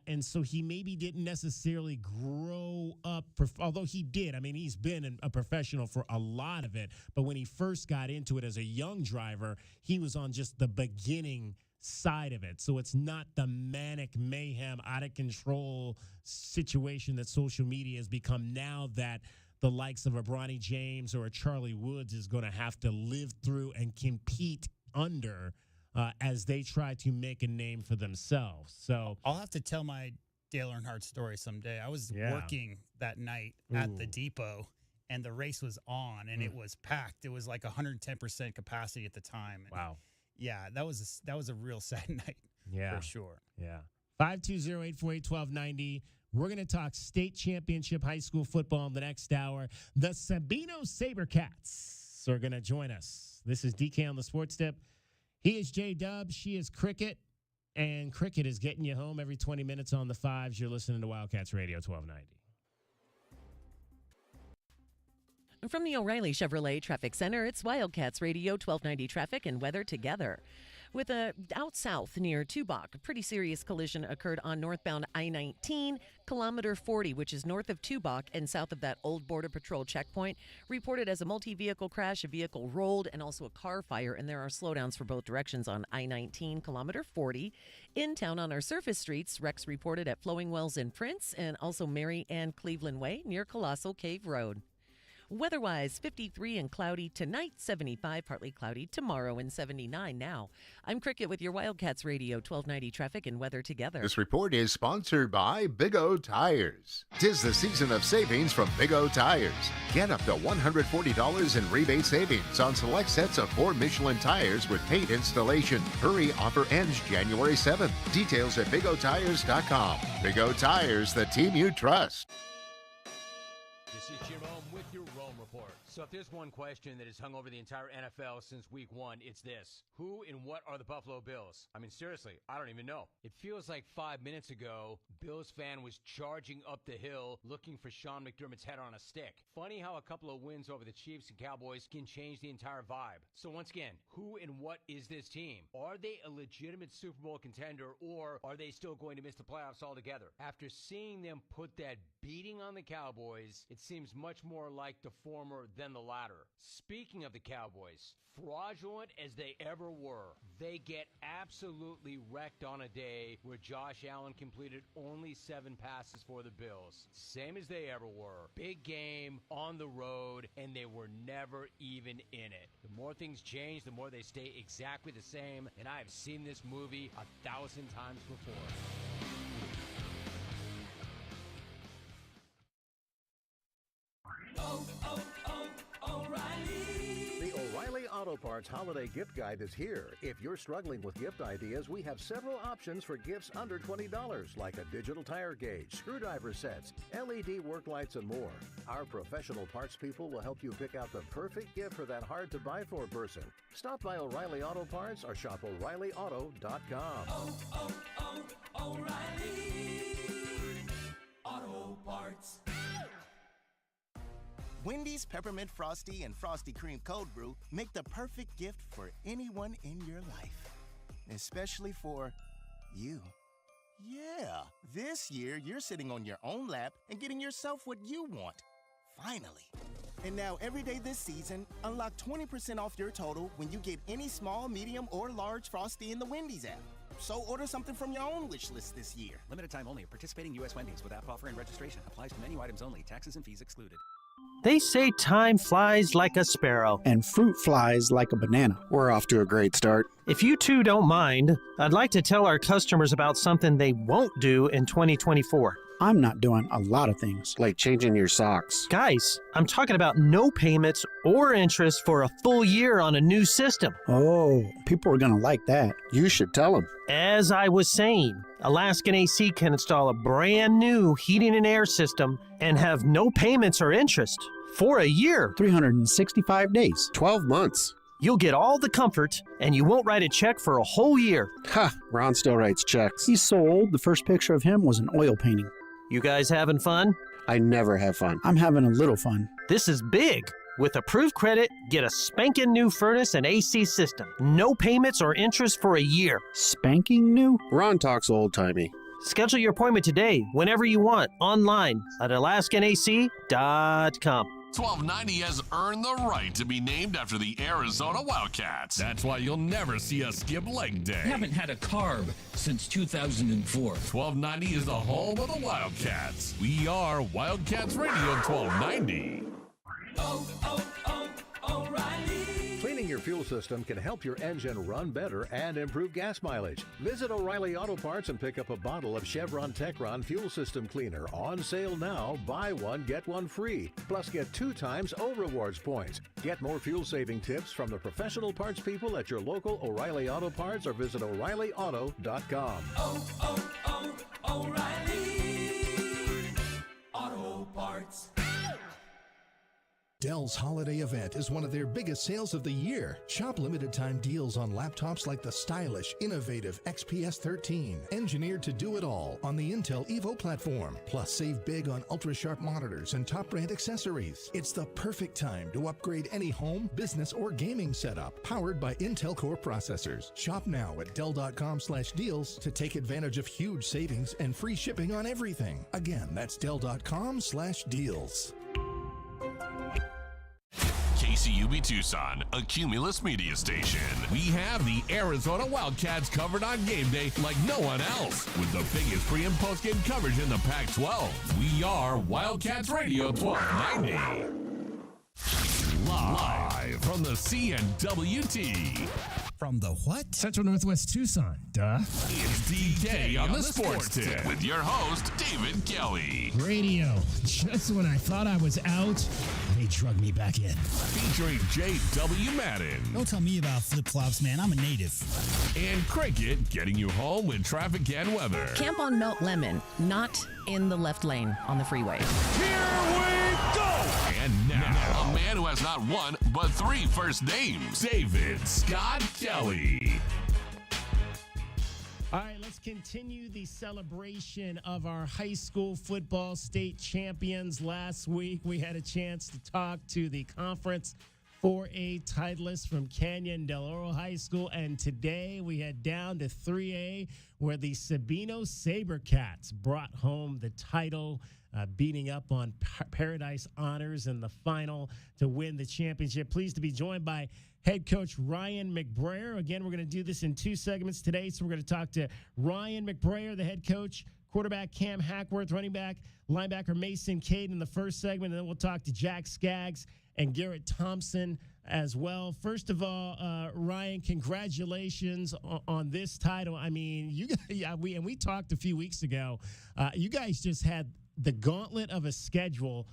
And so he maybe didn't necessarily grow up, although he did. I mean, he's been a professional for a lot of it. But when he first got into it as a young driver, he was on just the beginning side of it. So it's not the manic mayhem, out of control situation that social media has become now, that the likes of a Bronny James or a Charlie Woods is going to have to live through and compete under as they try to make a name for themselves. So I'll have to tell my Dale Earnhardt story someday. I was working that night at the depot, and the race was on, and it was packed. It was like 110% capacity at the time. And wow. Yeah, that was a real sad night. Yeah. For sure. Yeah. 520-848-1290. We're going to talk state championship high school football in the next hour. The Sabino Sabercats are going to join us. This is DK on the Sports Tip. He is J-Dub. She is Cricket. And Cricket is getting you home every 20 minutes on the fives. You're listening to Wildcats Radio 1290. From the O'Reilly Chevrolet Traffic Center, it's Wildcats Radio 1290 traffic and weather together. With out south near Tubac, a pretty serious collision occurred on northbound I-19, kilometer 40, which is north of Tubac and south of that old Border Patrol checkpoint. Reported as a multi-vehicle crash, a vehicle rolled, and also a car fire, and there are slowdowns for both directions on I-19, kilometer 40. In town on our surface streets, wrecks reported at Flowing Wells in Prince and also Mary Ann Cleveland Way near Colossal Cave Road. Weather-wise, 53 and cloudy tonight, 75, partly cloudy tomorrow, and 79 now. I'm Cricket with your Wildcats Radio 1290 traffic and weather together. This report is sponsored by Big O Tires. 'Tis the season of savings from Big O Tires. Get up to $140 in rebate savings on select sets of 4 Michelin tires with paid installation. Hurry, offer ends January 7th. Details at BigOTires.com. Big O Tires, the team you trust. This is Jim Ohm with your Rome Report. So if there's one question that has hung over the entire NFL since week 1, it's this. Who and what are the Buffalo Bills? I mean, seriously, I don't even know. It feels like 5 minutes ago, Bills fan was charging up the hill looking for Sean McDermott's head on a stick. Funny how a couple of wins over the Chiefs and Cowboys can change the entire vibe. So once again, who and what is this team? Are they a legitimate Super Bowl contender, or are they still going to miss the playoffs altogether? After seeing them put that beating on the Cowboys, it seems much more like the former than the latter. Speaking of the Cowboys, fraudulent as they ever were, they get absolutely wrecked on a day where Josh Allen completed only 7 passes for the Bills. Same as they ever were. Big game, on the road, and they were never even in it. The more things change, the more they stay exactly the same, and I have seen this movie 1,000 times before. O'Reilly. The O'Reilly Auto Parts Holiday Gift Guide is here. If you're struggling with gift ideas, we have several options for gifts under $20, like a digital tire gauge, screwdriver sets, LED work lights, and more. Our professional parts people will help you pick out the perfect gift for that hard-to-buy-for person. Stop by O'Reilly Auto Parts or shop O'ReillyAuto.com. O'Reilly Auto Parts. Wendy's Peppermint Frosty and Frosty Cream Cold Brew make the perfect gift for anyone in your life. Especially for you. Yeah, this year you're sitting on your own lap and getting yourself what you want. Finally. And now every day this season, unlock 20% off your total when you get any small, medium, or large Frosty in the Wendy's app. So order something from your own wish list this year. Limited time only. Participating U.S. Wendy's with app offer and registration. Applies to menu items only. Taxes and fees excluded. They say time flies like a sparrow. And fruit flies like a banana. We're off to a great start. If you two don't mind, I'd like to tell our customers about something they won't do in 2024. I'm not doing a lot of things. Like changing your socks. Guys, I'm talking about no payments or interest for a full year on a new system. Oh, people are going to like that. You should tell them. As I was saying, Alaskan AC can install a brand new heating and air system and have no payments or interest for a year. 365 days. 12 months. You'll get all the comfort, and you won't write a check for a whole year. Ha! Ron still writes checks. He's so old, the first picture of him was an oil painting. You guys having fun? I never have fun. I'm having a little fun. This is big. With approved credit, get a spanking new furnace and AC system. No payments or interest for a year. Spanking new? Ron talks old-timey. Schedule your appointment today, whenever you want, online at alaskanac.com. 1290 has earned the right to be named after the Arizona Wildcats. That's why you'll never see us skip leg day. We haven't had a carb since 2004. 1290 is the home of the Wildcats. We are Wildcats Radio 1290. O'Reilly. Cleaning your fuel system can help your engine run better and improve gas mileage. Visit O'Reilly Auto Parts and pick up a bottle of Chevron Techron Fuel System Cleaner. On sale now. Buy one, get one free. Plus, get 2 times O Rewards points. Get more fuel-saving tips from the professional parts people at your local O'Reilly Auto Parts or visit O'ReillyAuto.com. O'Reilly. 'Auto Parts. Dell's holiday event is one of their biggest sales of the year. Shop limited time deals on laptops like the stylish, innovative XPS 13, engineered to do it all on the Intel Evo platform. Plus, save big on ultra-sharp monitors and top brand accessories. It's the perfect time to upgrade any home, business, or gaming setup powered by Intel Core processors. Shop now at Dell.com/deals to take advantage of huge savings and free shipping on everything. Again, that's Dell.com/deals. KCUB Tucson, a Cumulus media station. We have the Arizona Wildcats covered on game day like no one else. With the biggest pre- and post-game coverage in the Pac-12. We are Wildcats Radio 1290. Live from the CNWT. From the what? Central Northwest Tucson. Duh. It's DK on the Sports Tip with your host, David Kelly. Radio. Just when I thought I was out, they drug me back in. Featuring J.W. Madden. Don't tell me about flip-flops, man. I'm a native. And Cricket getting you home with traffic and weather. Camp on Melt Lemon, not in the left lane on the freeway. Here we go! And now, a man who has not one, but three first names, David Scott Kelly. All right, let's continue the celebration of our high school football state champions. Last week, we had a chance to talk to the Conference 4A titleists from Canyon Del Oro High School, and today we head down to 3A, where the Sabino Sabercats brought home the title, beating up on Paradise Honors in the final to win the championship. Pleased to be joined by head coach Ryan McBrayer. Again, we're going to do this in two segments today. So we're going to talk to Ryan McBrayer, the head coach, quarterback Cam Hackworth, running back, linebacker Mason Cade in the first segment. And then we'll talk to Jack Skaggs and Garrett Thompson as well. First of all, Ryan, congratulations on this title. I mean, we talked a few weeks ago. You guys just had the gauntlet of a schedule,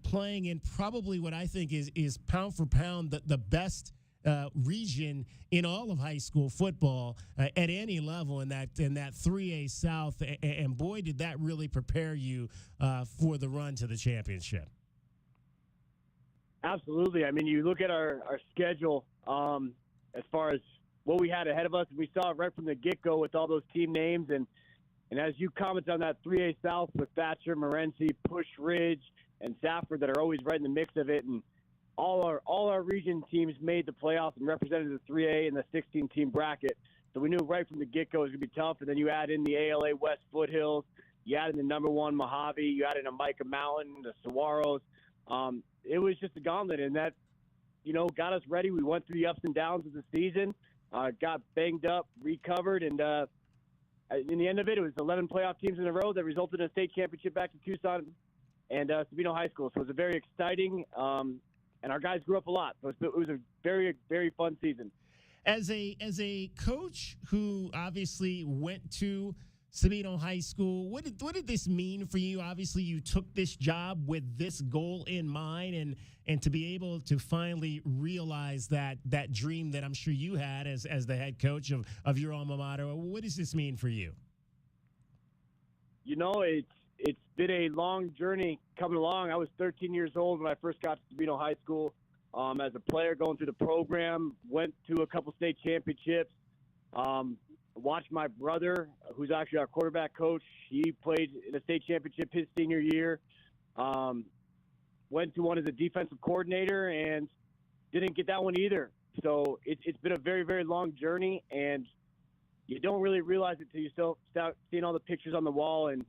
playing in probably what I think is pound for pound the best region in all of high school football at any level in that 3A South, and boy, did that really prepare you for the run to the championship. Absolutely. I mean, you look at our schedule as far as what we had ahead of us. We saw it right from the get-go with all those team names, and as you comment on that 3A South with Thatcher, Morenci, Push Ridge, and Safford that are always right in the mix of it, and all our region teams made the playoffs and represented the 3A and the 16-team bracket. So we knew right from the get-go it was going to be tough. And then you add in the ALA West Foothills, you add in the number one Mojave, you add in a Micah Mountain, the Saguaros. It was just a gauntlet, and that, got us ready. We went through the ups and downs of the season, got banged up, recovered, and in the end of it was 11 playoff teams in a row that resulted in a state championship back to Tucson and Sabino High School. So it was a very exciting, and our guys grew up a lot. So it was a very, very fun season. As a coach who obviously went to Sabino High School, what did this mean for you? Obviously, you took this job with this goal in mind, and to be able to finally realize that dream that I'm sure you had as the head coach of your alma mater. What does this mean for you? It's been a long journey coming along. I was 13 years old when I first got to Sabino High School as a player, going through the program, went to a couple state championships. Watched my brother, who's actually our quarterback coach. He played in a state championship his senior year. Went to one as a defensive coordinator and didn't get that one either. So it's been a very, very long journey, and you don't really realize it until you start seeing all the pictures on the wall. And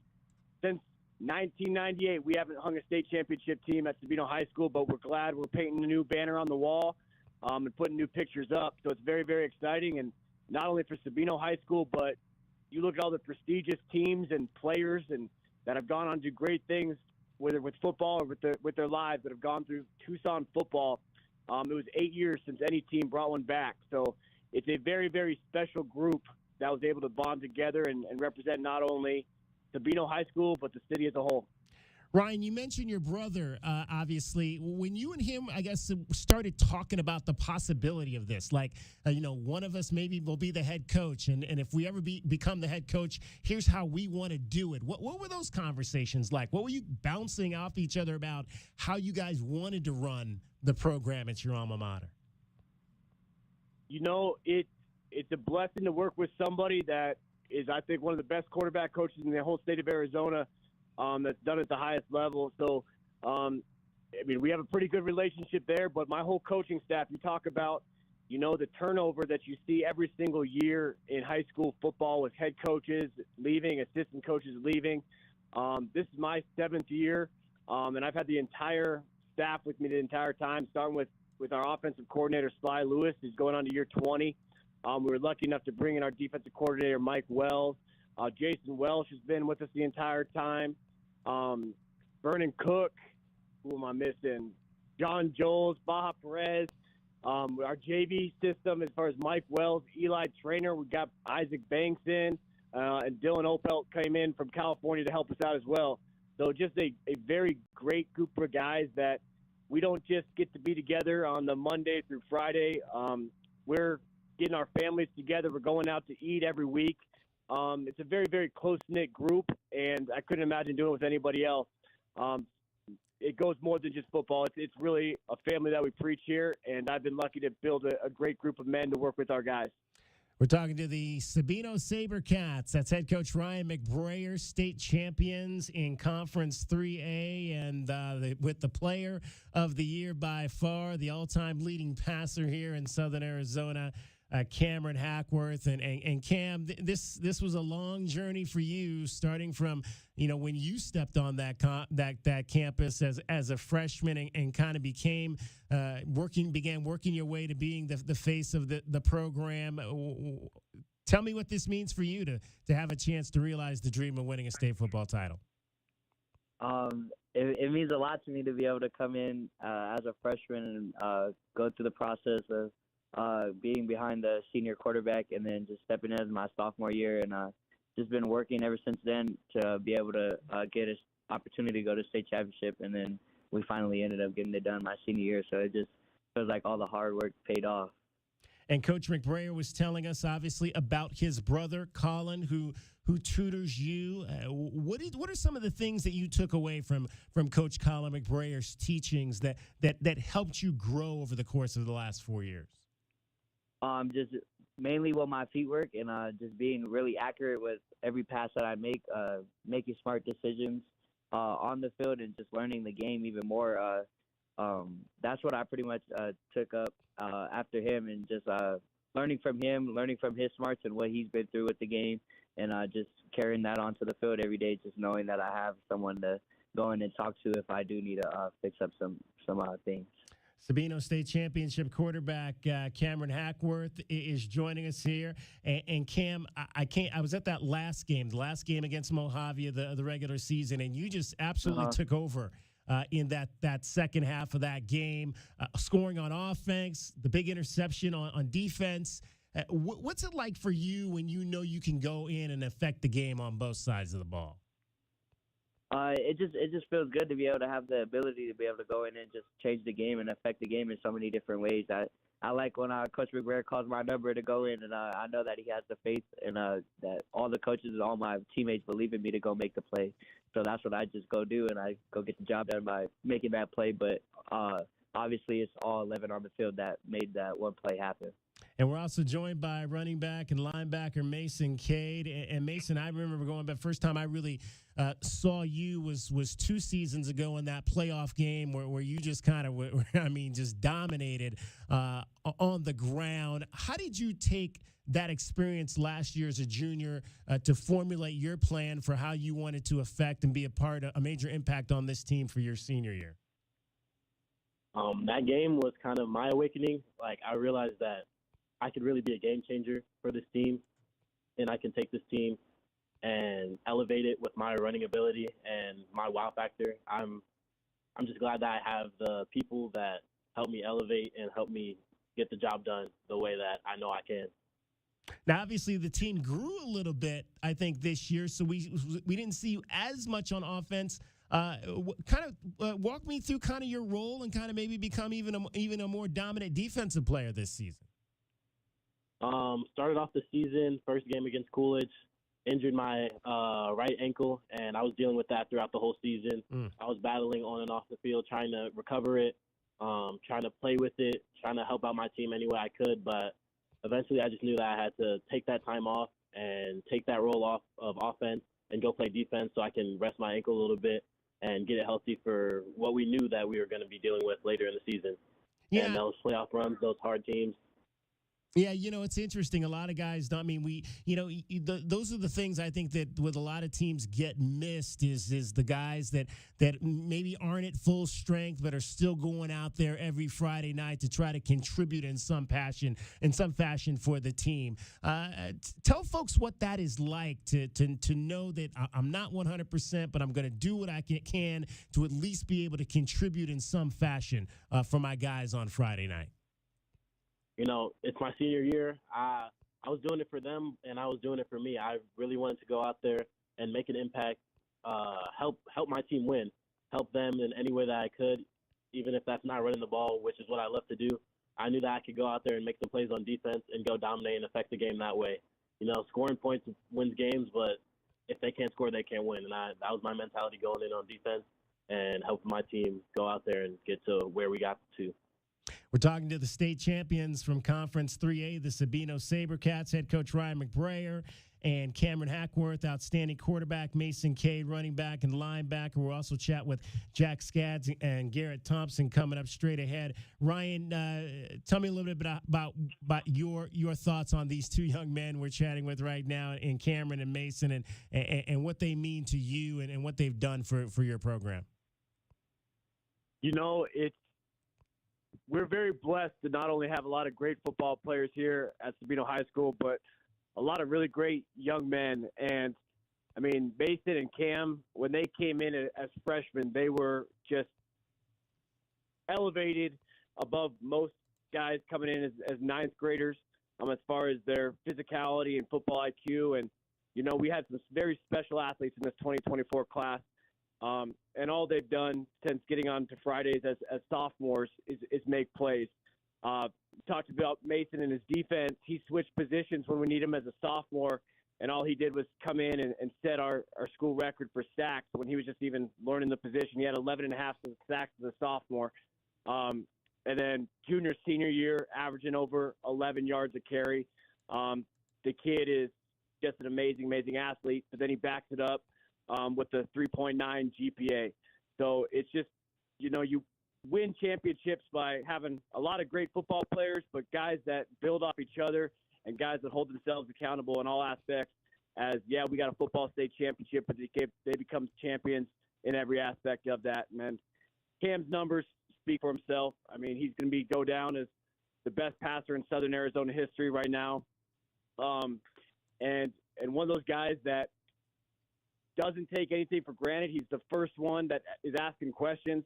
since 1998, we haven't hung a state championship team at Sabino High School, but we're glad we're painting a new banner on the wall and putting new pictures up. So it's very, very exciting, and not only for Sabino High School, but you look at all the prestigious teams and players and that have gone on to do great things, whether with football or with their lives, that have gone through Tucson football. It was 8 years since any team brought one back. So it's a very, very special group that was able to bond together and represent not only Sabino High School, but the city as a whole. Ryan, you mentioned your brother, obviously. When you and him, I guess, started talking about the possibility of this, like, one of us maybe will be the head coach, and if we ever become the head coach, here's how we want to do it. What were those conversations like? What were you bouncing off each other about how you guys wanted to run the program at your alma mater? It's a blessing to work with somebody that is, I think, one of the best quarterback coaches in the whole state of Arizona. That's done at the highest level. So, we have a pretty good relationship there, but my whole coaching staff, you talk about, the turnover that you see every single year in high school football with head coaches leaving, assistant coaches leaving. This is my 7th year, and I've had the entire staff with me the entire time, starting with our offensive coordinator, Sly Lewis, who's going on to year 20. We were lucky enough to bring in our defensive coordinator, Mike Wells. Jason Welsh has been with us the entire time. Vernon Cook, who am I missing? John Joles, Baja Perez. Our JV system, as far as Mike Wells, Eli Trainer, we got Isaac Banks in, and Dylan Opelt came in from California to help us out as well. So just a very great group of guys that we don't just get to be together on the Monday through Friday. We're getting our families together. We're going out to eat every week. It's a very, very close-knit group, and I couldn't imagine doing it with anybody else. It goes more than just football. It's really a family that we preach here, and I've been lucky to build a great group of men to work with our guys. We're talking to the Sabino Sabercats. That's head coach Ryan McBrayer, state champions in Conference 3A, and with the player of the year by far, the all-time leading passer here in Southern Arizona, Cameron Hackworth. And Cam, this was a long journey for you, starting from when you stepped on that campus as a freshman and kind of began working your way to being the face of the program. Tell me what this means for you to have a chance to realize the dream of winning a state football title. It means a lot to me to be able to come in as a freshman and go through the process of being behind the senior quarterback, and then just stepping in as my sophomore year, and just been working ever since then to be able to get an opportunity to go to state championship, and then we finally ended up getting it done my senior year. So it just feels like all the hard work paid off. And Coach McBrayer was telling us, obviously, about his brother, Colin, who tutors you. What are some of the things that you took away from Coach Colin McBrayer's teachings that helped you grow over the course of the last 4 years? Just mainly my feet work, and just being really accurate with every pass that I make, making smart decisions on the field, and just learning the game even more. That's what I pretty much took up after him, and just learning from him, learning from his smarts and what he's been through with the game, and just carrying that onto the field every day, just knowing that I have someone to go in and talk to if I do need to fix up some things. Sabino State Championship quarterback Cameron Hackworth is joining us here. And Cam, I was at that last game against Mojave, the regular season, and you just absolutely took over in that second half of that game, scoring on offense, the big interception on defense. What's it like for you when you know you can go in and affect the game on both sides of the ball? It just feels good to be able to have the ability to be able to go in and just change the game and affect the game in so many different ways. I like when Coach McBrayer calls my number to go in, and I know that he has the faith, and that all the coaches and all my teammates believe in me to go make the play. So that's what I just go do, and I go get the job done by making that play. But obviously it's all 11 on the field that made that one play happen. And we're also joined by running back and linebacker Mason Cade. And Mason, I remember going back, first time I really saw you was 2 seasons ago in that playoff game where you just kind of, just dominated on the ground. How did you take that experience last year as a junior to formulate your plan for how you wanted to affect and be a major impact on this team for your senior year? That game was kind of my awakening. I realized that I could really be a game changer for this team, and I can take this team and elevate it with my running ability and my wow factor. I'm just glad that I have the people that help me elevate and help me get the job done the way that I know I can. Now, obviously, the team grew a little bit, I think, this year, so we didn't see you as much on offense. Walk me through kind of your role and kind of maybe become even a more dominant defensive player this season. Started off the season, first game against Coolidge, injured my right ankle, and I was dealing with that throughout the whole season. I was battling on and off the field, trying to recover it, trying to play with it, trying to help out my team any way I could. But eventually I just knew that I had to take that time off and take that role off of offense and go play defense so I can rest my ankle a little bit and get it healthy for what we knew that we were going to be dealing with later in the season. Yeah. And those playoff runs, those hard teams. Yeah, it's interesting. A lot of guys, those are the things I think that with a lot of teams get missed is the guys that maybe aren't at full strength but are still going out there every Friday night to try to contribute in some fashion for the team. Tell folks what that is like to know that I'm not 100%, but I'm going to do what I can to at least be able to contribute in some fashion for my guys on Friday night. It's my senior year. I was doing it for them, and I was doing it for me. I really wanted to go out there and make an impact, help my team win, help them in any way that I could, even if that's not running the ball, which is what I love to do. I knew that I could go out there and make some plays on defense and go dominate and affect the game that way. Scoring points wins games, but if they can't score, they can't win. And that was my mentality going in on defense and helping my team go out there and get to where we got to. We're talking to the state champions from Conference 3A, the Sabino Sabercats, head coach Ryan McBrayer, and Cameron Hackworth, outstanding quarterback, Mason Cade, running back and linebacker. We'll also chat with Jack Skads and Garrett Thompson coming up straight ahead. Ryan, tell me a little bit about your thoughts on these two young men we're chatting with right now, in Cameron and Mason, and what they mean to you and what they've done for your program. We're very blessed to not only have a lot of great football players here at Sabino High School, but a lot of really great young men. And, Mason and Cam, when they came in as freshmen, they were just elevated above most guys coming in as ninth graders as far as their physicality and football IQ. And, we had some very special athletes in this 2024 class. And all they've done since getting on to Fridays as sophomores is make plays. Talked about Mason and his defense. He switched positions when we need him as a sophomore, and all he did was come in and set our school record for sacks when he was just even learning the position. He had 11 and a half sacks as a sophomore. And then junior, senior year, averaging over 11 yards a carry. The kid is just an amazing athlete, but then he backs it up with the 3.9 GPA. So it's just, you win championships by having a lot of great football players, but guys that build off each other and guys that hold themselves accountable in all aspects we got a football state championship, but they become champions in every aspect of that. And then Cam's numbers speak for himself. He's going to go down as the best passer in Southern Arizona history right now. And one of those guys that doesn't take anything for granted. He's the first one that is asking questions,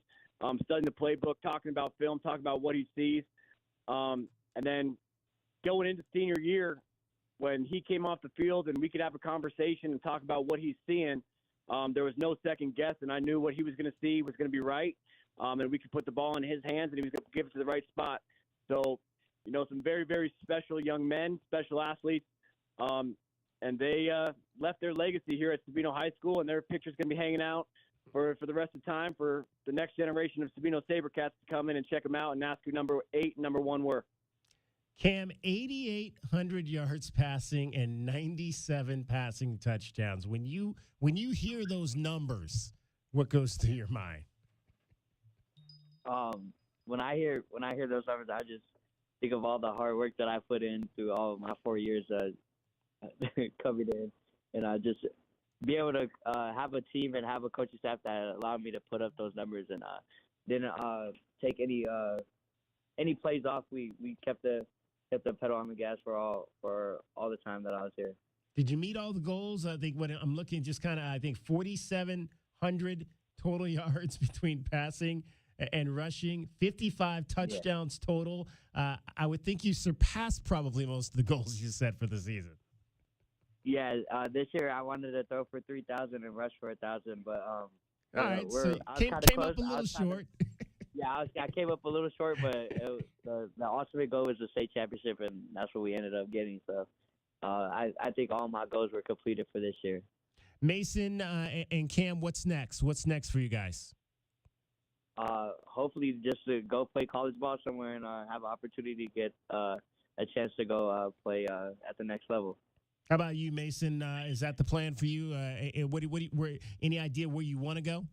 studying the playbook, talking about film, talking about what he sees. And then going into senior year, when he came off the field and we could have a conversation and talk about what he's seeing, there was no second guess, and I knew what he was going to see was going to be right. And we could put the ball in his hands, and he was going to give it to the right spot. So, some very, very special young men, special athletes. And they left their legacy here at Sabino High School, and their picture's going to be hanging out for the rest of the time for the next generation of Sabino Sabercats to come in and check them out and ask who number 8 and number 1 were. Cam, 8,800 yards passing and 97 passing touchdowns. When you hear those numbers, what goes through your mind? When I hear those numbers, I just think of all the hard work that I put in through all of my 4 years coming in, and I just be able to have a team and have a coaching staff that allowed me to put up those numbers and didn't take any plays off. We kept the pedal on the gas for all the time that I was here. Did you meet all the goals? I think when I'm looking, just kind of, I think 4,700 total yards between passing and rushing, 55 touchdowns total. I would think you surpassed probably most of the goals you set for the season. Yeah, this year I wanted to throw for 3,000 and rush for 1,000, but All right, so I was came kinda up close. a little short. Yeah, I came up a little short, but the ultimate goal was the state championship, and that's what we ended up getting. So I think all my goals were completed for this year. Mason and Cam, what's next? What's next for you guys? Hopefully just to go play college ball somewhere and have an opportunity to get a chance to go play at the next level. How about you, Mason? Is that the plan for you? Any idea where you want to go?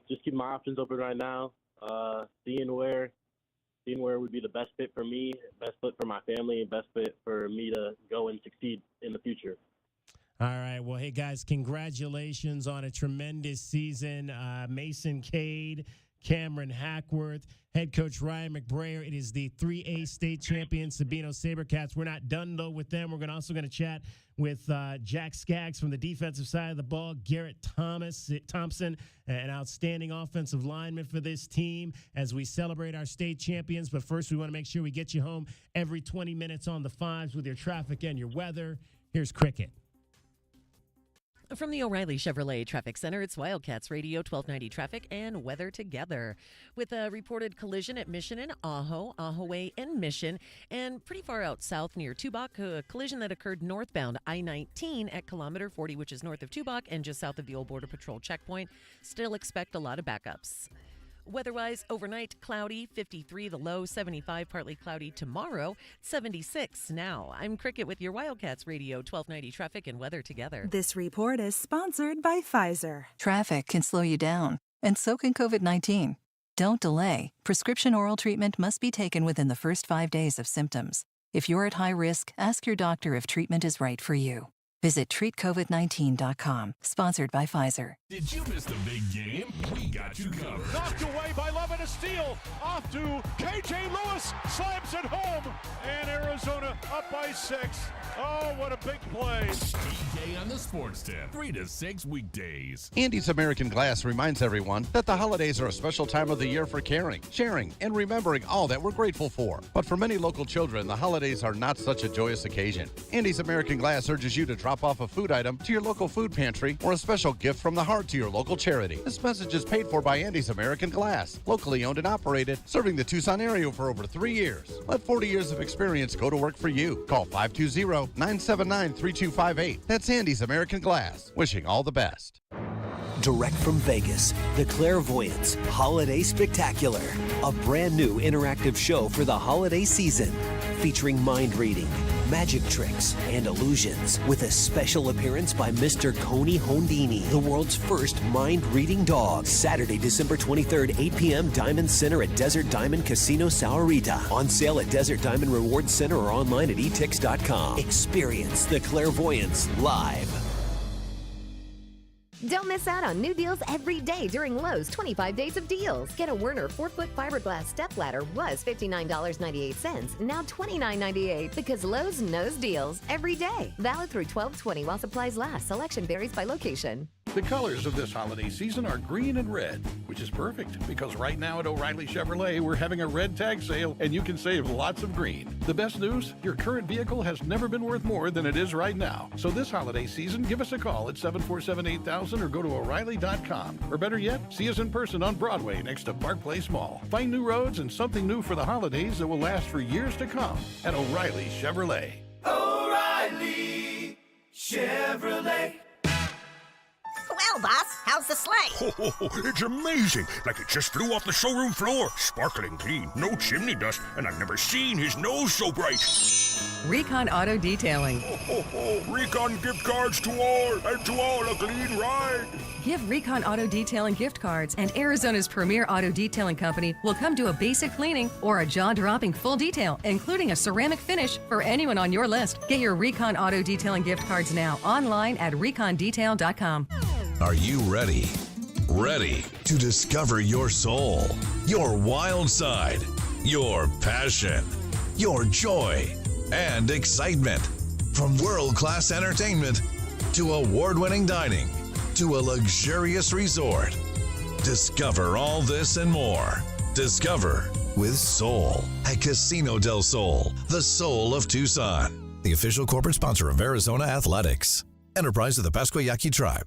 Just keep my options open right now. Seeing where would be the best fit for me, best fit for my family, and best fit for me to go and succeed in the future. All right. Well, hey, guys, congratulations on a tremendous season. Mason Cade, Cameron Hackworth, head coach Ryan McBrayer. It is the 3A state champion Sabino Sabercats. We're not done, though, with them. We're also going to chat with Jack Skaggs from the defensive side of the ball, Garrett Thompson, an outstanding offensive lineman for this team as we celebrate our state champions. But first, we want to make sure we get you home every 20 minutes on the fives with your traffic and your weather. Here's cricket. From the O'Reilly Chevrolet Traffic Center, it's Wildcats Radio 1290 traffic and weather together. With a reported collision at Mission and Ahaway and Mission, and pretty far out south near Tubac, a collision that occurred northbound I-19 at kilometer 40, which is north of Tubac and just south of the old Border Patrol checkpoint. Still expect a lot of backups. Weather-wise, overnight, cloudy, 53 the low, 75 partly cloudy tomorrow, 76 now. I'm Cricket with your Wildcats Radio 1290 traffic and weather together. This report is sponsored by Pfizer. Traffic can slow you down, and so can COVID-19. Don't delay. Prescription oral treatment must be taken within the first 5 days of symptoms. If you're at high risk, ask your doctor if treatment is right for you. Visit treatcovid19.com. Sponsored by Pfizer. Did you miss the big game? We got you covered. Knocked away by Love and a steal. Off to KJ Lewis. Slams it home. And Arizona up by 6. Oh, what a big play. DK on the Sports Tip. 3 to 6 weekdays. Andy's American Glass reminds everyone that the holidays are a special time of the year for caring, sharing, and remembering all that we're grateful for. But for many local children, the holidays are not such a joyous occasion. Andy's American Glass urges you to drop off a food item to your local food pantry or a special gift from the heart to your local charity. This message is paid for by Andy's American Glass, locally owned and operated, serving the Tucson area for over 3 years. Let 40 years of experience go to work for you. Call 520-979-3258. That's Andy's American Glass. Wishing all the best. Direct from Vegas, The Clairvoyants Holiday Spectacular, a brand new interactive show for the holiday season, featuring mind reading, magic tricks, and illusions, with a special appearance by Mr. Coney Hondini, the world's first mind-reading dog. Saturday, December 23rd, 8 p.m., Diamond Center at Desert Diamond Casino Sahuarita. On sale at Desert Diamond Rewards Center or online at etix.com. Experience The Clairvoyants live. Don't miss out on new deals every day during Lowe's 25 Days of Deals. Get a Werner 4-foot fiberglass stepladder was $59.98, now $29.98, because Lowe's knows deals every day. Valid through 12/20 while supplies last. Selection varies by location. The colors of this holiday season are green and red, which is perfect because right now at O'Reilly Chevrolet, we're having a red tag sale and you can save lots of green. The best news, your current vehicle has never been worth more than it is right now. So this holiday season, give us a call at 747-8000 or go to O'Reilly.com. Or better yet, see us in person on Broadway next to Park Place Mall. Find new roads and something new for the holidays that will last for years to come at O'Reilly Chevrolet. O'Reilly Chevrolet. Well, boss, how's the sleigh? It's amazing. Like it just flew off the showroom floor. Sparkling clean, no chimney dust, and I've never seen his nose so bright. Recon Auto Detailing. Recon gift cards to all, and to all a clean ride. Give Recon Auto Detailing gift cards, and Arizona's premier auto detailing company will come do a basic cleaning or a jaw-dropping full detail, including a ceramic finish for anyone on your list. Get your Recon Auto Detailing gift cards now online at recondetail.com. Are you ready? Ready to discover your soul, your wild side, your passion, your joy, and excitement? From world-class entertainment to award-winning dining to a luxurious resort. Discover all this and more. Discover with Soul at Casino del Sol, the soul of Tucson. The official corporate sponsor of Arizona Athletics. Enterprise of the Pasquayaki Tribe.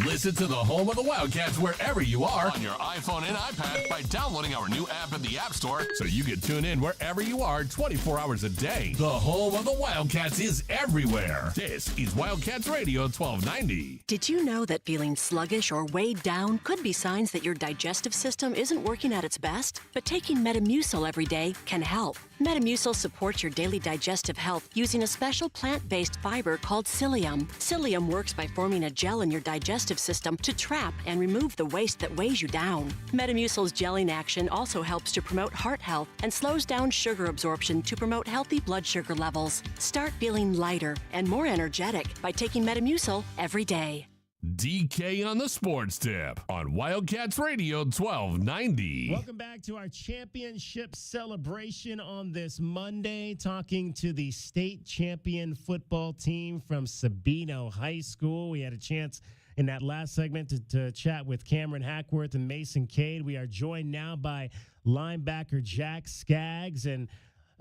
Listen to the home of the Wildcats wherever you are on your iPhone and iPad by downloading our new app in the App Store so you can tune in wherever you are 24 hours a day. The home of the Wildcats is everywhere. This is Wildcats Radio 1290. Did you know that feeling sluggish or weighed down could be signs that your digestive system isn't working at its best? But taking Metamucil every day can help. Metamucil supports your daily digestive health using a special plant-based fiber called psyllium. Psyllium works by forming a gel in your digestive system to trap and remove the waste that weighs you down. Metamucil's gelling action also helps to promote heart health and slows down sugar absorption to promote healthy blood sugar levels. Start feeling lighter and more energetic by taking Metamucil every day. DK on the Sports Tip on Wildcats Radio 1290. Welcome back to our championship celebration on this Monday, talking to the state champion football team from Sabino High School. We had a chance in that last segment to chat with Cameron Hackworth and Mason Cade. We are joined now by linebacker Jack Skaggs and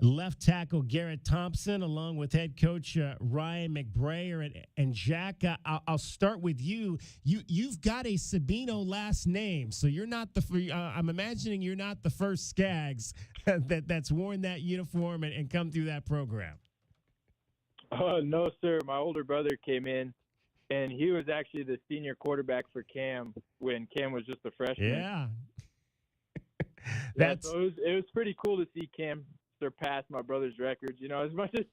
left tackle Garrett Thompson, along with head coach Ryan McBrayer. And Jack, I'll start with you. You've got a Sabino last name, so you're not I'm imagining you're not the first Skaggs that's worn that uniform and come through that program. No, sir. My older brother came in, and he was actually the senior quarterback for Cam when Cam was just a freshman. Yeah. So it was pretty cool to see Cam surpass my brother's records. You know, as much as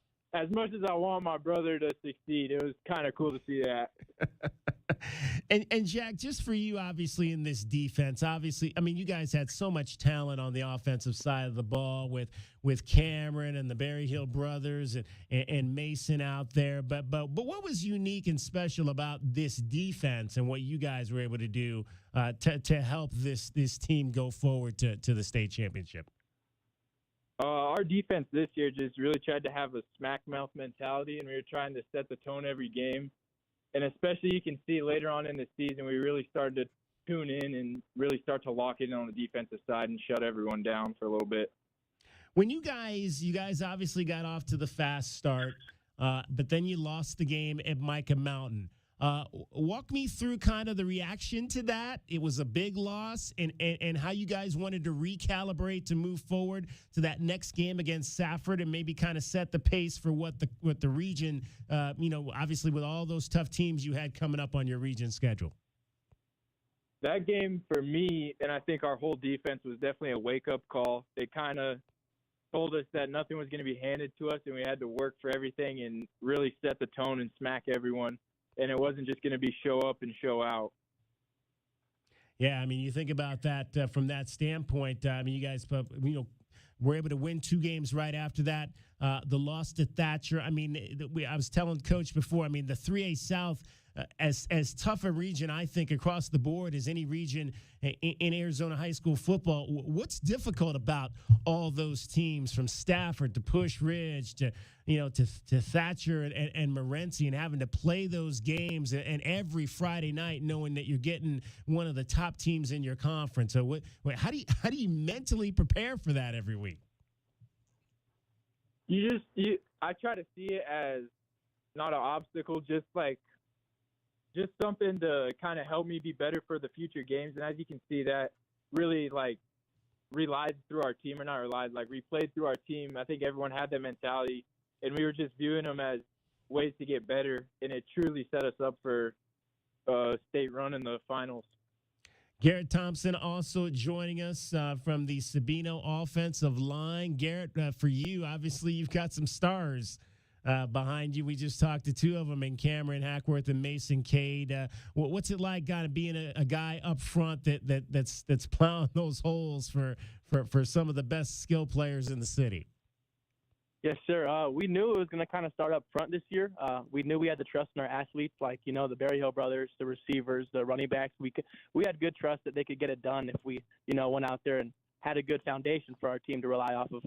I want my brother to succeed, it was kind of cool to see that. And Jack, just for you, obviously, in this defense, obviously, I mean, you guys had so much talent on the offensive side of the ball with Cameron and the Berry Hill brothers and Mason out there. But what was unique and special about this defense and what you guys were able to do to help this team go forward to the state championship? Our defense this year just really tried to have a smack mouth mentality, and we were trying to set the tone every game. And especially you can see later on in the season, we really started to tune in and really start to lock in on the defensive side and shut everyone down for a little bit. When you guys obviously got off to the fast start, but then you lost the game at Micah Mountain. Walk me through kind of the reaction to that. It was a big loss, and how you guys wanted to recalibrate to move forward to that next game against Safford and maybe kind of set the pace for what the region, obviously with all those tough teams you had coming up on your region schedule. That game for me, and I think our whole defense, was definitely a wake-up call. They kind of told us that nothing was going to be handed to us, and we had to work for everything and really set the tone and smack everyone. And it wasn't just going to be show up and show out. Yeah, I mean, you think about that from that standpoint. I mean, you guys, were able to win 2 games right after that. The loss to Thatcher. I mean, I was telling Coach before. I mean, the 3A South, as tough a region, I think, across the board as any region in Arizona high school football. What's difficult about all those teams, from Stafford to Push Ridge to Thatcher and Morenci, and having to play those games and every Friday night knowing that you're getting one of the top teams in your conference? So how do you mentally prepare for that every week? I try to see it as not an obstacle, just something to kind of help me be better for the future games. And as you can see, that really relied through our team, or not relied, replayed through our team. I think everyone had that mentality, and we were just viewing them as ways to get better, and it truly set us up for state run in the finals. Garrett Thompson also joining us from the Sabino offensive line. Garrett, for you, obviously you've got some stars behind you. We just talked to 2 of them, in Cameron Hackworth and Mason Cade. What's it like kind of being a guy up front that's plowing those holes for some of the best skill players in the city? Yes, sir. We knew it was going to kind of start up front this year. We knew we had to trust in our athletes, the Berry Hill brothers, the receivers, the running backs. We had good trust that they could get it done if we, went out there and had a good foundation for our team to rely off of.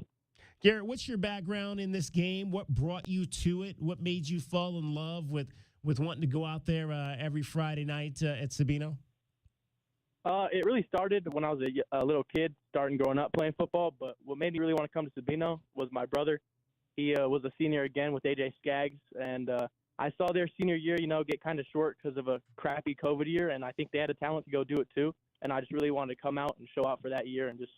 Garrett, what's your background in this game? What brought you to it? What made you fall in love with wanting to go out there every Friday night at Sabino? It really started when I was a little kid, growing up playing football. But what made me really want to come to Sabino was my brother. He was a senior again with AJ Skaggs, and I saw their senior year, get kind of short because of a crappy COVID year, and I think they had a talent to go do it too. And I just really wanted to come out and show out for that year and just,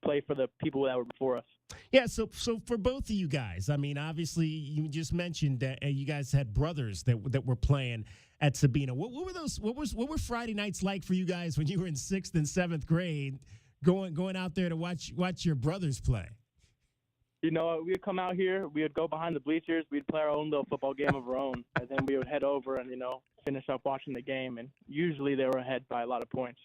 play for the people that were before us. Yeah, so for both of you guys, I mean, obviously you just mentioned that you guys had brothers that were playing at Sabino. What were those? What were Friday nights like for you guys when you were in 6th and 7th grade, going out there to watch your brothers play? We'd come out here, we would go behind the bleachers, we'd play our own little football game of our own, and then we would head over and, finish up watching the game, and usually they were ahead by a lot of points.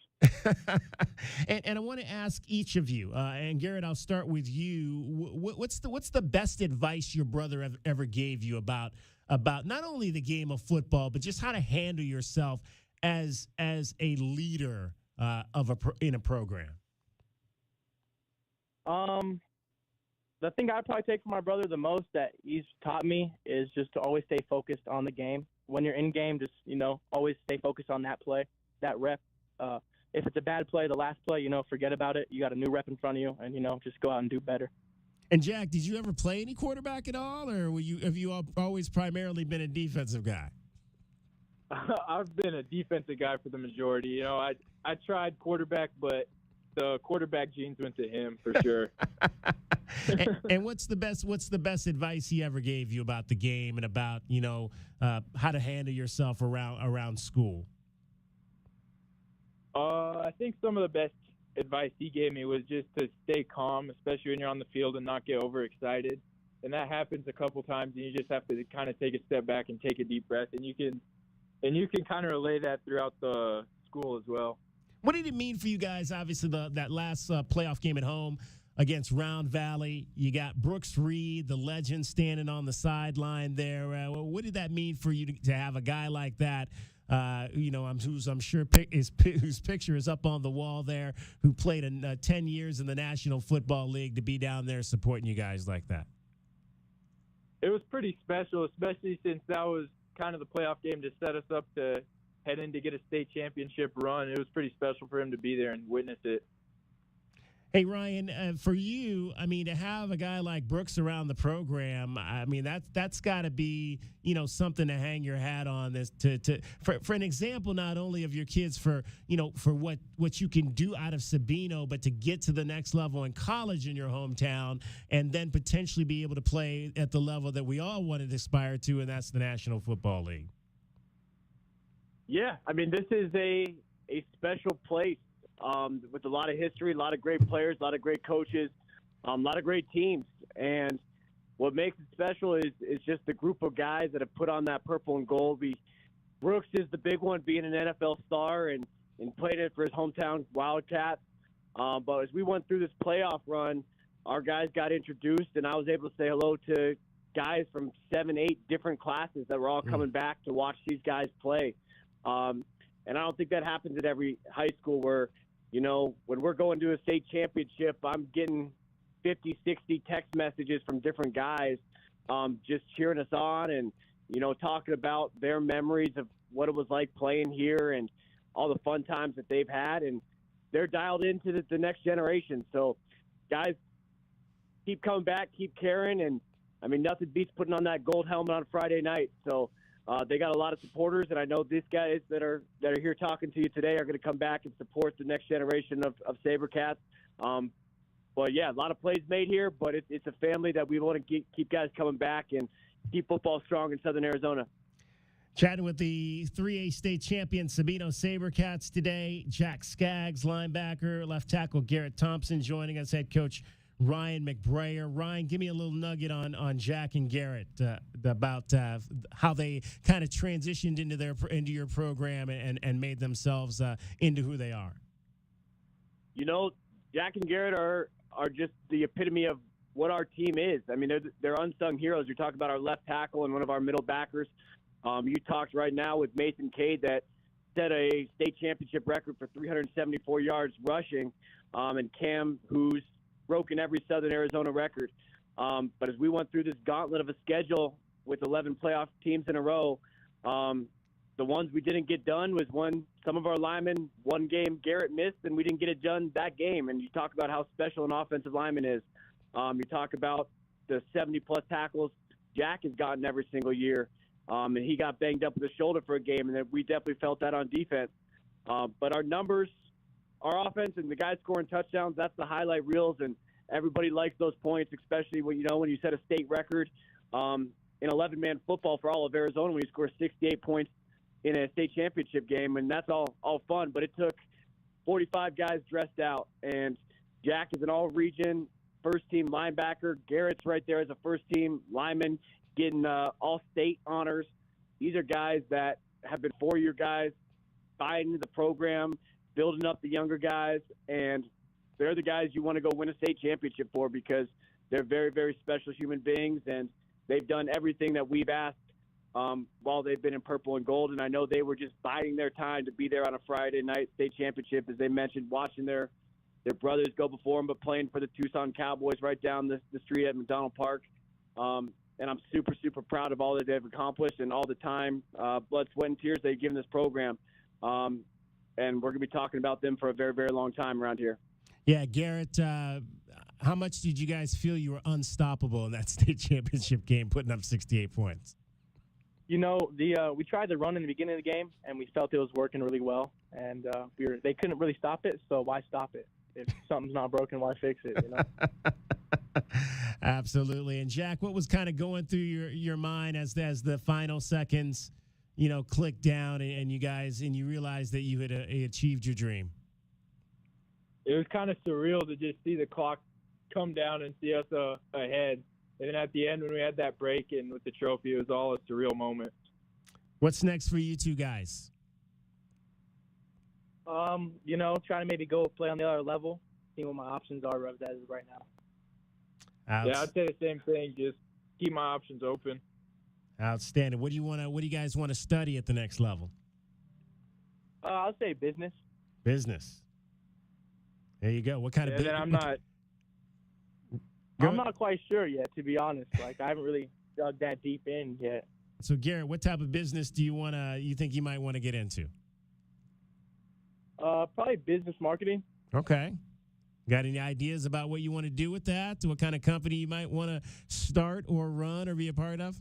and I want to ask each of you, and Garrett, I'll start with you. What's the best advice your brother ever gave you about not only the game of football, but just how to handle yourself as a leader in a program? The thing I'd probably take from my brother the most that he's taught me is just to always stay focused on the game. When you're in game, just, always stay focused on that play, that rep. If it's a bad play, the last play, forget about it. You got a new rep in front of you and, just go out and do better. And Jack, did you ever play any quarterback at all, or have you always primarily been a defensive guy? I've been a defensive guy for the majority. I tried quarterback, but the quarterback genes went to him for sure. and what's the best advice he ever gave you about the game and about how to handle yourself around school? I think some of the best advice he gave me was just to stay calm, especially when you're on the field, and not get overexcited. And that happens a couple times, and you just have to kind of take a step back and take a deep breath. And you can kind of relay that throughout the school as well. What did it mean for you guys? Obviously, that last playoff game at home against Round Valley, you got Brooks Reed, the legend, standing on the sideline there. What did that mean for you to have a guy like that? I'm sure whose picture is up on the wall there, who played 10 years in the National Football League, to be down there supporting you guys like that. It was pretty special, especially since that was kind of the playoff game to set us up to head in to get a state championship run. It was pretty special for him to be there and witness it. Hey, Ryan, for you, I mean, to have a guy like Brooks around the program, I mean, that's got to be, something to hang your hat on. This for an example, not only of your kids, for what you can do out of Sabino, but to get to the next level in college in your hometown, and then potentially be able to play at the level that we all wanted to aspire to, and that's the National Football League. Yeah, I mean, this is a special place. With a lot of history, a lot of great players, a lot of great coaches, a lot of great teams. And what makes it special is just the group of guys that have put on that purple and gold. Brooks is the big one, being an NFL star and playing it for his hometown Wildcats. But as we went through this playoff run, our guys got introduced, and I was able to say hello to guys from 7, 8 different classes that were all coming back to watch these guys play. And I don't think that happens at every high school where, when we're going to a state championship, I'm getting 50, 60 text messages from different guys just cheering us on and, talking about their memories of what it was like playing here and all the fun times that they've had. And they're dialed into the next generation. So, guys, keep coming back, keep caring. And, I mean, nothing beats putting on that gold helmet on Friday night. So, they got a lot of supporters, and I know these guys that are here talking to you today are going to come back and support the next generation of Sabercats. But, yeah, a lot of plays made here, but it's a family that we want to keep guys coming back and keep football strong in Southern Arizona. Chatting with the 3A state champion Sabino Sabercats today, Jack Skaggs, linebacker, left tackle Garrett Thompson joining us, head coach Ryan McBrayer. Ryan, give me a little nugget on Jack and Garrett about how they kind of transitioned into your program and made themselves into who they are. Jack and Garrett are just the epitome of what our team is. I mean, they're unsung heroes. You're talking about our left tackle and one of our middle backers. You talked right now with Mason Cade that set a state championship record for 374 yards rushing, and Cam, who's broken every Southern Arizona record. But as we went through this gauntlet of a schedule with 11 playoff teams in a row, the ones we didn't get done was some of our linemen, one game Garrett missed, and we didn't get it done that game. And you talk about how special an offensive lineman is. You talk about the 70-plus tackles Jack has gotten every single year. and he got banged up with the shoulder for a game, and we definitely felt that on defense. But our numbers, our offense, and the guys scoring touchdowns, that's the highlight reels, and everybody likes those points, especially when you set a state record in 11-man football for all of Arizona when you score 68 points in a state championship game, and that's all fun. But it took 45 guys dressed out, and Jack is an all-region first-team linebacker. Garrett's right there as a first-team lineman getting all-state honors. These are guys that have been four-year guys, buying into the program, building up the younger guys, and they're the guys you want to go win a state championship for because they're very, very special human beings, and they've done everything that we've asked while they've been in purple and gold. And I know they were just biding their time to be there on a Friday night state championship, as they mentioned, watching their brothers go before them, but playing for the Tucson Cowboys right down the street at McDonald Park. And I'm super, super proud of all that they've accomplished and all the time, blood, sweat, and tears they've given this program. And we're going to be talking about them for a very, very long time around here. Yeah, Garrett, how much did you guys feel you were unstoppable in that state championship game, putting up 68 points? We tried to run in the beginning of the game, and we felt it was working really well. And they couldn't really stop it, so why stop it? If something's not broken, why fix it? Absolutely. And Jack, what was kind of going through your mind as the final seconds, clicked down and you realized that you had achieved your dream? It was kind of surreal to just see the clock come down and see us ahead. And then at the end, when we had that break in with the trophy, it was all a surreal moment. What's next for you two guys? Trying to maybe go play on the other level, seeing what my options are right now. Yeah, I'd say the same thing. Just keep my options open. Outstanding. What do you guys want to study at the next level? I'll say business. Business. There you go. What kind of business? I'm not quite sure yet, to be honest. I haven't really dug that deep in yet. So, Garrett, what type of business do you think you might want to get into? Probably business marketing. Okay. Got any ideas about what you want to do with that? What kind of company you might want to start or run or be a part of?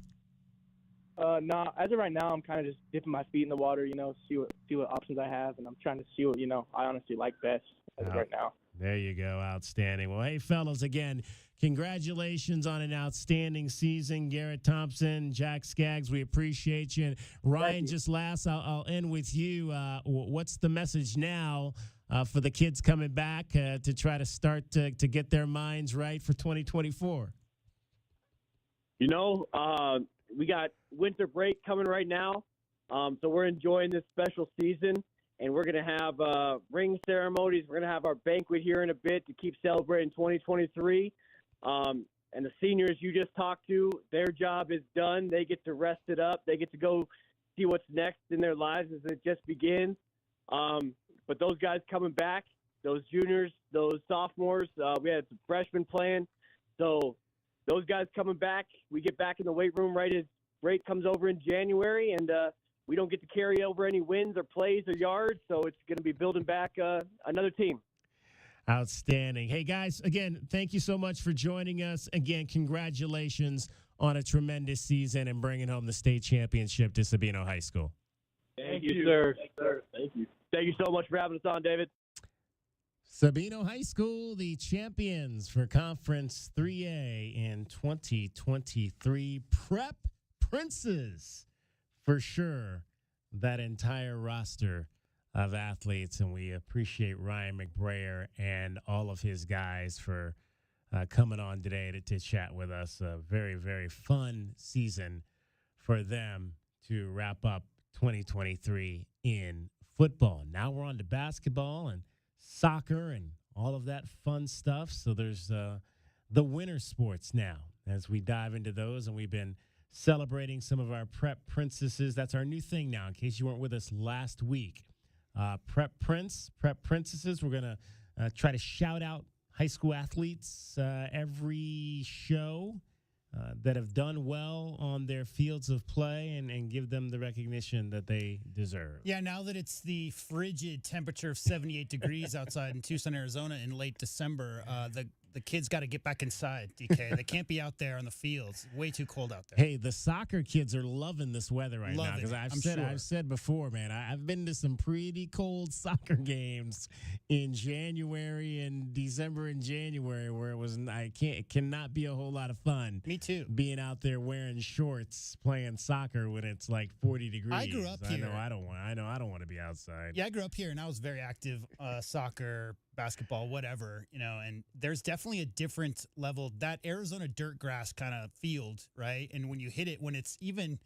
No, as of right now, I'm kind of just dipping my feet in the water, see what options I have, and I'm trying to see what, I honestly like best as of right now. There you go. Outstanding. Well, hey, fellas, again, congratulations on an outstanding season. Garrett Thompson, Jack Skaggs, we appreciate you. And Ryan, just last, I'll end with you. What's the message now for the kids coming back to try to start to get their minds right for 2024? We got winter break coming right now, so we're enjoying this special season, and we're going to have ring ceremonies. We're going to have our banquet here in a bit to keep celebrating 2023. And the seniors you just talked to, their job is done. They get to rest it up. They get to go see what's next in their lives as it just begins. But those guys coming back, those juniors, those sophomores, we had some freshmen playing. So those guys coming back, we get back in the weight room right as break comes over in January, and we don't get to carry over any wins or plays or yards, so it's going to be building back another team. Outstanding. Hey, guys, again, thank you so much for joining us. Again, congratulations on a tremendous season and bringing home the state championship to Sabino High School. Thank you, sir. Thank you. Thank you so much for having us on, David. Sabino High School, the champions for Conference 3A in 2023. Prep Princes, for sure, that entire roster of athletes. And we appreciate Ryan McBrayer and all of his guys for coming on today to chat with us. A very, very fun season for them to wrap up 2023 in football. Now we're on to basketball and soccer and all of that fun stuff. So there's the winter sports now as we dive into those. And we've been celebrating some of our prep princesses. That's our new thing now, in case you weren't with us last week. Prep princesses. We're going to try to shout out high school athletes every show that have done well on their fields of play and give them the recognition that they deserve. Yeah, now that it's the frigid temperature of 78 degrees outside in Tucson, Arizona in late December, the The kids got to get back inside, DK. They can't be out there on the fields. It's way too cold out there. Hey, the soccer kids are loving this weather right now because I've said before, man, I've been to some pretty cold soccer games in January and December and January where it cannot be a whole lot of fun. Me too. Being out there wearing shorts playing soccer when it's like 40 degrees. I grew up here. I don't want to be outside. Yeah, I grew up here and I was very active, soccer, basketball, whatever, and there's definitely a different level. That Arizona dirt grass kind of field, right? And when you hit it, when it's even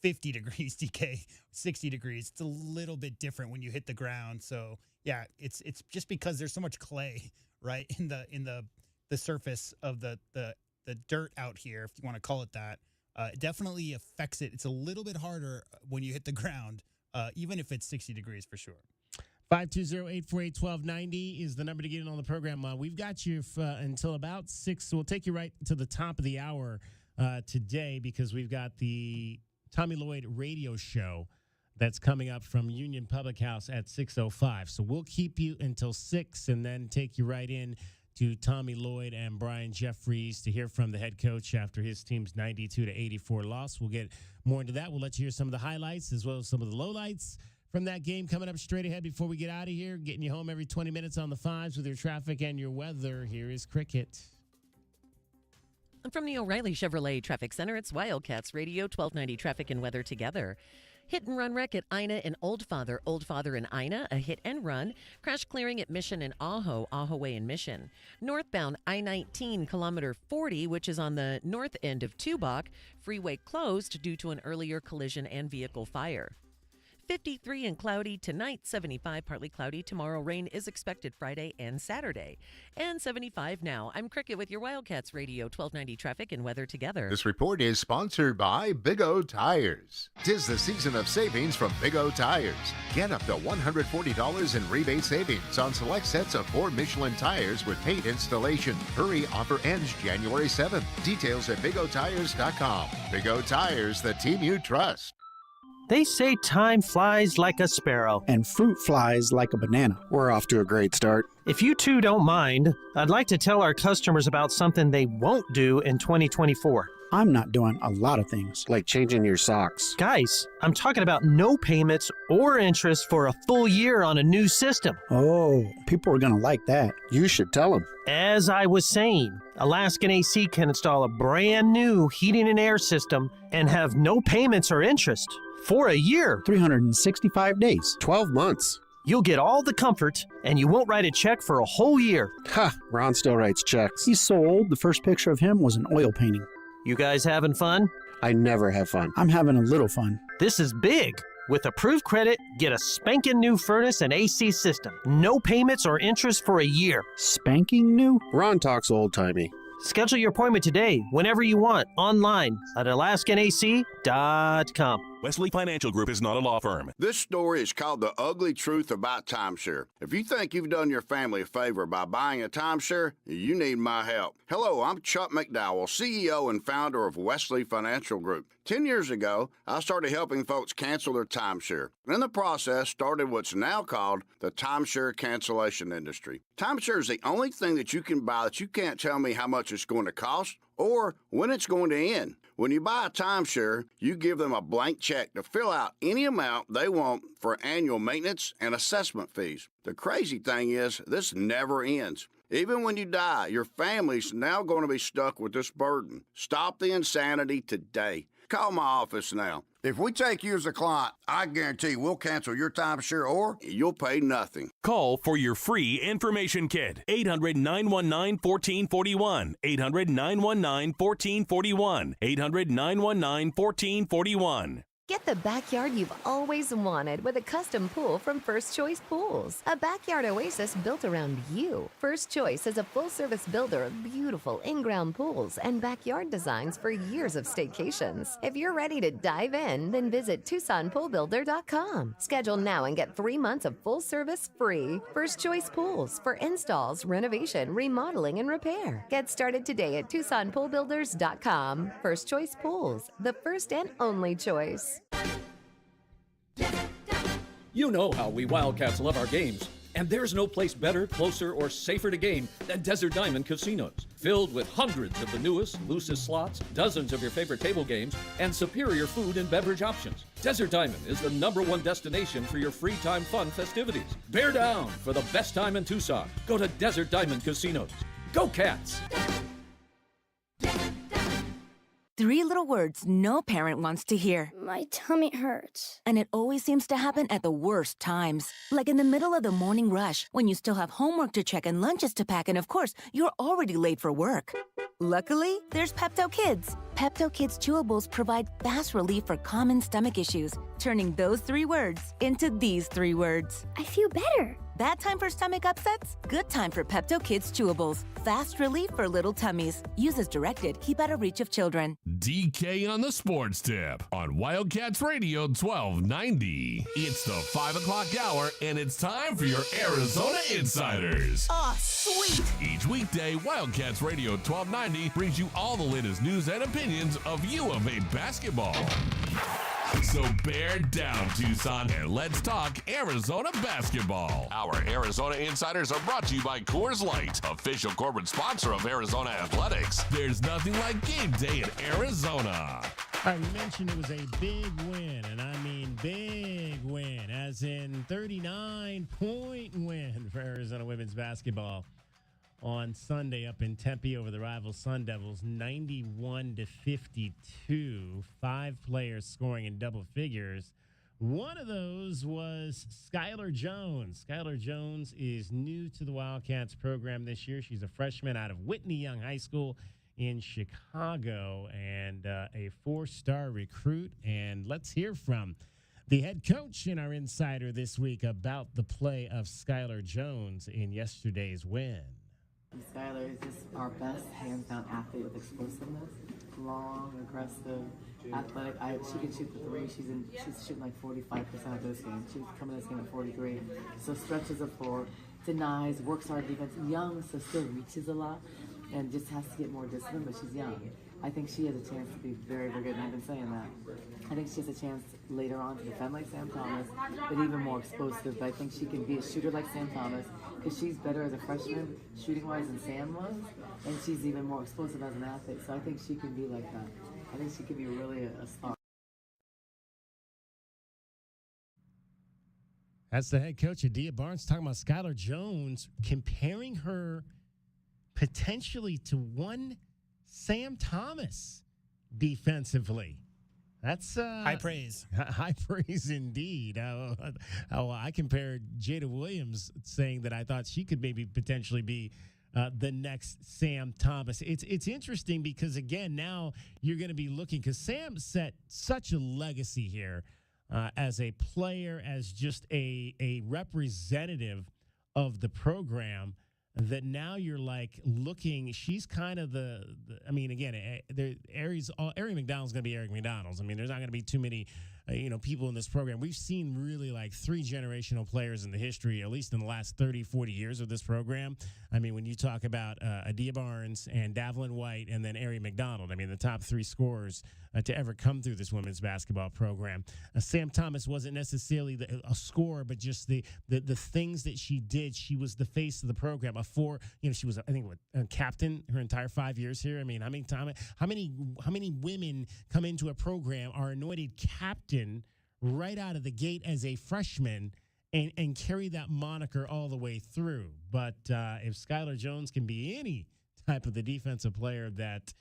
50 degrees, DK, 60 degrees, it's a little bit different when you hit the ground. So yeah, it's just because there's so much clay, right, in the surface of the dirt out here, if you want to call it that. It definitely affects it. It's a little bit harder when you hit the ground, even if it's 60 degrees for sure. 520-848-1290 is the number to get in on the program. We've got you until about 6. So we'll take you right to the top of the hour today because we've got the Tommy Lloyd radio show that's coming up from Union Public House at 6:05. So we'll keep you until 6 and then take you right in to Tommy Lloyd and Brian Jeffries to hear from the head coach after his team's 92-84 loss. We'll get more into that. We'll let you hear some of the highlights as well as some of the lowlights from that game coming up straight ahead before we get out of here. Getting you home every 20 minutes on the 5s with your traffic and your weather. Here is Cricket. From the O'Reilly Chevrolet Traffic Center, it's Wildcats Radio 1290 Traffic and Weather together. Hit and run wreck at Ina and Old Father and Ina, a hit and run. Crash clearing at Mission and Ajo Way and Mission. Northbound I-19, kilometer 40, which is on the north end of Tubac. Freeway closed due to an earlier collision and vehicle fire. 53 and cloudy tonight, 75 partly cloudy. Tomorrow rain is expected Friday and Saturday. And 75 now. I'm Cricket with your Wildcats Radio 1290 Traffic and Weather together. This report is sponsored by Big O Tires. 'Tis the season of savings from Big O Tires. Get up to $140 in rebate savings on select sets of 4 Michelin tires with paid installation. Hurry, offer ends January 7th. Details at BigOTires.com. Big O Tires, the team you trust. They say time flies like a sparrow. And fruit flies like a banana. We're off to a great start. If you two don't mind, I'd like to tell our customers about something they won't do in 2024. I'm not doing a lot of things. Like changing your socks. Guys, I'm talking about no payments or interest for a full year on a new system. Oh, people are going to like that. You should tell them. As I was saying, Alaskan AC can install a brand new heating and air system and have no payments or interest for a year. 365 days. 12 months. You'll get all the comfort, and you won't write a check for a whole year. Ha! Ron still writes checks. He's so old, the first picture of him was an oil painting. You guys having fun? I never have fun. I'm having a little fun. This is big. With approved credit, get a spanking new furnace and AC system. No payments or interest for a year. Spanking new? Ron talks old-timey. Schedule your appointment today, whenever you want, online at AlaskanAC.com. Wesley Financial Group is not a law firm. This story is called The Ugly Truth About Timeshare. If you think you've done your family a favor by buying a timeshare, you need my help. Hello, I'm Chuck McDowell, CEO and founder of Wesley Financial Group. 10 years ago, I started helping folks cancel their timeshare. In the process, started what's now called the timeshare cancellation industry. Timeshare is the only thing that you can buy that you can't tell me how much it's going to cost or when it's going to end. When you buy a timeshare, you give them a blank check to fill out any amount they want for annual maintenance and assessment fees. The crazy thing is, this never ends. Even when you die, your family's now going to be stuck with this burden. Stop the insanity today. Call my office now. If we take you as a client, I guarantee we'll cancel your timeshare or you'll pay nothing. Call for your free information kit. 800-919-1441. 800-919-1441. 800-919-1441. Get the backyard you've always wanted with a custom pool from First Choice Pools. A backyard oasis built around you. First Choice is a full-service builder of beautiful in-ground pools and backyard designs for years of staycations. If you're ready to dive in, then visit TucsonPoolBuilder.com. Schedule now and get 3 months of full service free. First Choice Pools for installs, renovation, remodeling, and repair. Get started today at TucsonPoolBuilders.com. First Choice Pools, the first and only choice. You know how we Wildcats love our games. And there's no place better, closer, or safer to game than Desert Diamond Casinos. Filled with hundreds of the newest, loosest slots, dozens of your favorite table games, and superior food and beverage options. Desert Diamond is the #1 destination for your free time fun festivities. Bear down for the best time in Tucson. Go to Desert Diamond Casinos. Go Cats! 3 little words no parent wants to hear. My tummy hurts. And it always seems to happen at the worst times. Like in the middle of the morning rush, when you still have homework to check and lunches to pack, and of course, you're already late for work. Luckily, there's Pepto Kids. Pepto Kids chewables provide fast relief for common stomach issues, turning those 3 words into these 3 words. I feel better. Bad time for stomach upsets? Good time for Pepto Kids chewables. Fast relief for little tummies. Use as directed. Keep out of reach of children. DK on the Sports Tip on Wildcats Radio 1290. It's the 5 o'clock hour, and it's time for your Arizona Insiders. Oh, sweet! Each weekday, Wildcats Radio 1290 brings you all the latest news and opinions of U of A basketball. So bear down, Tucson, and let's talk Arizona basketball. Our Arizona Insiders are brought to you by Coors Light, official corporate sponsor of Arizona Athletics. There's nothing like game day in Arizona. All right, we mentioned it was a big win, and I mean big win, as in 39-point win for Arizona women's basketball on Sunday up in Tempe over the rival Sun Devils, 91-52. 5 players scoring in double figures. One of those was Skylar Jones. Skylar Jones is new to the Wildcats program this year. She's a freshman out of Whitney Young High School in Chicago and a 4-star recruit. And let's hear from the head coach and our insider this week about the play of Skylar Jones in yesterday's win. Skylar is just our best hands-down athlete with explosiveness. Long, aggressive, athletic. She can shoot the 3. She's shooting like 45% of this game. She's coming this game at 43. So stretches the floor, denies, works hard defense. Young, so still reaches a lot, and just has to get more discipline. But she's young. I think she has a chance to be very, very good. And I've been saying that. I think she has a chance later on to defend like Sam Thomas, but even more explosive. But I think she can be a shooter like Sam Thomas, because she's better as a freshman shooting-wise than Sam was, and she's even more explosive as an athlete. So I think she can be like that. I think she can be really a star. That's the head coach, Adia Barnes, talking about Skylar Jones, comparing her potentially to one Sam Thomas defensively. That's high praise. High praise indeed. I compared Jada Williams, saying that I thought she could maybe potentially be the next Sam Thomas. It's interesting because, again, now you're going to be looking, because Sam set such a legacy here as a player, as just a representative of the program, that now you're like looking, she's kind of I mean, again, Ari McDonald's going to be Eric McDonald's. I mean, there's not going to be too many, people in this program. We've seen really like 3 generational players in the history, at least in the last 30, 40 years of this program. I mean, when you talk about Adia Barnes and Davlin White and then Ari McDonald, I mean, the top 3 scorers to ever come through this women's basketball program. Sam Thomas wasn't necessarily a scorer, but just the things that she did. She was the face of the program. She was, I think, a captain her entire 5 years here. I mean, how many women come into a program, are anointed captain right out of the gate as a freshman, and carry that moniker all the way through? But if Skylar Jones can be any type of the defensive player that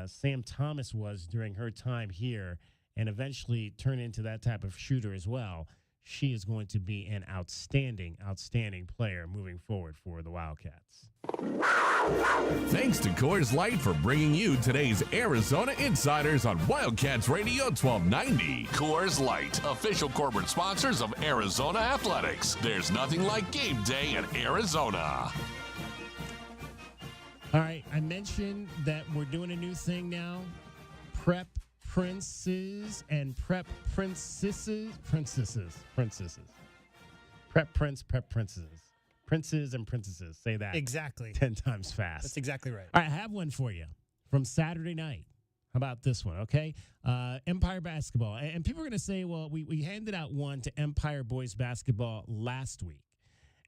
Sam Thomas was during her time here, and eventually turn into that type of shooter as well, she is going to be an outstanding player moving forward for the Wildcats. Thanks to Coors Light for bringing you today's Arizona Insiders on Wildcats Radio 1290. Coors Light, official corporate sponsors of Arizona Athletics. There's nothing like game day in Arizona. All right, I mentioned that we're doing a new thing now. Prep Princes and Prep Princesses. Prep Princesses. Princes and princesses. Say that. Exactly. 10 times fast. That's exactly right. All right, I have one for you from Saturday night. How about this one, okay? Empire basketball. And people are going to say, well, we handed out one to Empire boys basketball last week.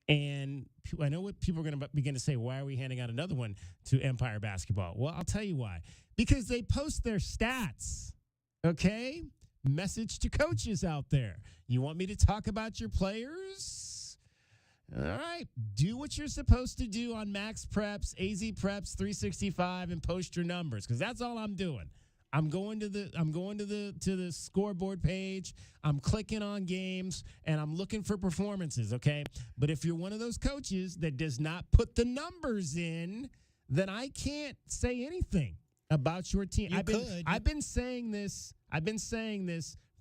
And I know what people are going to begin to say. Why are we handing out another one to Empire Basketball? Well, I'll tell you why. Because they post their stats. Okay? Message to coaches out there. You want me to talk about your players? All right. Do what you're supposed to do on Max Preps, AZ Preps, 365, and post your numbers, because that's all I'm doing. I'm going to the scoreboard page. I'm clicking on games and I'm looking for performances, okay? But if you're one of those coaches that does not put the numbers in, then I can't say anything about your team. I've been saying this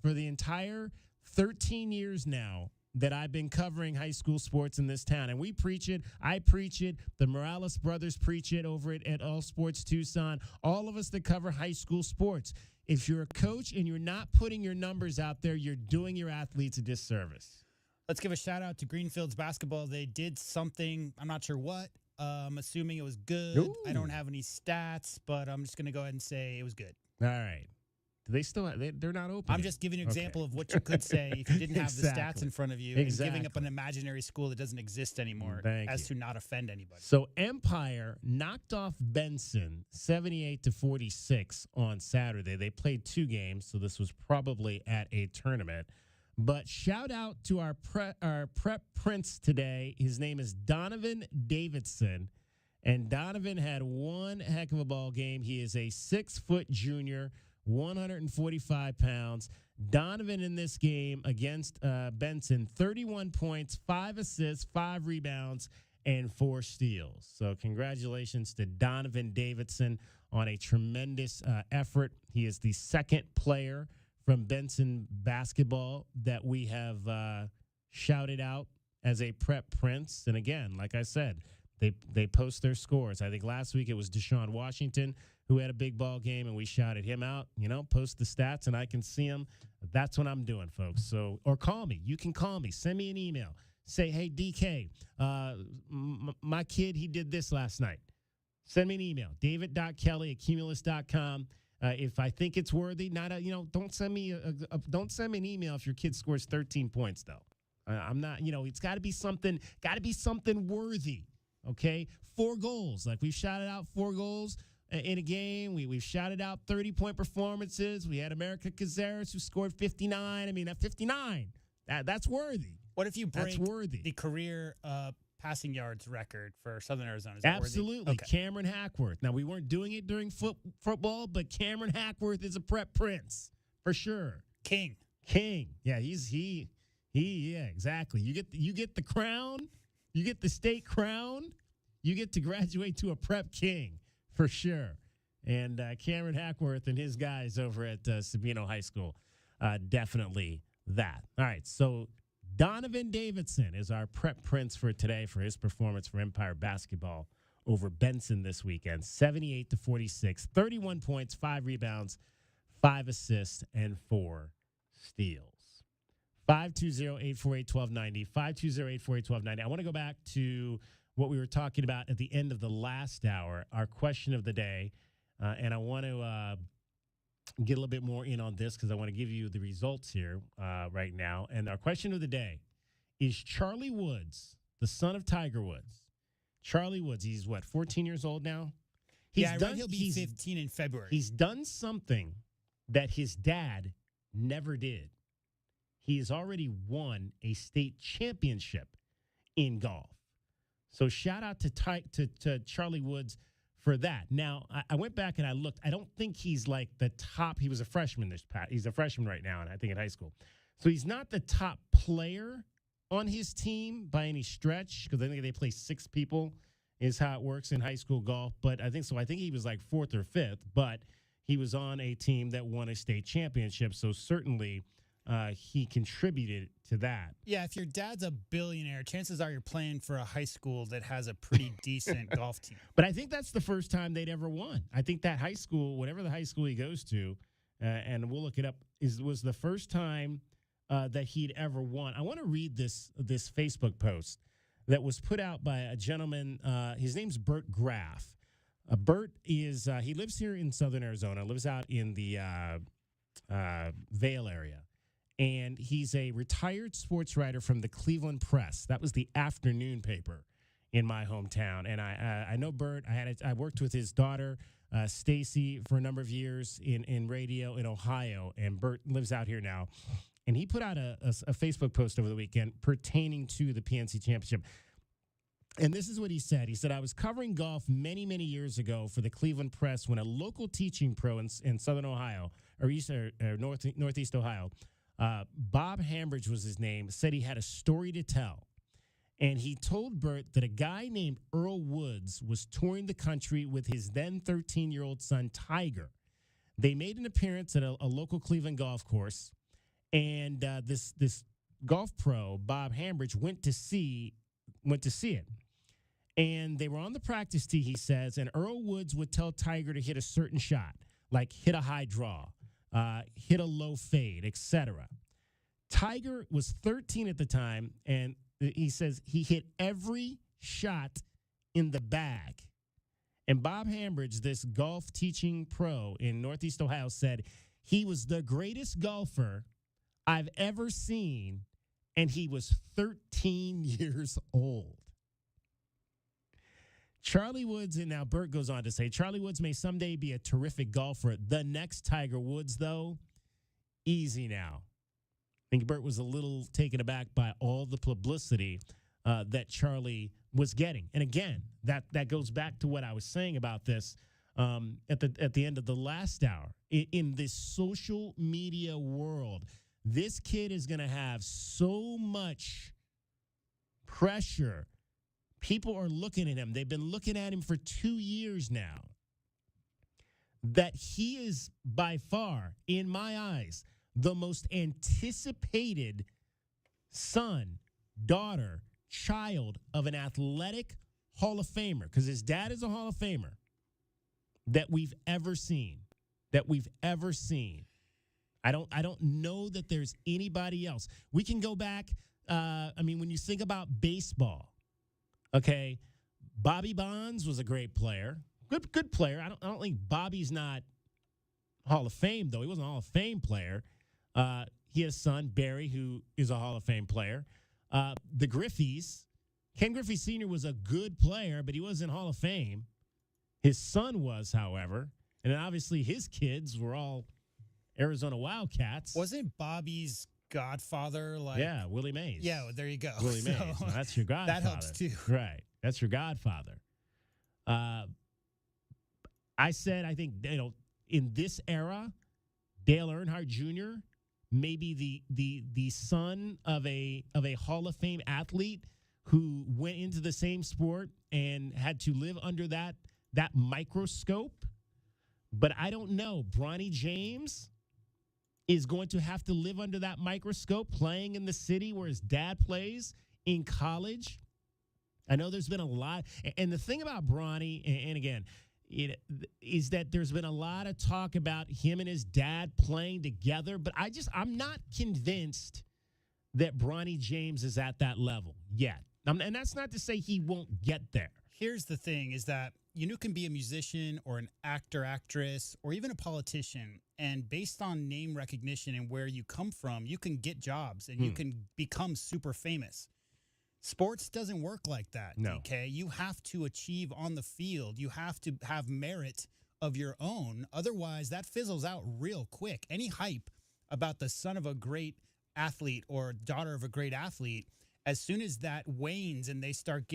for the entire 13 years now that I've been covering high school sports in this town. And we preach it. I preach it. The Morales brothers preach it over at All Sports Tucson. All of us that cover high school sports. If you're a coach and you're not putting your numbers out there, you're doing your athletes a disservice. Let's give a shout out to Greenfields basketball. They did something, I'm not sure what. I'm assuming it was good. Ooh. I don't have any stats, but I'm just going to go ahead and say it was good. All right. Do they still they're not open? I'm just giving you an example of what you could say if you didn't have the stats in front of you and giving up an imaginary school that doesn't exist anymore to not offend anybody. So Empire knocked off Benson 78-46 on Saturday. They played 2 games, so this was probably at a tournament. But shout out to our prep prince today. His name is Donovan Davidson. And Donovan had one heck of a ball game. He is a 6-foot junior, 145 pounds. Donovan in this game against Benson, 31 points, 5 assists, 5 rebounds, and 4 steals. So congratulations to Donovan Davidson on a tremendous effort. He is the second player from Benson basketball that we have shouted out as a prep prince. And again, like I said, they post their scores. I think last week it was Deshaun Washington who had a big ball game, and we shouted him out. Post the stats, and I can see them. That's what I'm doing, folks. So, or call me. You can call me. Send me an email. Say, hey, DK, my kid, he did this last night. Send me an email. david.kelly@cumulus.com. If I think it's worthy, don't send me an email if your kid scores 13 points, though. I'm not, it's got to be something worthy. Okay, 4 goals. Like we've shouted out 4 goals in a game. We've shouted out 30-point performances. We had America Cazares who scored 59. I mean, at 59, that's worthy. What if you break that's worthy. The career passing yards record for Southern Arizona? Is Absolutely. That worthy? Okay. Cameron Hackworth. Now, we weren't doing it during football, but Cameron Hackworth is a prep prince for sure. King. Yeah, yeah, exactly. You get the crown. You get the state crown. You get to graduate to a prep king for sure. And Cameron Hackworth and his guys over at Sabino High School, definitely that. All right, so Donovan Davidson is our prep prince for today for his performance for Empire Basketball over Benson this weekend. 78-46, 31 points, 5 rebounds, 5 assists, and 4 steals. 520-848-1290, 520-848-1290. I want to go back to what we were talking about at the end of the last hour, our question of the day, and I want to get a little bit more in on this because I want to give you the results here right now. And our question of the day is Charlie Woods, the son of Tiger Woods. Charlie Woods, he's 14 years old now? I read he'll be 15 in February. He's done something that his dad never did. He has already won a state championship in golf. So shout out to Charlie Woods for that. Now, I went back and I looked. I don't think he's like the top. He was a freshman He's a freshman right now, and I think in high school. So he's not the top player on his team by any stretch because I think they play 6 people is how it works in high school golf. But I think so. I think he was like 4th or 5th, but he was on a team that won a state championship. So certainly he contributed to that. Yeah, if your dad's a billionaire, chances are you're playing for a high school that has a pretty decent golf team. But I think that's the first time they'd ever won. I think that high school, whatever the high school he goes to, and we'll look it up, was the first time that he'd ever won. I want to read this Facebook post that was put out by a gentleman. His name's Bert Graff. Bert is he lives here in Southern Arizona, lives out in the Vail area. and he's a retired sports writer from the Cleveland Press. That was the afternoon paper in my hometown. And I know Bert. I worked with his daughter, Stacy, for a number of years in radio in Ohio, and Bert lives out here now. And he put out a Facebook post over the weekend pertaining to the PNC Championship. And this is what he said. He said, I was covering golf many, many years ago for the Cleveland Press when a local teaching pro in Southern Ohio, or Northeast Ohio, Bob Hambridge was his name, said he had a story to tell. And he told Bert that a guy named Earl Woods was touring the country with his then 13-year-old son, Tiger. They made an appearance at a local Cleveland golf course, and this golf pro, Bob Hambridge, went to see it. And they were on the practice tee, he says, and Earl Woods would tell Tiger to hit a certain shot, like hit a high draw, hit a low fade, etc. Tiger was 13 at the time, and he says he hit every shot in the bag. And Bob Hambridge, this golf teaching pro in Northeast Ohio, said he was the greatest golfer I've ever seen, and he was 13 years old. Charlie Woods, and now Bert goes on to say, Charlie Woods may someday be a terrific golfer. The next Tiger Woods, though, easy now. I think Bert was a little taken aback by all the publicity that Charlie was getting. And again, that goes back to what I was saying about this at the end of the last hour. In this social media world, this kid is going to have so much pressure. People are looking at him. They've been looking at him for 2 years now. That he is by far, in my eyes, the most anticipated son, daughter, child of an athletic Hall of Famer, because his dad is a Hall of Famer, that we've ever seen. I don't know that there's anybody else. We can go back. When you think about baseball, okay, Bobby Bonds was a great player, good player. I don't think Bobby's not Hall of Fame though. He wasn't a Hall of Fame player. He has a son, Barry, who is a Hall of Fame player. The Griffeys, Ken Griffey Sr. was a good player, but he wasn't Hall of Fame. His son was, however, and then obviously his kids were all Arizona Wildcats. Wasn't Bobby's godfather Yeah, Willie Mays. Yeah, there you go. Willie Mays. Well, that's your godfather. That helps too. Right. That's your godfather. I think, in this era, Dale Earnhardt Jr., maybe the son of a Hall of Fame athlete who went into the same sport and had to live under that microscope. But I don't know. Bronny James is going to have to live under that microscope playing in the city where his dad plays in college. I know there's been a lot. And the thing about Bronny, and again, is that there's been a lot of talk about him and his dad playing together. But I'm not convinced that Bronny James is at that level yet. And that's not to say he won't get there. Here's the thing is that you can be a musician or an actor, actress, or even a politician. And based on name recognition and where you come from, you can get jobs and you can become super famous. Sports doesn't work like that, no. DK. You have to achieve on the field. You have to have merit of your own. Otherwise, that fizzles out real quick. Any hype about the son of a great athlete or daughter of a great athlete, as soon as that wanes and they start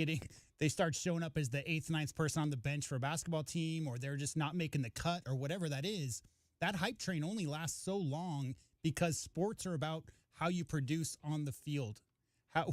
showing up as the 8th, 9th person on the bench for a basketball team, or they're just not making the cut or whatever that is, that hype train only lasts so long because sports are about how you produce on the field,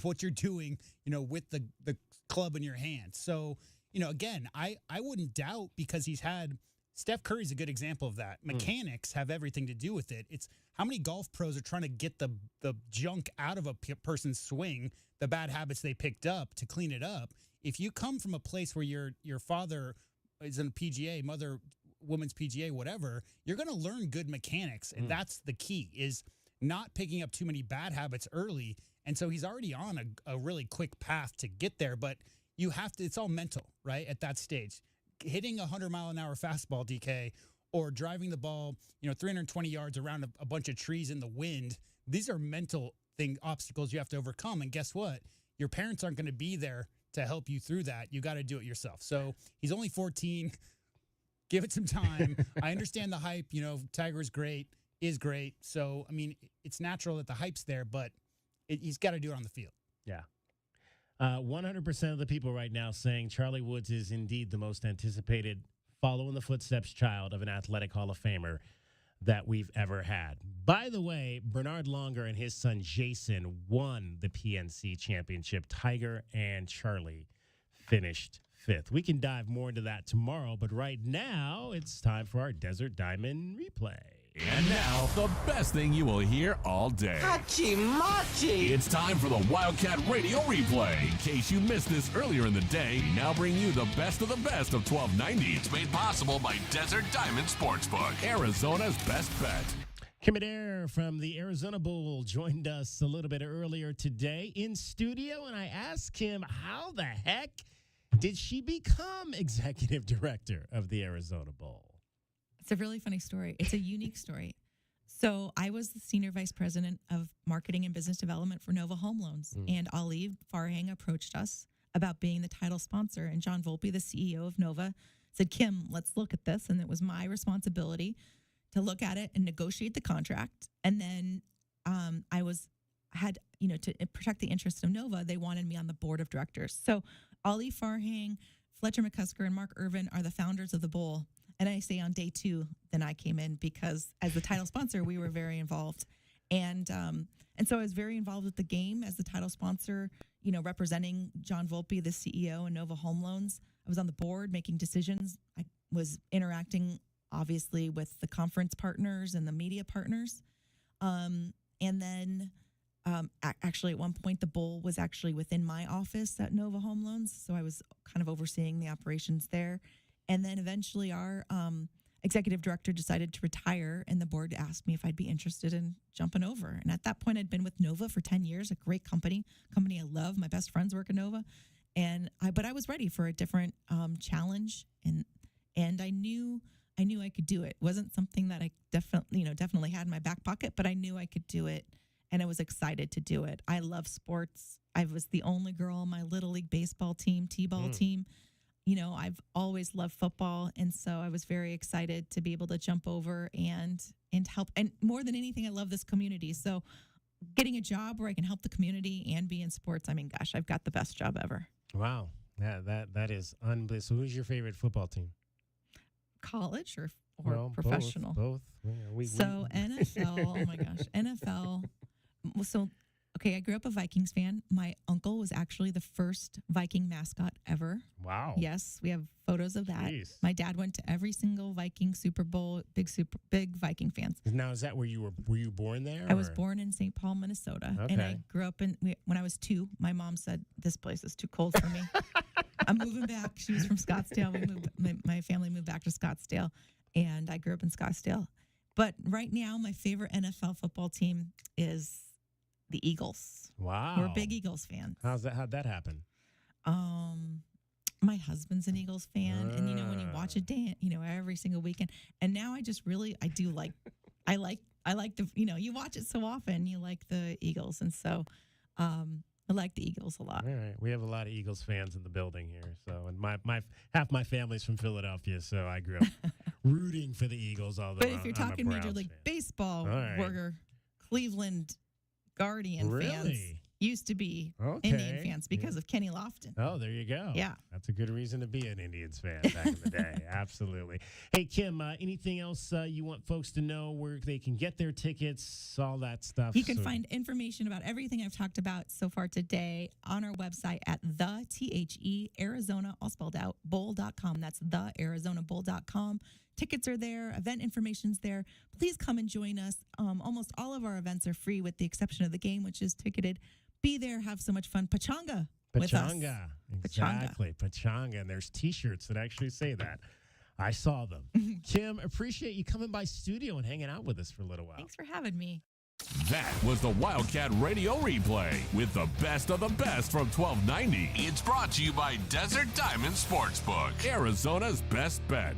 what you're doing, with the club in your hand. So, again, I wouldn't doubt because he's had Steph Curry's a good example of that. Mechanics have everything to do with it. It's how many golf pros are trying to get the junk out of a person's swing, the bad habits they picked up to clean it up. If you come from a place where your father is in a PGA, mother, women's PGA, whatever, you're going to learn good mechanics. And that's the key, is not picking up too many bad habits early. And so he's already on a really quick path to get there. But you have to, it's all mental, right, at that stage. Hitting a 100-mile-an-hour fastball, DK, or driving the ball, 320 yards around a bunch of trees in the wind these are mental obstacles you have to overcome. And guess what? Your parents aren't going to be there to help you through that. You got to do it yourself. So he's only 14. Give it some time. I understand the hype. Tiger is great. So, I mean, it's natural that the hype's there, but he's got to do it on the field. Yeah. 100% of the people right now saying Charlie Woods is indeed the most anticipated following the footsteps child of an athletic Hall of Famer that we've ever had. By the way, Bernard Longer and his son Jason won the PNC championship. Tiger and Charlie finished 5th. We can dive more into that tomorrow, but right now it's time for our Desert Diamond replay. And now, the best thing you will hear all day. Hachi-machi! It's time for the Wildcat Radio Replay. In case you missed this earlier in the day, we now bring you the best of 1290. It's made possible by Desert Diamond Sportsbook, Arizona's best bet. Kym Adair from the Arizona Bowl joined us a little bit earlier today in studio, and I asked him how the heck did she become executive director of the Arizona Bowl? It's a really funny story. It's a unique story. So I was the senior vice president of marketing and business development for Nova Home Loans, and Ali Farhang approached us about being the title sponsor. And John Volpe, the CEO of Nova, said, Kym, let's look at this. And it was my responsibility to look at it and negotiate the contract. And then to protect the interests of Nova, they wanted me on the board of directors. So Ali Farhang, Fletcher McCusker, and Mark Irvin are the founders of the bowl. And I say on day 2, then I came in because as the title sponsor, we were very involved. And so I was very involved with the game as the title sponsor, representing John Volpe, the CEO, and Nova Home Loans. I was on the board making decisions. I was interacting, obviously, with the conference partners and the media partners. And then actually at one point, the bowl was actually within my office at Nova Home Loans. So I was kind of overseeing the operations there. And then eventually our executive director decided to retire, and the board asked me if I'd be interested in jumping over. And at that point, I'd been with Nova for 10 years, a great company I love. My best friends work at Nova. But I was ready for a different challenge, and I knew I could do it. It wasn't something that I definitely had in my back pocket, but I knew I could do it, and I was excited to do it. I love sports. I was the only girl on my Little League baseball team, T-ball team. I've always loved football, and so I was very excited to be able to jump over and help. And more than anything, I love this community. So getting a job where I can help the community and be in sports, I mean, gosh, I've got the best job ever. Wow. That is unbelievable. So who's your favorite football team? College or professional? Both. Yeah, NFL, oh my gosh, NFL. So, okay, I grew up a Vikings fan. My uncle was actually the first Viking mascot ever. Wow. Yes, we have photos of that. Jeez. My dad went to every single Viking Super Bowl, big Viking fans. Now, is that where you were you born there? I was born in St. Paul, Minnesota. Okay. And I grew up when I was 2, my mom said, this place is too cold for me. I'm moving back. She was from Scottsdale. My family moved back to Scottsdale, and I grew up in Scottsdale. But right now, my favorite NFL football team is the Eagles. Wow. We're big Eagles fans. How'd that happen? My husband's an Eagles fan, and when you watch a day, every single weekend, and now I like the, you watch it so often, you like the Eagles, and so I like the Eagles a lot. All right, we have a lot of Eagles fans in the building here. So, and my half my family's from Philadelphia, so I grew up rooting for the Eagles. Although, but if you're talking Major League Baseball, we're Cleveland Guardian fans. Used to be Indian fans because of Kenny Lofton. Oh, there you go. Yeah. That's a good reason to be an Indians fan back in the day. Absolutely. Hey, Kym, anything else you want folks to know where they can get their tickets, all that stuff? You can find information about everything I've talked about so far today on our website at Arizona, all spelled out, bowl.com. That's thearizonabowl.com. Tickets are there. Event information's there. Please come and join us. Almost all of our events are free with the exception of the game, which is ticketed. Be there. Have so much fun. Pachanga with us. Exactly. Pachanga. And there's T-shirts that actually say that. I saw them. Kym, appreciate you coming by studio and hanging out with us for a little while. Thanks for having me. That was the Wildcat Radio Replay with the best of the best from 1290. It's brought to you by Desert Diamond Sportsbook, Arizona's best bet.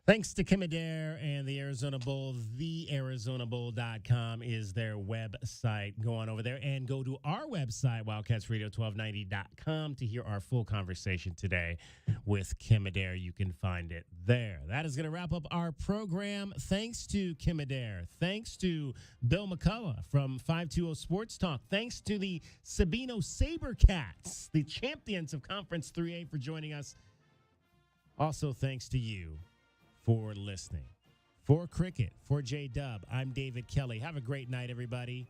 Thanks to Kym Adair and the Arizona Bowl. TheArizonaBowl.com is their website. Go on over there and go to our website, WildcatsRadio1290.com, to hear our full conversation today with Kym Adair. You can find it there. That is going to wrap up our program. Thanks to Kym Adair. Thanks to Bill McCullough from 520 Sports Talk. Thanks to the Sabino Sabercats, the champions of Conference 3A, for joining us. Also, thanks to you for listening. For Cricket, for J-Dub, I'm David Kelly. Have a great night, everybody.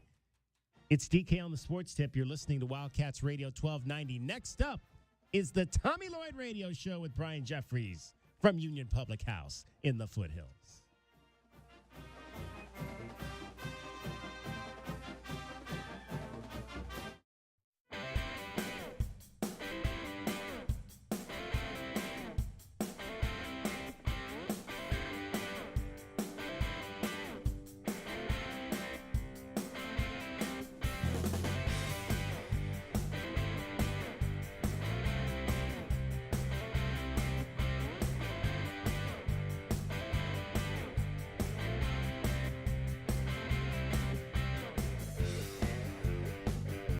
It's DK on the Sports Tip. You're listening to Wildcats Radio 1290. Next up is the Tommy Lloyd Radio Show with Brian Jeffries from Union Public House in the Foothills.